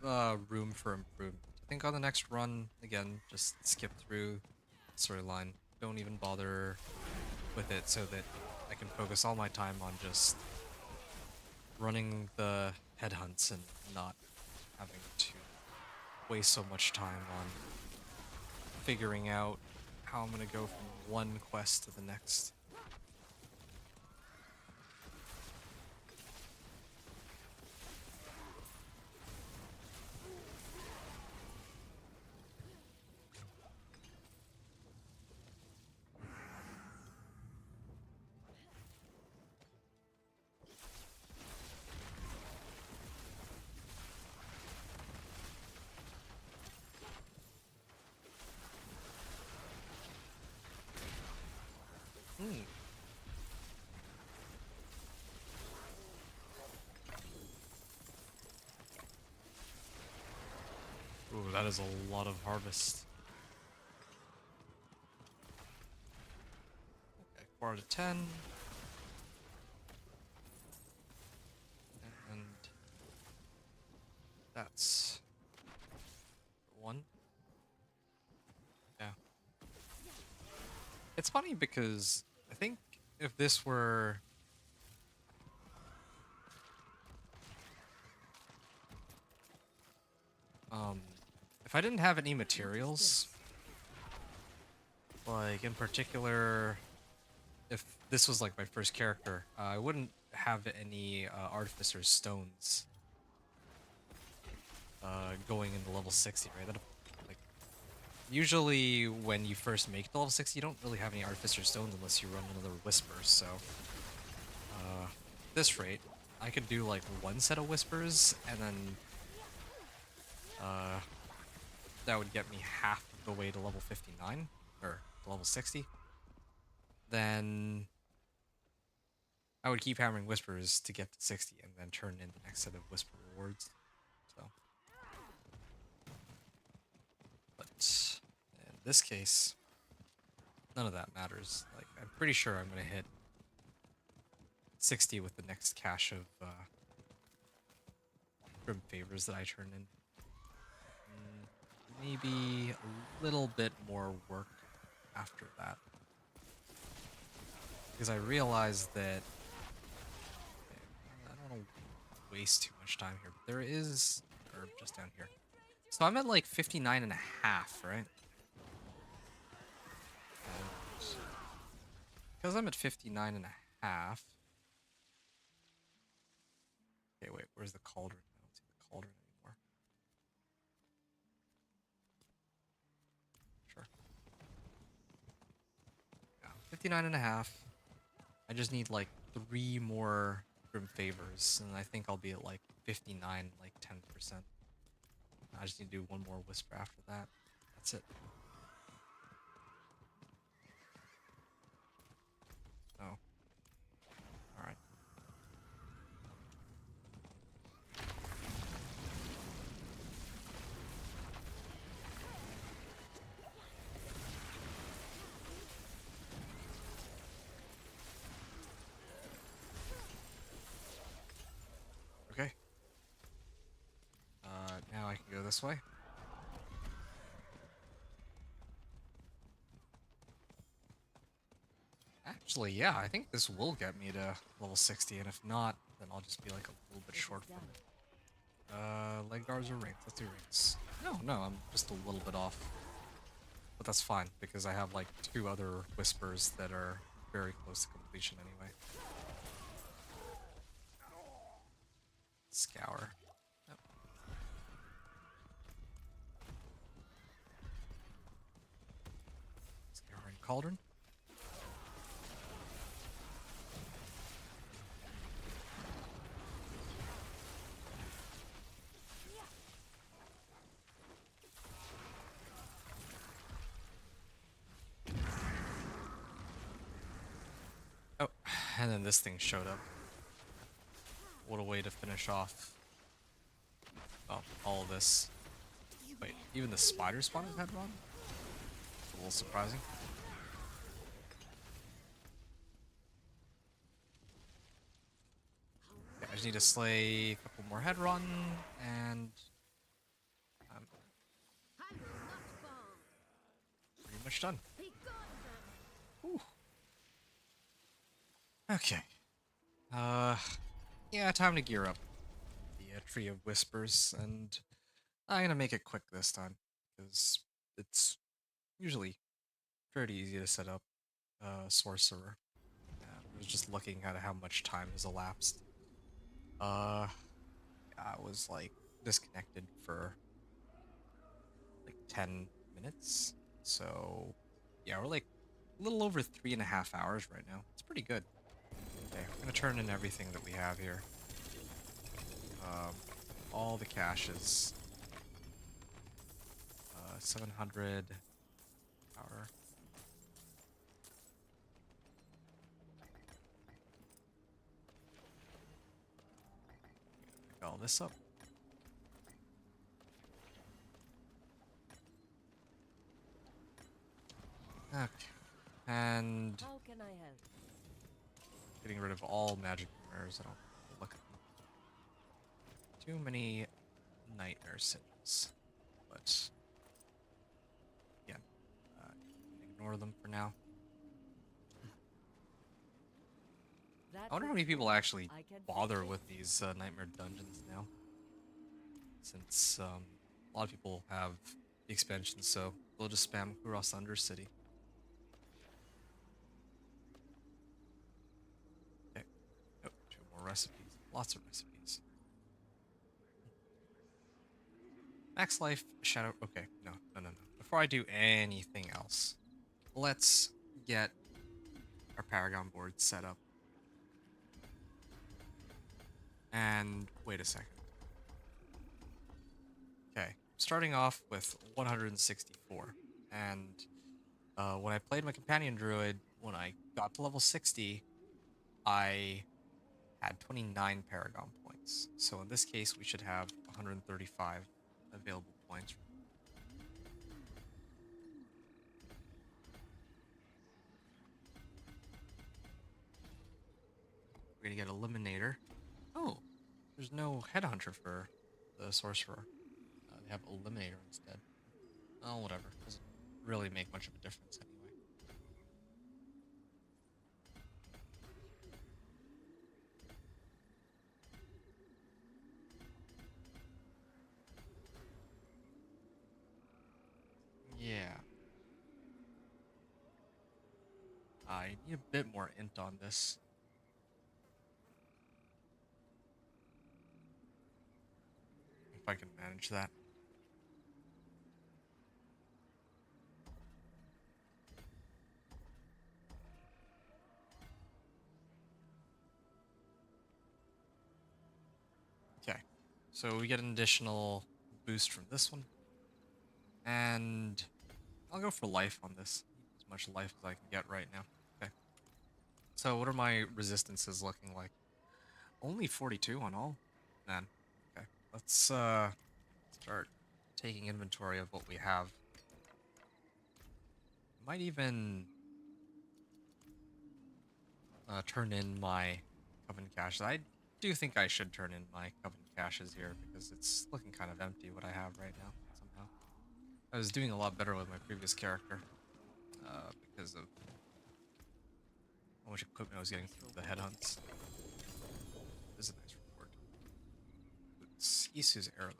room for improvement. I think on the next run, again, just skip through the storyline. Don't even bother with it so that I can focus all my time on just running the headhunts and not having to waste so much time on figuring out how I'm gonna go from one quest to the next. Hmm. Ooh, that is a lot of harvest. Okay, 4 out of 10. And that's 1. Yeah. It's funny because I think if this were if I didn't have any materials, like in particular, if this was like my first character, I wouldn't have any Artificer stones going into level 60, right? That'll, like, usually when you first make the level 60, you don't really have any Artificer stones unless you run another Whisper, so at this rate, I could do like one set of Whispers, and then that would get me half of the way to level 59, or level 60. Then I would keep hammering Whispers to get to 60, and then turn in the next set of Whisper rewards. So, but in this case, none of that matters. Like, I'm pretty sure I'm gonna hit 60 with the next cache of Grim Favors that I turn in. Maybe a little bit more work after that. Because I realized that I don't want to waste too much time here, but there is a herb just down here. So I'm at like 59 and a half, right? And because I'm at 59 and a half. Okay, wait, where's the cauldron? I don't see the cauldron anymore. Sure. Yeah, 59 and a half. I just need like 3 more Grim Favors, and I think I'll be at like 59, like 10%. I just need to do one more Whisper after that. That's it. Oh. Alright. Okay. Now I can go this way. Actually, yeah, I think this will get me to level 60, and if not, then I'll just be like a little bit short from it. Leg guards or rings? Let's do rings. No, I'm just a little bit off. But that's fine, because I have like 2 other Whispers that are very close to completion anyway. Scour. Yep. Scour and Cauldron. And then this thing showed up. What a way to finish off all of this. Wait, even the spider spawned at Hedron? A little surprising. Yeah, I just need to slay a couple more Hedron, and I'm pretty much done. Whew. Okay. Yeah, time to gear up the Tree of Whispers, and I'm gonna make it quick this time, because it's usually pretty easy to set up Sorcerer. I was just looking at how much time has elapsed. I was like disconnected for like 10 minutes. So yeah, we're like a little over 3.5 hours right now. It's pretty good. Okay, I'm gonna turn in everything that we have here. All the caches. 700 power. Pick all this up. Okay. And How can I help? getting rid of all magic mirrors. I don't look at them. Too many nightmare cities. But again, ignore them for now. That I wonder how looks many people good. actually I can bother fix it. with these nightmare dungeons now, since a lot of people have the expansion, so they'll just spam across Under City. Okay. Oh, 2 more recipes. Lots of recipes. Max life, shadow. Okay, no. Before I do anything else, let's get our Paragon board set up. And wait a second. Okay, starting off with 164. And when I played my companion druid, when I got to level 60, I had 29 Paragon points. So in this case, we should have 135 available points. We're gonna get Eliminator. Oh, there's no Headhunter for the Sorcerer. They have Eliminator instead. Oh, whatever. Doesn't really make much of a difference anyway. Yeah. I need a bit more int on this. If I can manage that. Okay. So we get an additional boost from this one. And I'll go for life on this. As much life as I can get right now. Okay. So what are my resistances looking like? Only 42 on all? Man. Okay. Let's start taking inventory of what we have. Might even turn in my Coven caches. I do think I should turn in my Coven caches here because it's looking kind of empty what I have right now somehow. I was doing a lot better with my previous character because of how much equipment I was getting through the headhunts. This is a nice reward. It's Isu's heirloom.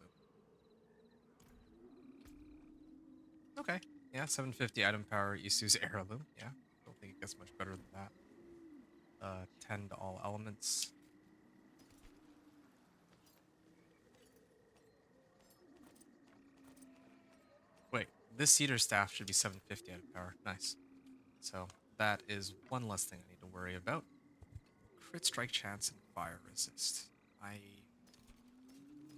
Okay. Yeah, 750 item power, Isu's heirloom. Yeah, don't think it gets much better than that. 10 to all elements. Wait, this cedar staff should be 750 item power. Nice. So that is one less thing I need to worry about. Crit strike chance and fire resist. I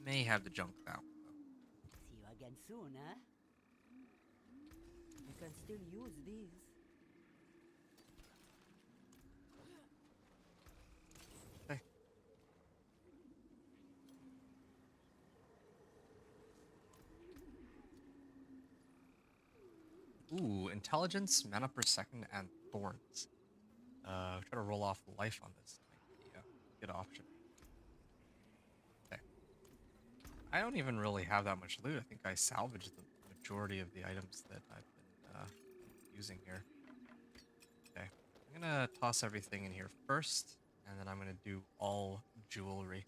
may have to junk that one though. See you again soon, eh? You can still use these. Ooh, intelligence, mana per second, and thorns. Try to roll off life on this. Might be a good option. Okay. I don't even really have that much loot. I think I salvaged the majority of the items that I've been using here. Okay. I'm gonna toss everything in here first, and then I'm gonna do all jewelry.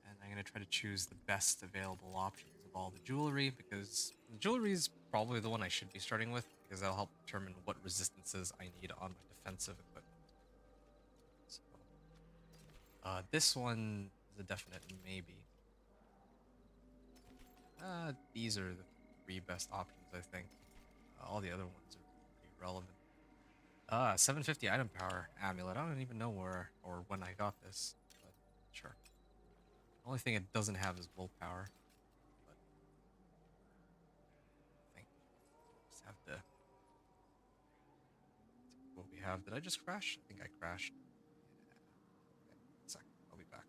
And I'm going to try to choose the best available options of all the jewelry, because the jewelry is probably the one I should be starting with, because that'll help determine what resistances I need on my defensive equipment. So, this one is a definite maybe. These are the 3 best options, I think. All the other ones are pretty relevant. 750 item power amulet. I don't even know where or when I got this, but sure. The only thing it doesn't have is willpower. But I think just have to what we have. Did I just crash? I think I crashed. Yeah. Okay, 1 second. I'll be back.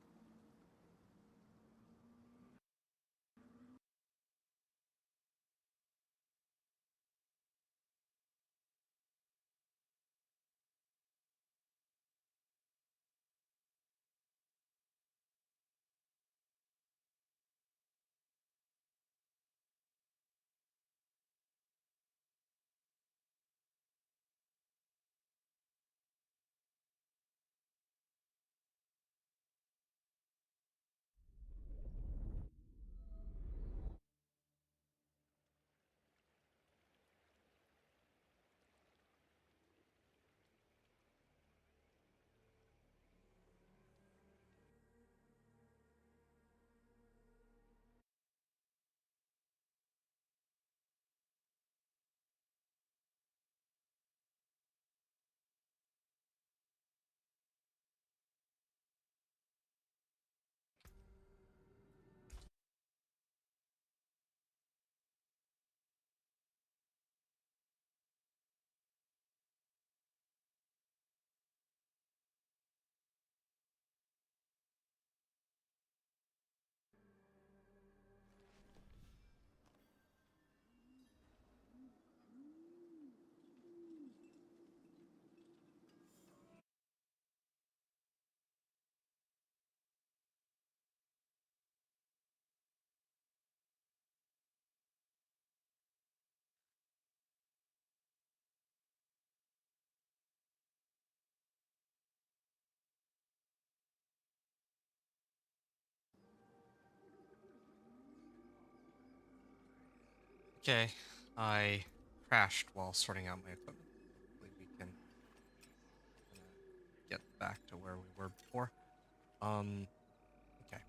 Okay, I crashed while sorting out my equipment. Hopefully we can get back to where we were before. Okay.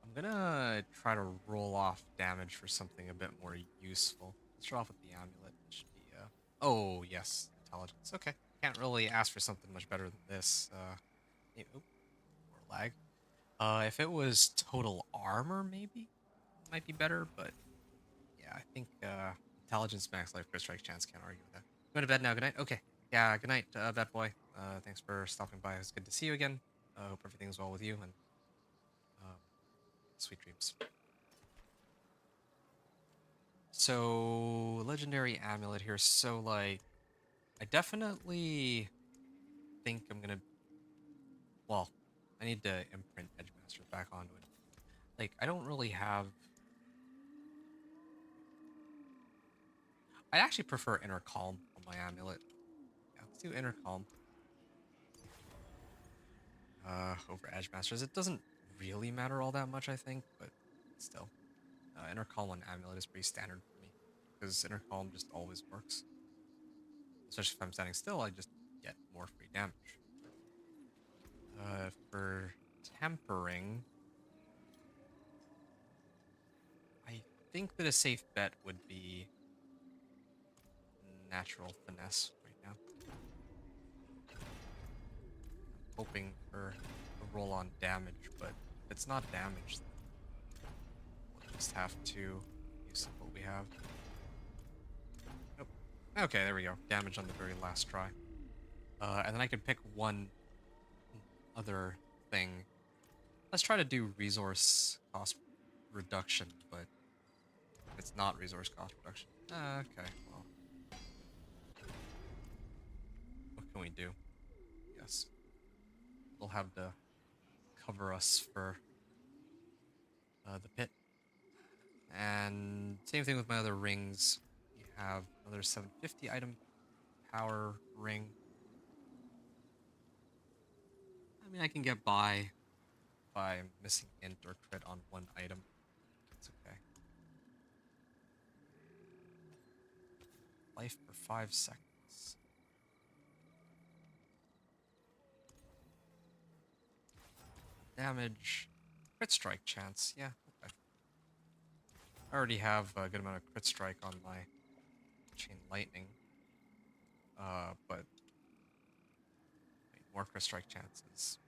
I'm gonna try to roll off damage for something a bit more useful. Let's start off with the amulet. It should be, oh, yes, intelligence. Okay. Can't really ask for something much better than this. Oop, more lag. If it was total armor, maybe might be better, but yeah, I think intelligence, max life, crit strike chance, can't argue with that. Going to bed now. Good night. Okay. Yeah. Good night, bad boy. Thanks for stopping by. It's good to see you again. Hope everything's well with you, and um, sweet dreams. So legendary amulet here. So like, I definitely think I'm gonna. Well, I need to imprint Edgemaster back onto it. Like, I don't really have. I actually prefer Inner Calm on my amulet. Yeah, let's do Inner Calm. Over Edgemasters. It doesn't really matter all that much, I think, but still. Inner Calm on amulet is pretty standard for me, because Inner Calm just always works. Especially if I'm standing still, I just get more free damage. For tempering, I think that a safe bet would be natural finesse right now. I'm hoping for a roll on damage, but if it's not damage, then we'll just have to use what we have. Nope. Okay, there we go. Damage on the very last try. And then I could pick one other thing. Let's try to do resource cost reduction, but it's not resource cost reduction. Okay, well. can we do? Yes. We'll have to cover us for the pit. And same thing with my other rings. We have another 750 item power ring. I mean, I can get by missing int or crit on one item. It's okay. Life for 5 seconds. Damage. Crit strike chance. Yeah, okay. I already have a good amount of crit strike on my Chain Lightning. But I mean, more crit strike chance is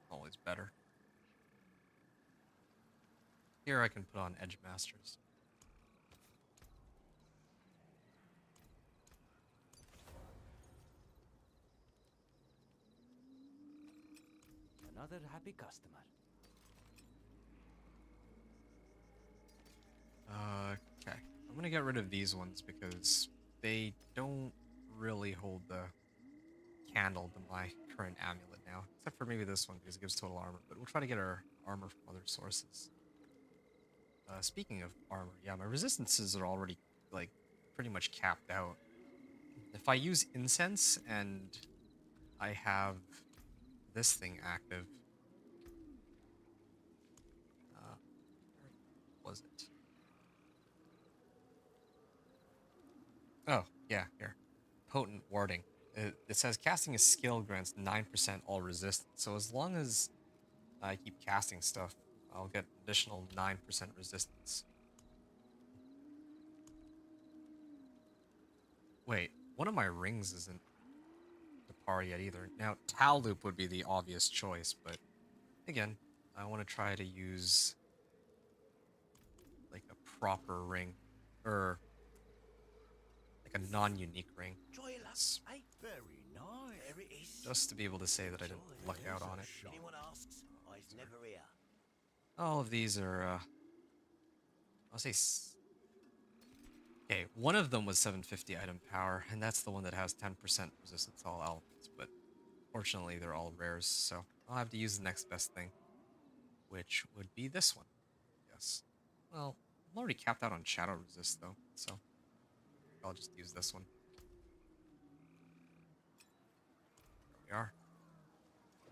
always better. Here I can put on Edge Masters. Another happy customer. Okay. I'm gonna get rid of these ones because they don't really hold the candle to my current amulet now. Except for maybe this one because it gives total armor. But we'll try to get our armor from other sources. Speaking of armor, yeah, my resistances are already, like, pretty much capped out. If I use incense and I have this thing active, where was it? Oh, yeah, here. Potent warding. It says casting a skill grants 9% all resistance. So as long as I keep casting stuff, I'll get additional 9% resistance. Wait, one of my rings isn't to par yet either. Now, Tal Loop would be the obvious choice, but again, I want to try to use like a proper ring, or like a non-unique ring. Joyless, eh? Very nice. There it is. Just to be able to say that I didn't luck out on it. Anyone asks, I's never here. All of these are, I'll say, okay, one of them was 750 item power, and that's the one that has 10% resistance to all elements, but fortunately they're all rares, so I'll have to use the next best thing, which would be this one. Yes. Well, I'm already capped out on shadow resist, though, so I'll just use this one. There we are.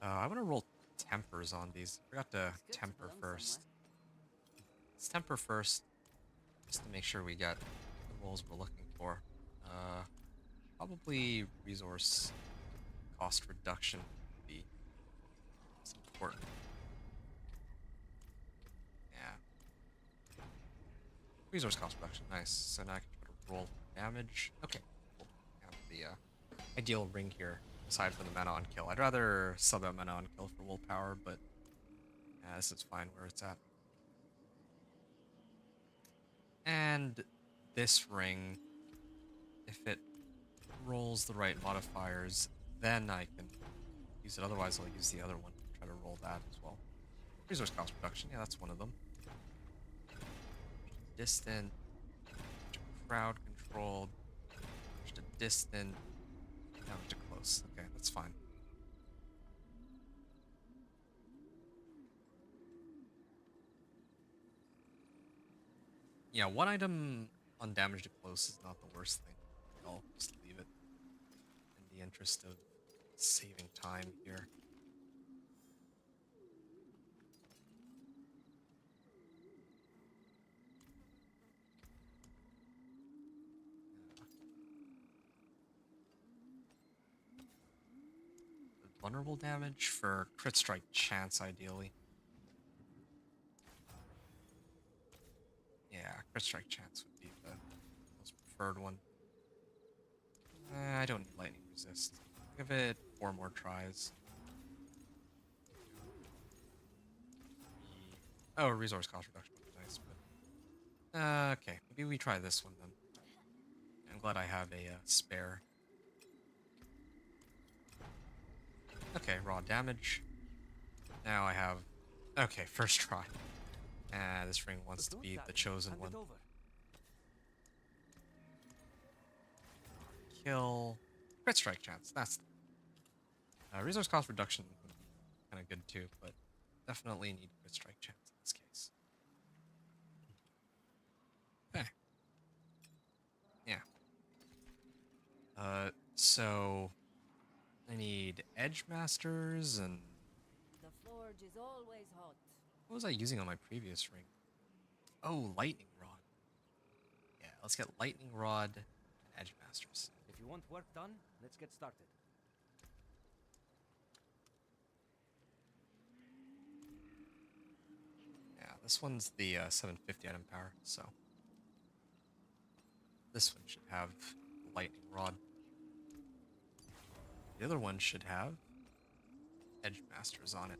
I want to roll tempers on these. I forgot to temper first. Let's temper first, just to make sure we get the rolls we're looking for. Probably resource cost reduction would be most important. Yeah. Resource cost reduction, nice. So now I can try to roll damage. Okay, cool. Have the ideal ring here, aside from the mana on kill. I'd rather sub out mana on kill for willpower, but yeah, this is fine where it's at. And this ring, if it rolls the right modifiers, then I can use it. Otherwise, I'll use the other one. Try to roll that as well. Resource cost reduction, yeah, that's one of them. Distant, crowd controlled, to distant, damage to close. Okay, that's fine. Yeah, one item on damage to close is not the worst thing. I'll just leave it in the interest of saving time here. Vulnerable damage for crit strike chance, ideally. Yeah, crit strike chance would be the most preferred one. I don't need lightning resist. Give it 4 more tries. Oh, resource cost reduction would be nice, but okay, maybe we try this one then. I'm glad I have a spare. Okay, raw damage. Now I have... Okay, first try. This ring wants to be the chosen one. Kill. Crit strike chance. That's Resource cost reduction would be kind of good too, but definitely need crit strike chance in this case. Okay. Yeah. So I need edge masters, and The forge is always hot. what was I using on my previous ring? Oh, lightning rod. Yeah, let's get lightning rod and edge masters. If you want work done, let's get started. Yeah, this one's the 750 item power, so this one should have lightning rod. The other one should have edge masters on it.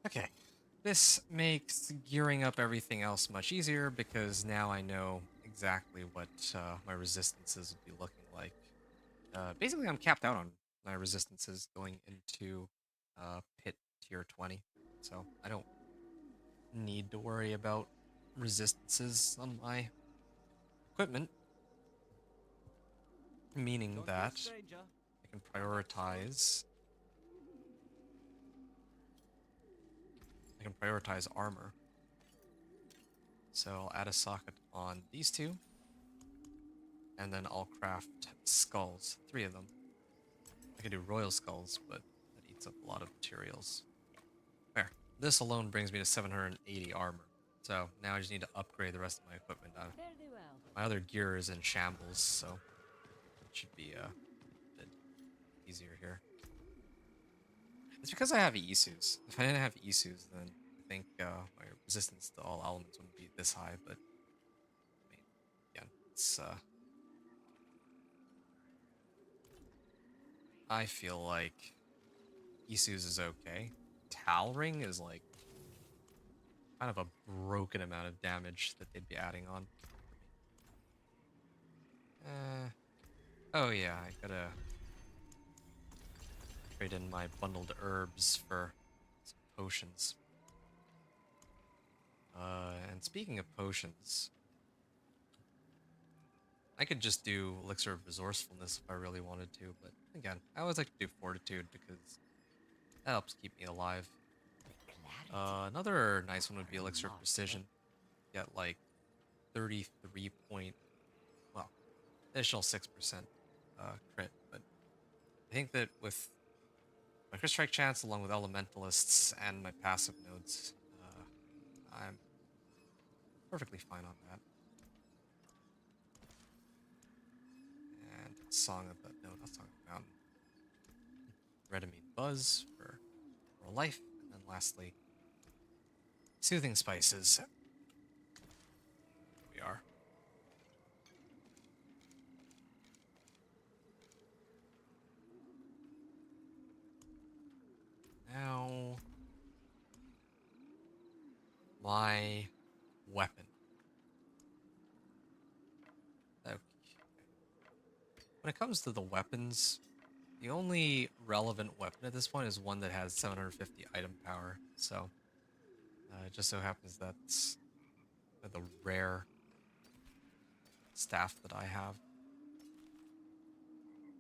Okay, this makes gearing up everything else much easier because now I know exactly what my resistances would be looking like. Basically, I'm capped out on my resistances going into pit tier 20, so I don't need to worry about resistances on my equipment, meaning Don't be a that stranger. I can prioritize. I can prioritize armor. So I'll add a socket on these two, and then I'll craft skulls, 3 of them. I can do royal skulls, but that eats up a lot of materials. There. This alone brings me to 780 armor. So now I just need to upgrade the rest of my equipment. Fairly well. My other gear is in shambles, so it should be a bit easier here. It's because I have Isus. If I didn't have Isus, then I think my resistance to all elements wouldn't be this high, but I mean, again, it's I feel like Isus is okay. Tal Ring is like kind of a broken amount of damage that they'd be adding on for me. Oh yeah, I gotta trade in my bundled herbs for some potions. And speaking of potions, I could just do Elixir of Resourcefulness if I really wanted to, but again, I always like to do Fortitude because that helps keep me alive. Another nice one would be Elixir of Precision. Get like 33 point, well, additional 6% crit, but I think that with my crit strike chance along with elementalists and my passive nodes, I'm perfectly fine on that. And Song of the, no, not Song of the Mountain. Redamine Buzz for life, and then lastly, Soothing Spices. Here we are. Now, my weapon. Okay. When it comes to the weapons, the only relevant weapon at this point is one that has 750 item power. So, it just so happens that's the rare staff that I have.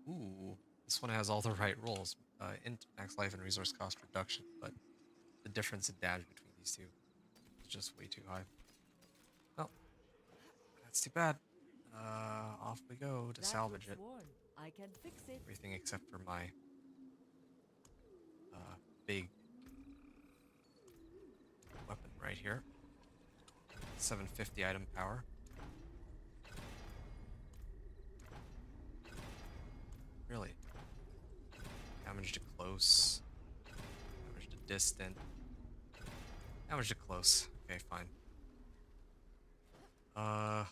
Ooh, this one has all the right rolls. Int, max life, and resource cost reduction, but the difference in damage between these two is just way too high. Well, that's too bad. Off we go to That salvage looks it. worn. I can fix it. Everything except for my big weapon right here. 750 item power. Really? Damage to close. Damage to distant. Damage to close. Okay, fine. I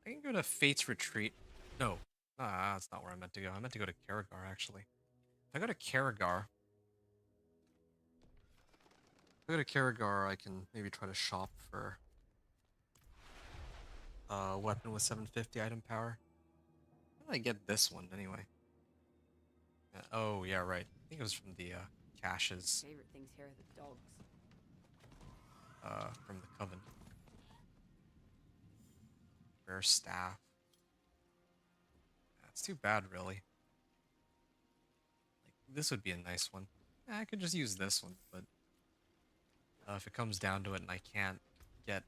can go to Fate's Retreat. No. That's not where I meant to go. I meant to go to Karagar, actually. If I go to Karagar... I can maybe try to shop for a weapon with 750 item power. How did I get this one, anyway? Oh, yeah, right. I think it was from the caches Favorite things here are the dogs. from the Coven. Rare staff. It's too bad, really. Like, this would be a nice one. I could just use this one, but if it comes down to it and I can't get,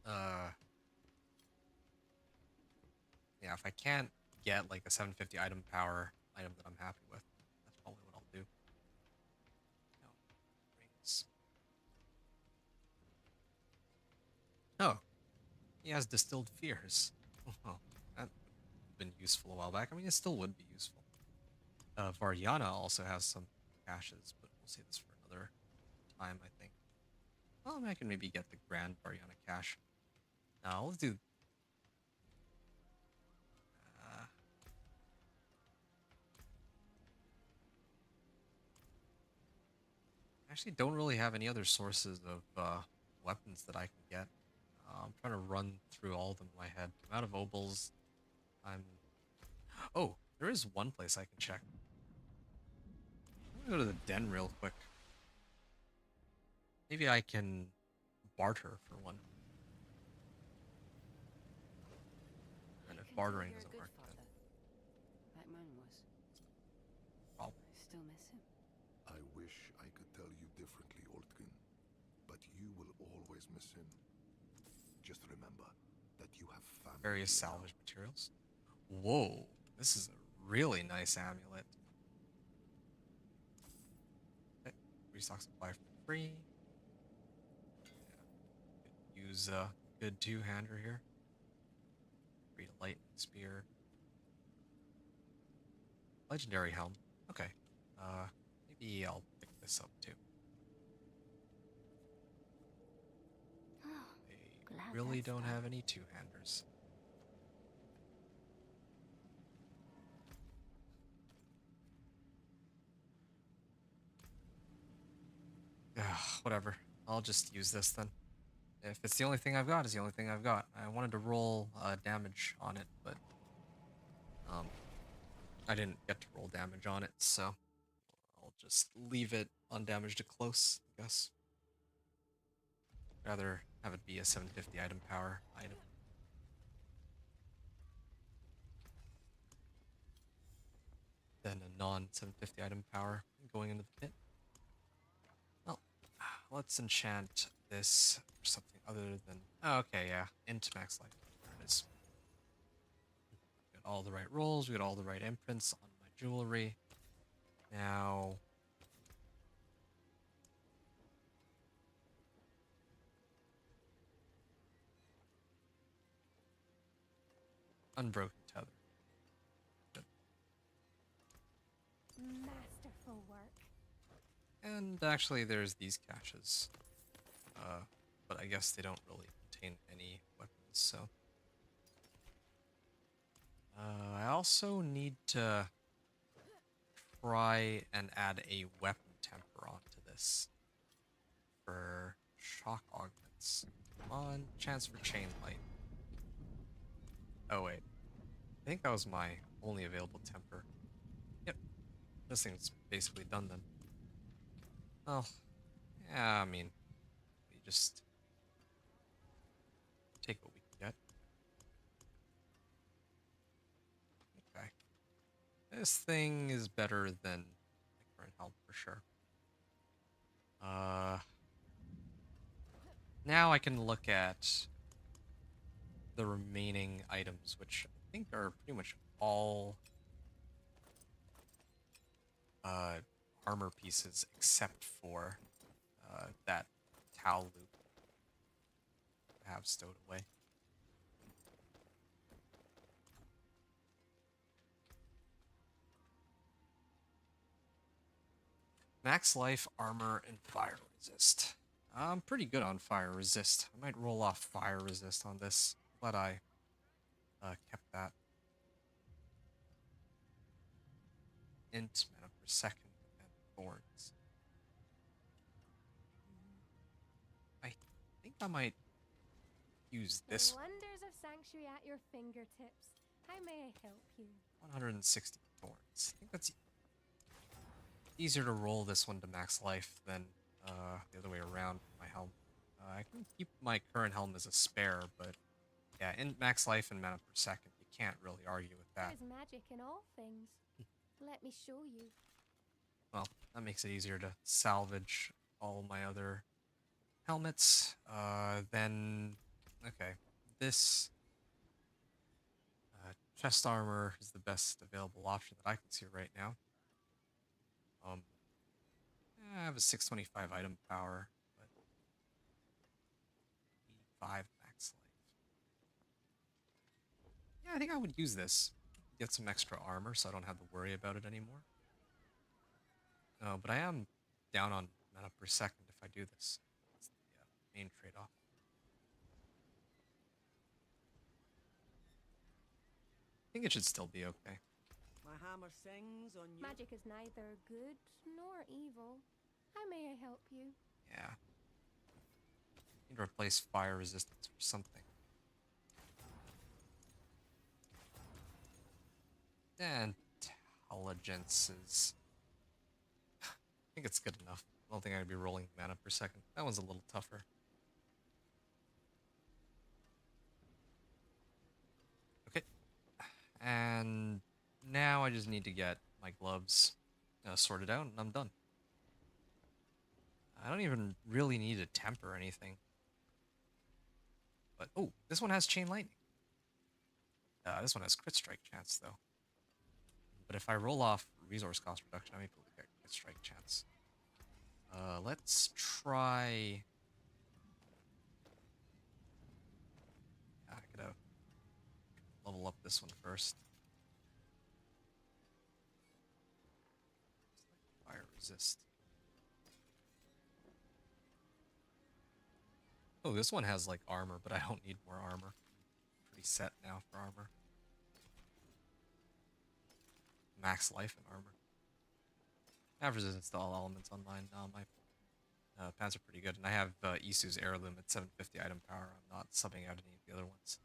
yeah, if I can't get like a 750 item power item that I'm happy with, that's probably what I'll do. No, rings. Oh, he has distilled fears. Oh, that would have been useful a while back. I mean, it still would be useful. Varyana also has some caches, but we'll save this for another time, I think. Well, I mean, I can maybe get the Grand Varyana cache. Now, let's do... I actually don't really have any other sources of weapons that I can get. I'm trying to run through all of them in my head. I'm out of obols. I'm... Oh, there is one place I can check. I'm gonna go to the den real quick. Maybe I can barter for one. And if bartering doesn't work, then Like mine was. I'll... I still miss him. I wish I could tell you differently, Oldkin, but you will always miss him. Just remember that you have family. various here now. salvage materials. Whoa, this is a really nice amulet. Okay, restock supply for free. Yeah, could use a good two-hander here. Read a lightning spear. Legendary helm. Okay. Maybe I'll pick this up too. They Glad really that's don't done. have any two-handers. Whatever. I'll just use this then. If it's the only thing I've got, it's the only thing I've got. I wanted to roll damage on it, but I didn't get to roll damage on it, so I'll just leave it undamaged to close, I guess. Rather have it be a 750 item power item. Than a non-750 item power going into the pit. Well, let's enchant this for something other than... Oh, okay, yeah. Into max life. There it is. We got all the right rolls. We got all the right imprints on my jewelry. Now... Unbroken tether. Good. Masterful work. And actually, there's these caches. But I guess they don't really contain any weapons, so... I also need to try and add a weapon temper onto this for shock augments. Come on, chance for chain light. Oh wait, I think that was my only available temper. Yep, this thing's basically done then. Oh, yeah, I mean, we just take what we can get. Okay. This thing is better than my current helm for sure. Now I can look at the remaining items, which I think are pretty much all armor pieces except for that towel loop I have stowed away. Max life, armor, and fire resist. I'm pretty good on fire resist. I might roll off fire resist on this. Glad I kept that. Int, mana per second, and thorns. I think I might use this one. Wonders of Sanctuary at your fingertips. How may I help you? 160 thorns. I think that's easier to roll this one to max life than the other way around for my helm. I can keep my current helm as a spare, but yeah, in max life and mana per second, you can't really argue with that. There's magic in all things. Let me show you. Well, that makes it easier to salvage all my other helmets. Then, okay, this chest armor is the best available option that I can see right now. I have a 625 item power, but 85 max life. Yeah, I think I would use this. Get some extra armor so I don't have to worry about it anymore. But I am down on mana per second if I do this. That's the main trade-off. I think it should still be okay. My hammer sings on you. Magic is neither good nor evil. How may I help you? Yeah. Need to replace fire resistance for something. And intelligence is... I think it's good enough. I don't think I'd be rolling mana per second. That one's a little tougher. Okay. And now I just need to get my gloves sorted out and I'm done. I don't even really need a temp or anything. But, oh, this one has Chain Lightning. This one has crit strike chance, though. But if I roll off resource cost reduction, I may be able to get crit strike chance. Let's try... I gotta level up this one first. Fire resist. Oh, this one has, like, armor, but I don't need more armor. Pretty set now for armor. Max life and armor. Average resistance to all elements online. No, my pants are pretty good. And I have Isu's heirloom at 750 item power. I'm not subbing out any of the other ones.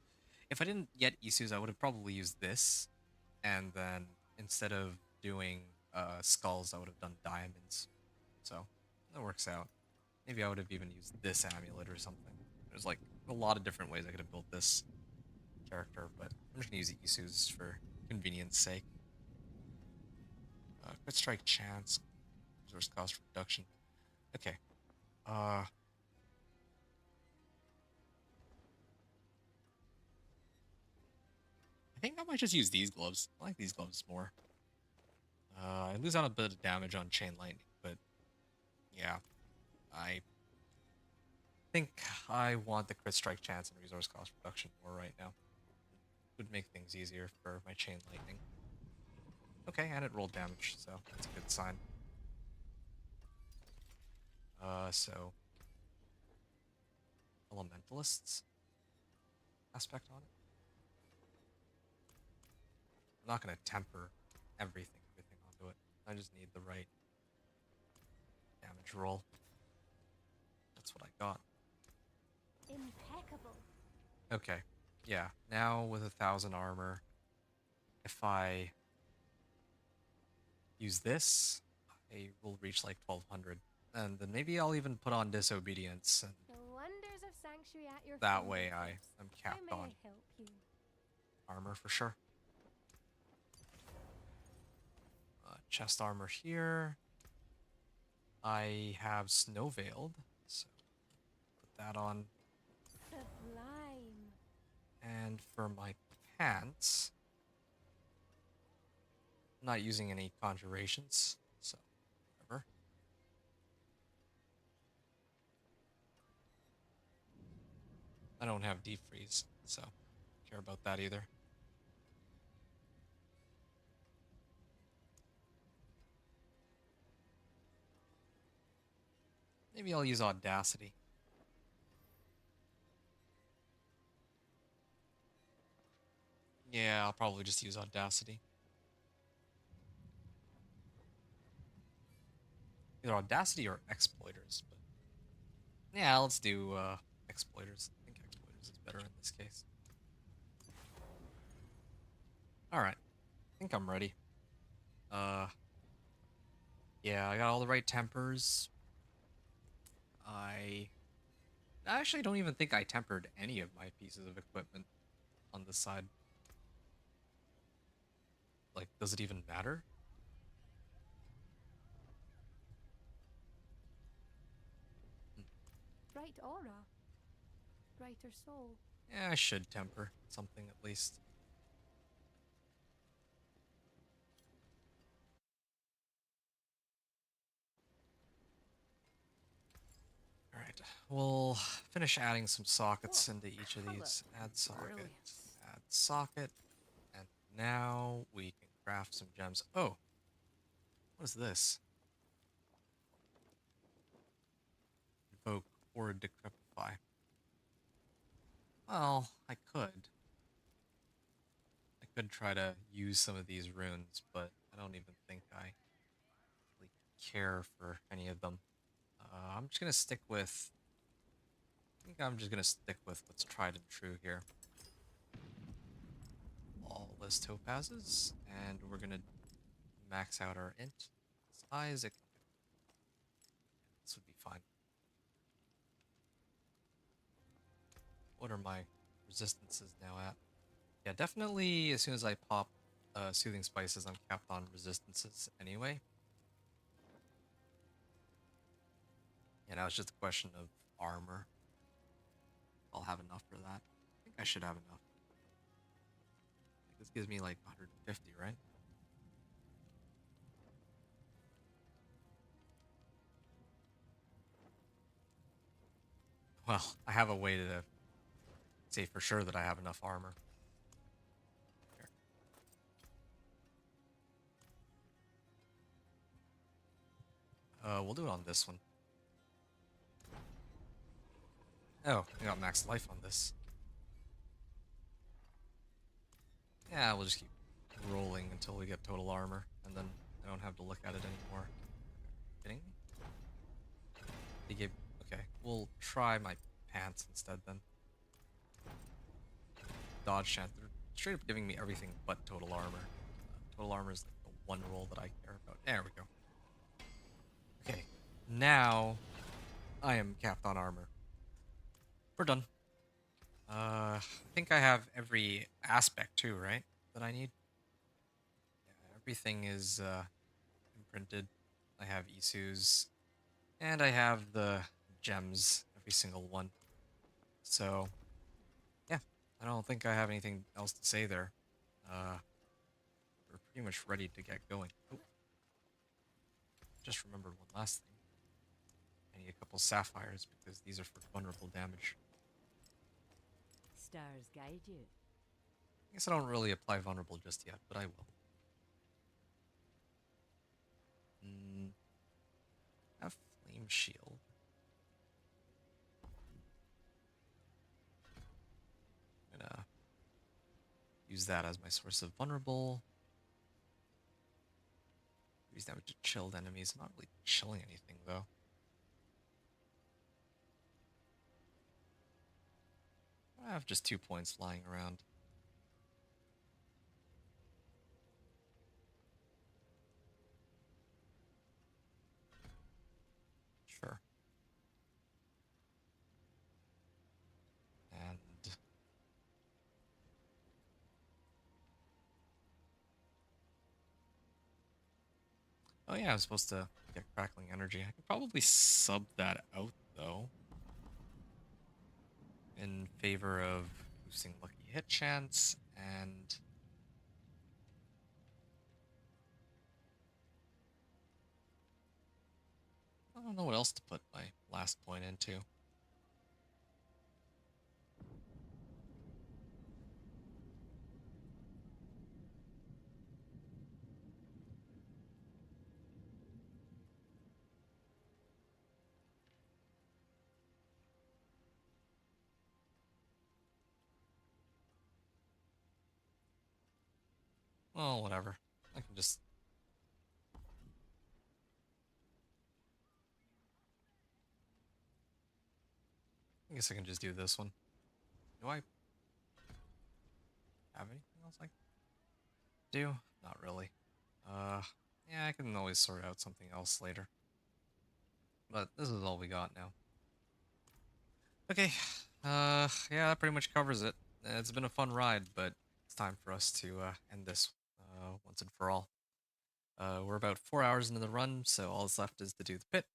If I didn't get Isu's, I would have probably used this. And then instead of doing skulls, I would have done diamonds. So that works out. Maybe I would have even used this amulet or something. There's like a lot of different ways I could have built this character, but I'm just gonna use the Isu's for convenience sake. Crit strike chance, resource cost reduction. Okay. I think I might just use these gloves. I like these gloves more. I lose out a bit of damage on Chain Lightning, but yeah, I think I want the crit strike chance and resource cost reduction more right now. It would make things easier for my Chain Lightning. Okay, and it rolled damage, so that's a good sign. So elementalists aspect on it. I'm not gonna temper everything onto it. I just need the right damage roll. That's what I got. Impeccable. Okay, yeah. Now with 1,000 armor, if I use this, I will reach like 1,200, and then maybe I'll even put on disobedience, and The wonders of sanctuary at your that way fingertips. I'm How capped may on I help you? armor for sure. Chest armor here. I have snow veiled, so put that on. Sublime. And for my pants, I'm not using any conjurations, so whatever. I don't have deep freeze, so don't care about that either. Maybe I'll use Audacity. Yeah, I'll probably just use Audacity. Either Audacity or Exploiters, but yeah, let's do Exploiters. I think Exploiters is better in this case. Alright, I think I'm ready. Yeah, I got all the right tempers. I actually don't even think I tempered any of my pieces of equipment on this side. like, does it even matter? Bright aura. Brighter soul. Yeah, I should temper something at least. Alright, we'll finish adding some sockets into each of these. Add socket, Brilliant. add socket, and now we can craft some gems. Oh, what is this? Invoke or decrepify. Well, I could. I could try to use some of these runes, but I don't even think I really care for any of them. I'm just gonna stick with. I think I'm just gonna stick with what's tried and true here. Lawless topazes, and we're gonna max out our int size. It can do. This would be fine. What are my resistances now at? Yeah, definitely. As soon as I pop soothing spices, I'm capped on resistances anyway. Yeah, now it's just a question of armor. I'll have enough for that. I think I should have enough. Like, this gives me like 150, right? Well, I have a way to say for sure that I have enough armor. Here. We'll do it on this one. Oh, I got max life on this. Yeah, we'll just keep rolling until we get total armor, and then I don't have to look at it anymore. Kidding me? They gave. Okay, we'll try my pants instead then. Dodge chance. They're straight up giving me everything but total armor. Total armor is like the one roll that I care about. There we go. Okay, now I am capped on armor. We're done. I think I have every aspect too, right? That I need. Yeah, everything is imprinted. I have Isu's, and I have the gems, every single one. So, yeah, I don't think I have anything else to say there. We're pretty much ready to get going. Oh, just remembered one last thing. I need a couple sapphires because these are for vulnerable damage. Stars guide you. I guess I don't really apply vulnerable just yet, but I will. Have flame shield. I'm gonna use that as my source of vulnerable. Use damage to chilled enemies. I'm not really chilling anything though. I have just 2 points lying around. Sure. And oh yeah, I was supposed to get crackling energy. I could probably sub that out though, in favor of boosting lucky hit chance and I don't know what else to put my last point into. Well, whatever. I can just. I guess I can just do this one. Do I have anything else I can do? Not really. Yeah, I can always sort out something else later. But this is all we got now. Okay. Yeah, that pretty much covers it. It's been a fun ride, but it's time for us to end this. once and for all. We're about 4 hours into the run, so all that's left is to do the pit,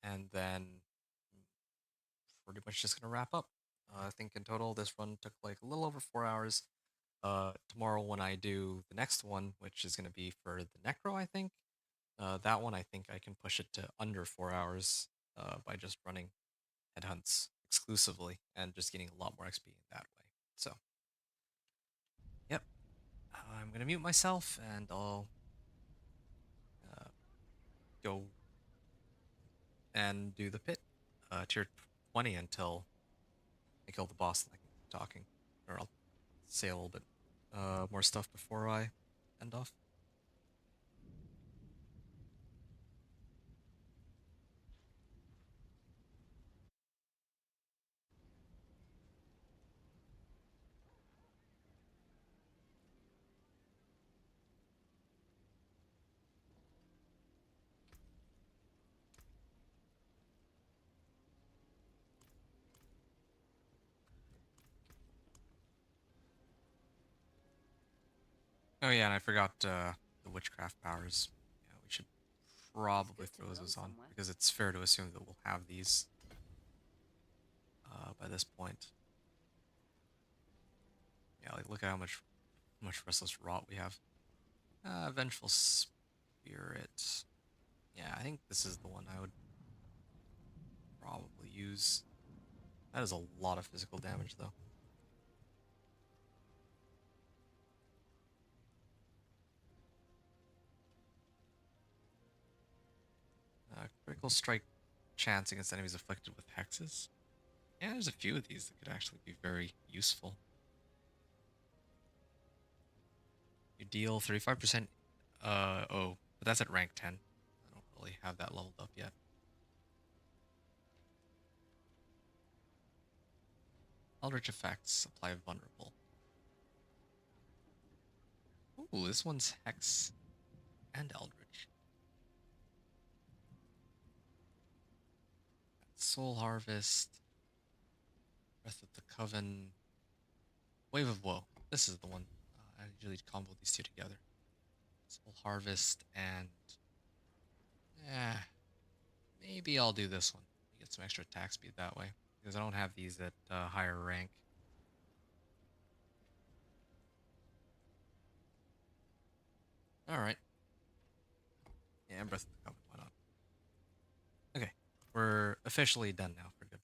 and then pretty much just gonna wrap up. I think in total this run took like a little over 4 hours. Tomorrow when I do the next one, which is gonna be for the Necro, I think, that one I think I can push it to under 4 hours by just running headhunts exclusively and just getting a lot more XP in that way. So, yep, I'm gonna mute myself and I'll go and do the pit tier 20 until I kill the boss and I can keep talking, or I'll say a little bit more stuff before I end off. Oh yeah, and I forgot the witchcraft powers. Yeah, we should probably good to throw know those on somewhere. because it's fair to assume that we'll have these by this point. Yeah, like look at how much restless rot we have. Vengeful spirit. Yeah, I think this is the one I would probably use. That is a lot of physical damage though. Critical strike chance against enemies afflicted with hexes. Yeah, there's a few of these that could actually be very useful. You deal 35%. Oh, but that's at rank 10. I don't really have that leveled up yet. Eldritch effects apply vulnerable. Ooh, this one's hex and eldritch. Soul harvest. Breath of the Coven. Wave of Woe. This is the one. I usually combo these two together. Soul harvest and maybe I'll do this one. Get some extra attack speed that way because I don't have these at higher rank. All right. Yeah, Breath of the Coven. Why not? Okay, we're officially done now for good.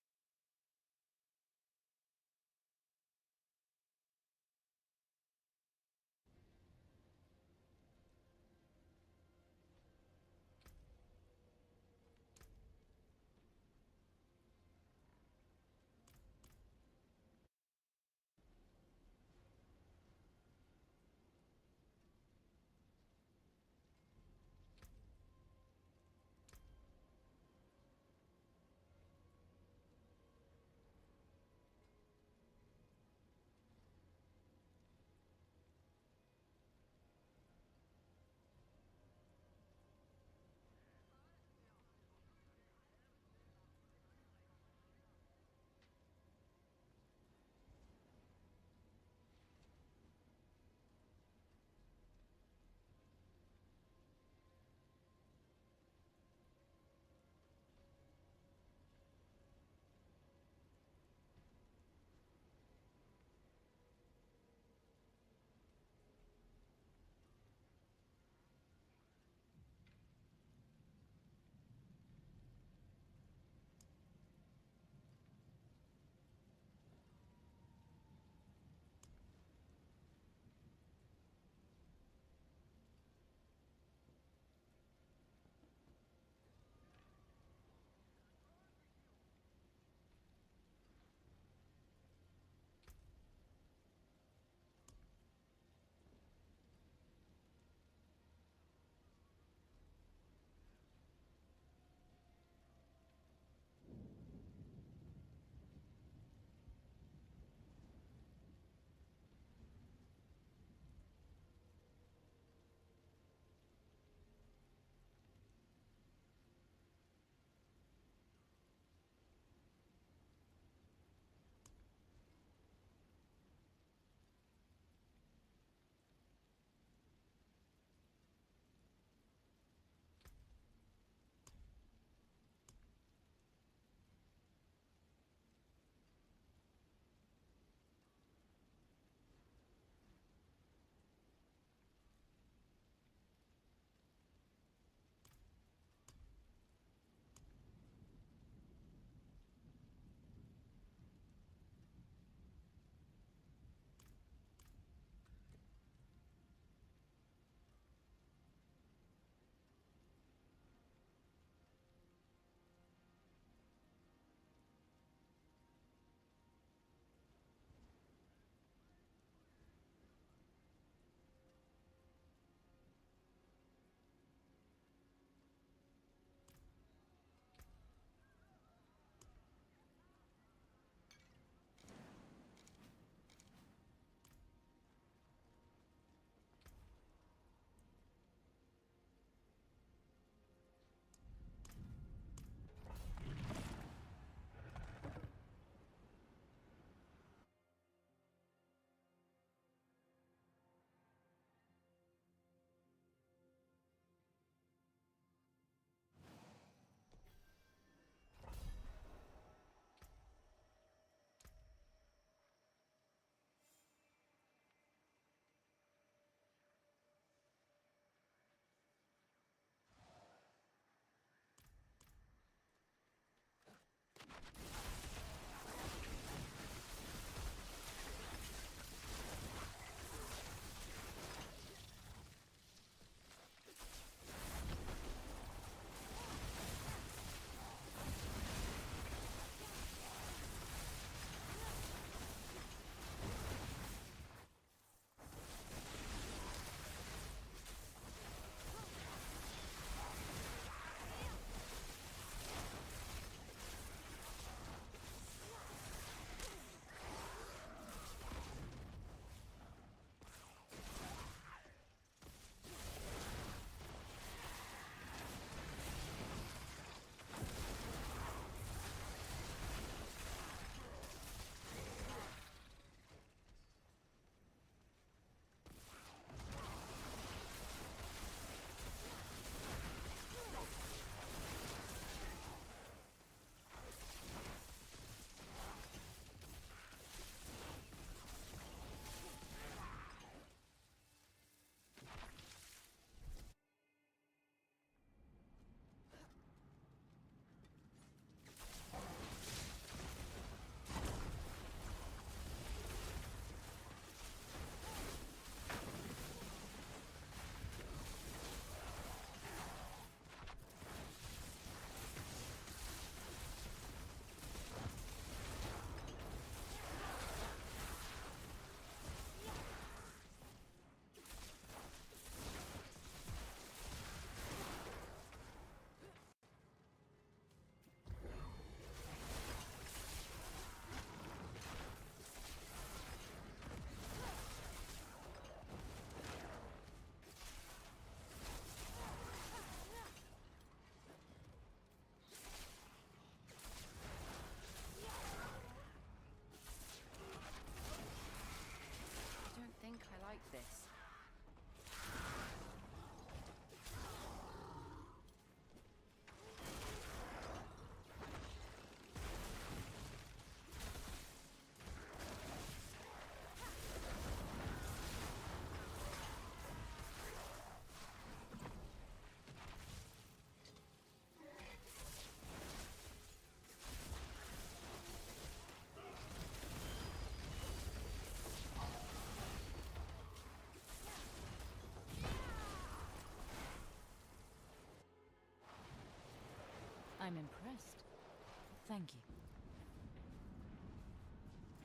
Thank you.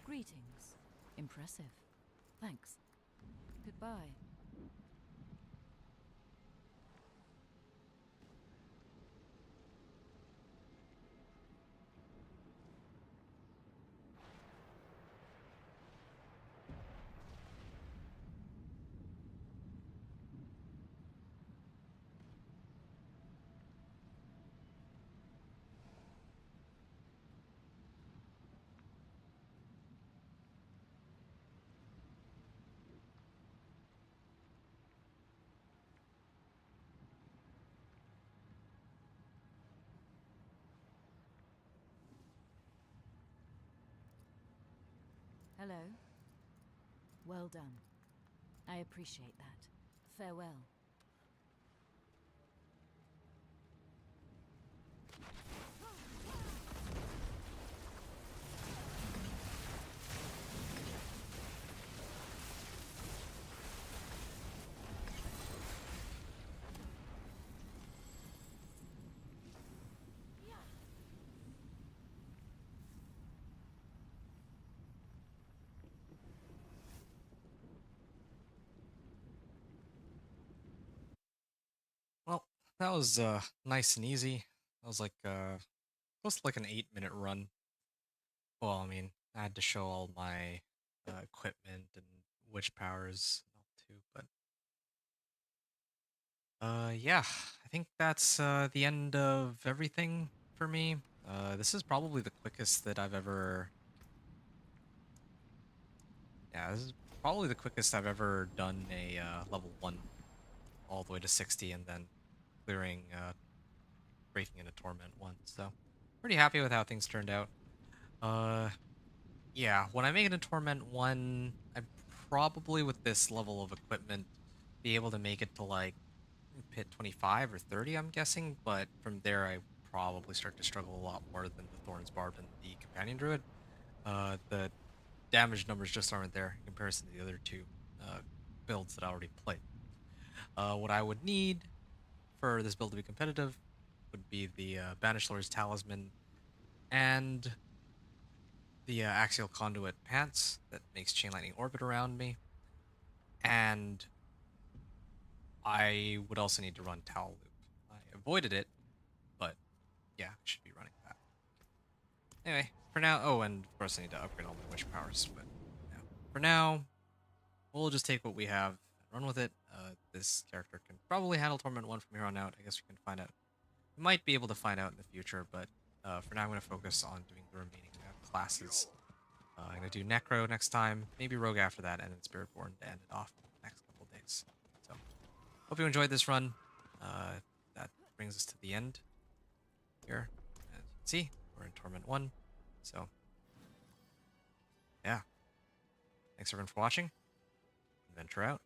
Greetings. Impressive. Thanks. Goodbye. Hello. Well done. I appreciate that. Farewell. Well, that was nice and easy. That was like close to like an 8-minute run. Well, I mean, I had to show all my equipment and witch powers and all too, but yeah, I think that's the end of everything for me. This is probably the quickest that I've ever. Yeah, this is probably the quickest I've ever done a level 1 all the way to 60 and then clearing, breaking into Torment 1. So, pretty happy with how things turned out. Uh, yeah, when I make it to Torment 1, I probably, with this level of equipment, be able to make it to like pit 25 or 30, I'm guessing, but from there I probably start to struggle a lot more than the Thorn's Barb and the Companion Druid. The damage numbers just aren't there in comparison to the other two builds that I already played. What I would need for this build to be competitive would be the Banished Lord's Talisman and the Axial Conduit Pants that makes Chain Lightning orbit around me. And I would also need to run Towel Loop. I avoided it, but yeah, I should be running that. Anyway, for now, oh, and of course I need to upgrade all my wish powers, but yeah. For now, we'll just take what we have and run with it. This character can probably handle Torment 1 from here on out. I guess we can find out. We might be able to find out in the future, but for now I'm going to focus on doing the remaining classes. I'm going to do Necro next time, maybe Rogue after that, and then Spiritborn to end it off in the next couple of days. So, hope you enjoyed this run. That brings us to the end here. As you can see, we're in Torment 1. So, yeah. Thanks everyone for watching. Adventure out.